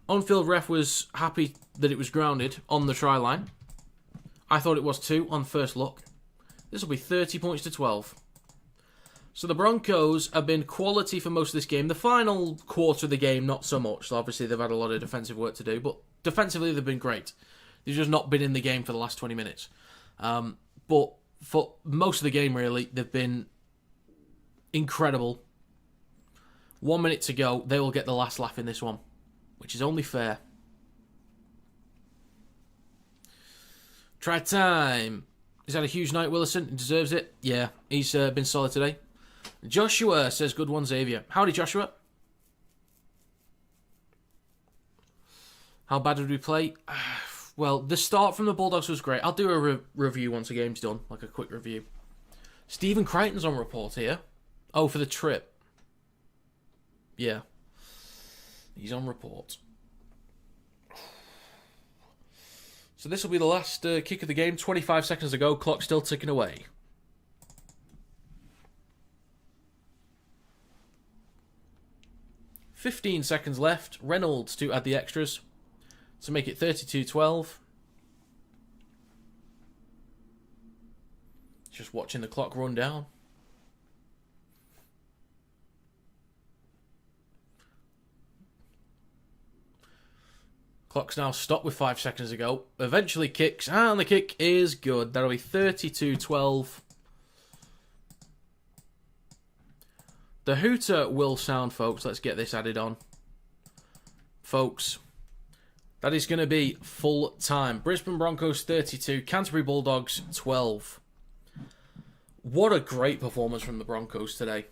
On-field ref was happy that it was grounded on the try line. I thought it was too on first look. This will be 30 points to 12. So the Broncos have been quality for most of this game. The final quarter of the game, not so much. So obviously they've had a lot of defensive work to do, but defensively they've been great. They've just not been in the game for the last 20 minutes. But for most of the game, really, they've been incredible. 1 minute to go. They will get the last laugh in this one, which is only fair. Try time. He's had a huge night, Willison. He deserves it. Yeah, he's been solid today. Joshua says, good one, Xavier. Howdy, Joshua. How bad did we play? Well, the start from the Bulldogs was great. I'll do a review once the game's done, like a quick review. Stephen Crichton's on report here. Oh, for the trip. Yeah. He's on report. So this will be the last kick of the game. 25 seconds to go. Clock still ticking away. $15 seconds left. Reynolds to add the extras to make it 32-12. Just watching the clock run down. Clock's now stopped with 5 seconds to go. Eventually kicks, and the kick is good. That'll be 32-12. The hooter will sound, folks. Let's get this added on. Folks, that is going to be full time. Brisbane Broncos 32, Canterbury Bulldogs 12. What a great performance from the Broncos today.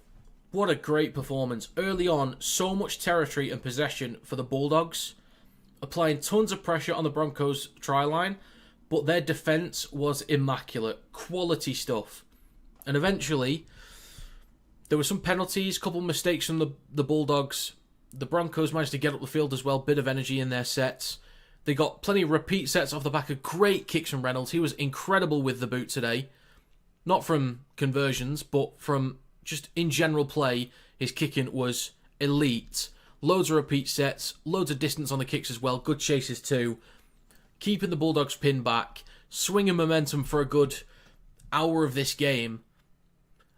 What a great performance. Early on, so much territory and possession for the Bulldogs. Applying tons of pressure on the Broncos try line. but their defence was immaculate. Quality stuff. And eventually, there were some penalties, a couple of mistakes from the Bulldogs. The Broncos managed to get up the field as well, bit of energy in their sets. They got plenty of repeat sets off the back of great kicks from Reynolds. He was incredible with the boot today. Not from conversions, but from just in general play. His kicking was elite. Loads of repeat sets, loads of distance on the kicks as well. Good chases too. Keeping the Bulldogs pinned back. Swinging momentum for a good hour of this game.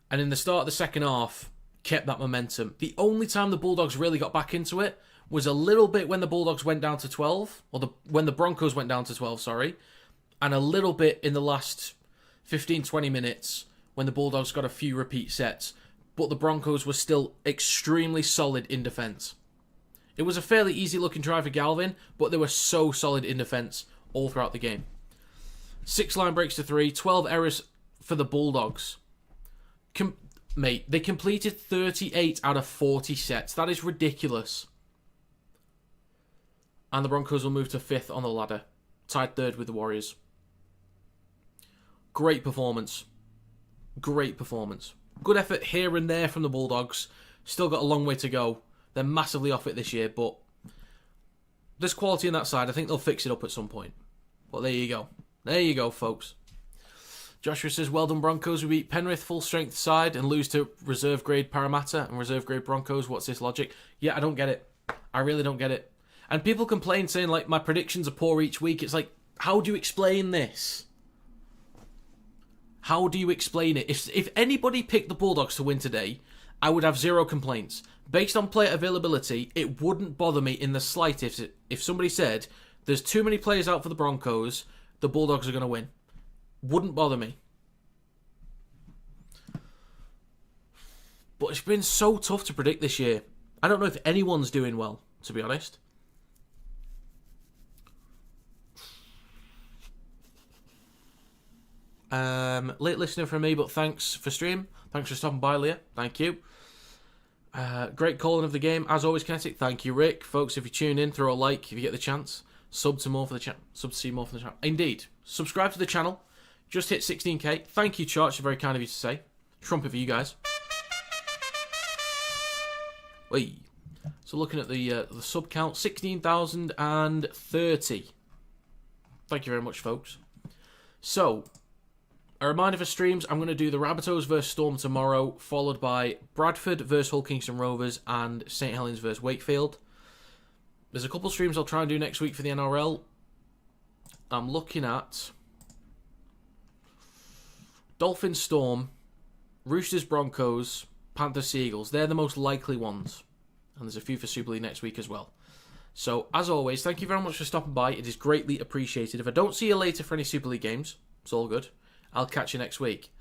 And in the start of the second half, kept that momentum. The only time the Bulldogs really got back into it was a little bit when the Bulldogs went down to 12. Or when the Broncos went down to 12, sorry. And a little bit in the last 15-20 minutes when the Bulldogs got a few repeat sets. But the Broncos were still extremely solid in defence. It was a fairly easy looking try for Galvin, but they were so solid in defence all throughout the game. 6 line breaks to 3, 12 errors for the Bulldogs. Mate, they completed 38 out of 40 sets. That is ridiculous. And the Broncos will move to 5th on the ladder, tied 3rd with the Warriors. Great performance. Great performance. Good effort here and there from the Bulldogs. Still got a long way to go. They're massively off it this year, but there's quality on that side. I think they'll fix it up at some point. But there you go. There you go, folks. Joshua says, well done, Broncos. We beat Penrith full strength side and lose to reserve grade Parramatta and reserve grade Broncos. What's this logic? Yeah, I don't get it. I really don't get it. And people complain saying, like, my predictions are poor each week. It's like, how do you explain this? How do you explain it? If anybody picked the Bulldogs to win today, I would have zero complaints. Based on player availability, it wouldn't bother me in the slightest if somebody said, there's too many players out for the Broncos, the Bulldogs are going to win. Wouldn't bother me. But it's been so tough to predict this year. I don't know if anyone's doing well, to be honest. Late listener from me, but thanks for stream. Thanks for stopping by, Leah. Thank you. Great calling of the game. As always, Kinetic. Thank you, Rick. Folks, if you tune in, throw a like if you get the chance. Sub to see more for the channel. Indeed. Subscribe to the channel. Just hit 16k. Thank you, Charge. It's very kind of you to say. Trumpet for you guys. Wait. So looking at the sub count, 16,030. Thank you very much, folks. So, a reminder for streams, I'm going to do the Rabbitohs vs Storm tomorrow, followed by Bradford vs Hull Kingston Rovers and St Helens vs Wakefield. There's a couple streams I'll try and do next week for the NRL. I'm looking at Dolphins Storm, Roosters Broncos, Panthers Seagulls. They're the most likely ones. And there's a few for Super League next week as well. So, as always, thank you very much for stopping by. It is greatly appreciated. If I don't see you later for any Super League games, it's all good. I'll catch you next week.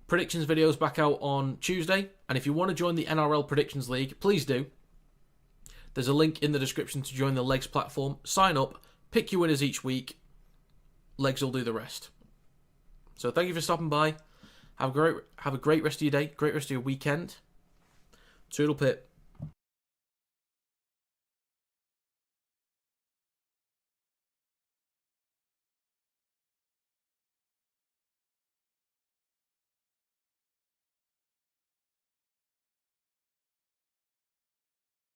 Predictions videos back out on Tuesday. And if you want to join the NRL Predictions League, please do. There's a link in the description to join the Legs platform. Sign up, pick your winners each week. Legs will do the rest. So thank you for stopping by. Have a great rest of your day, great rest of your weekend. Toodle pip.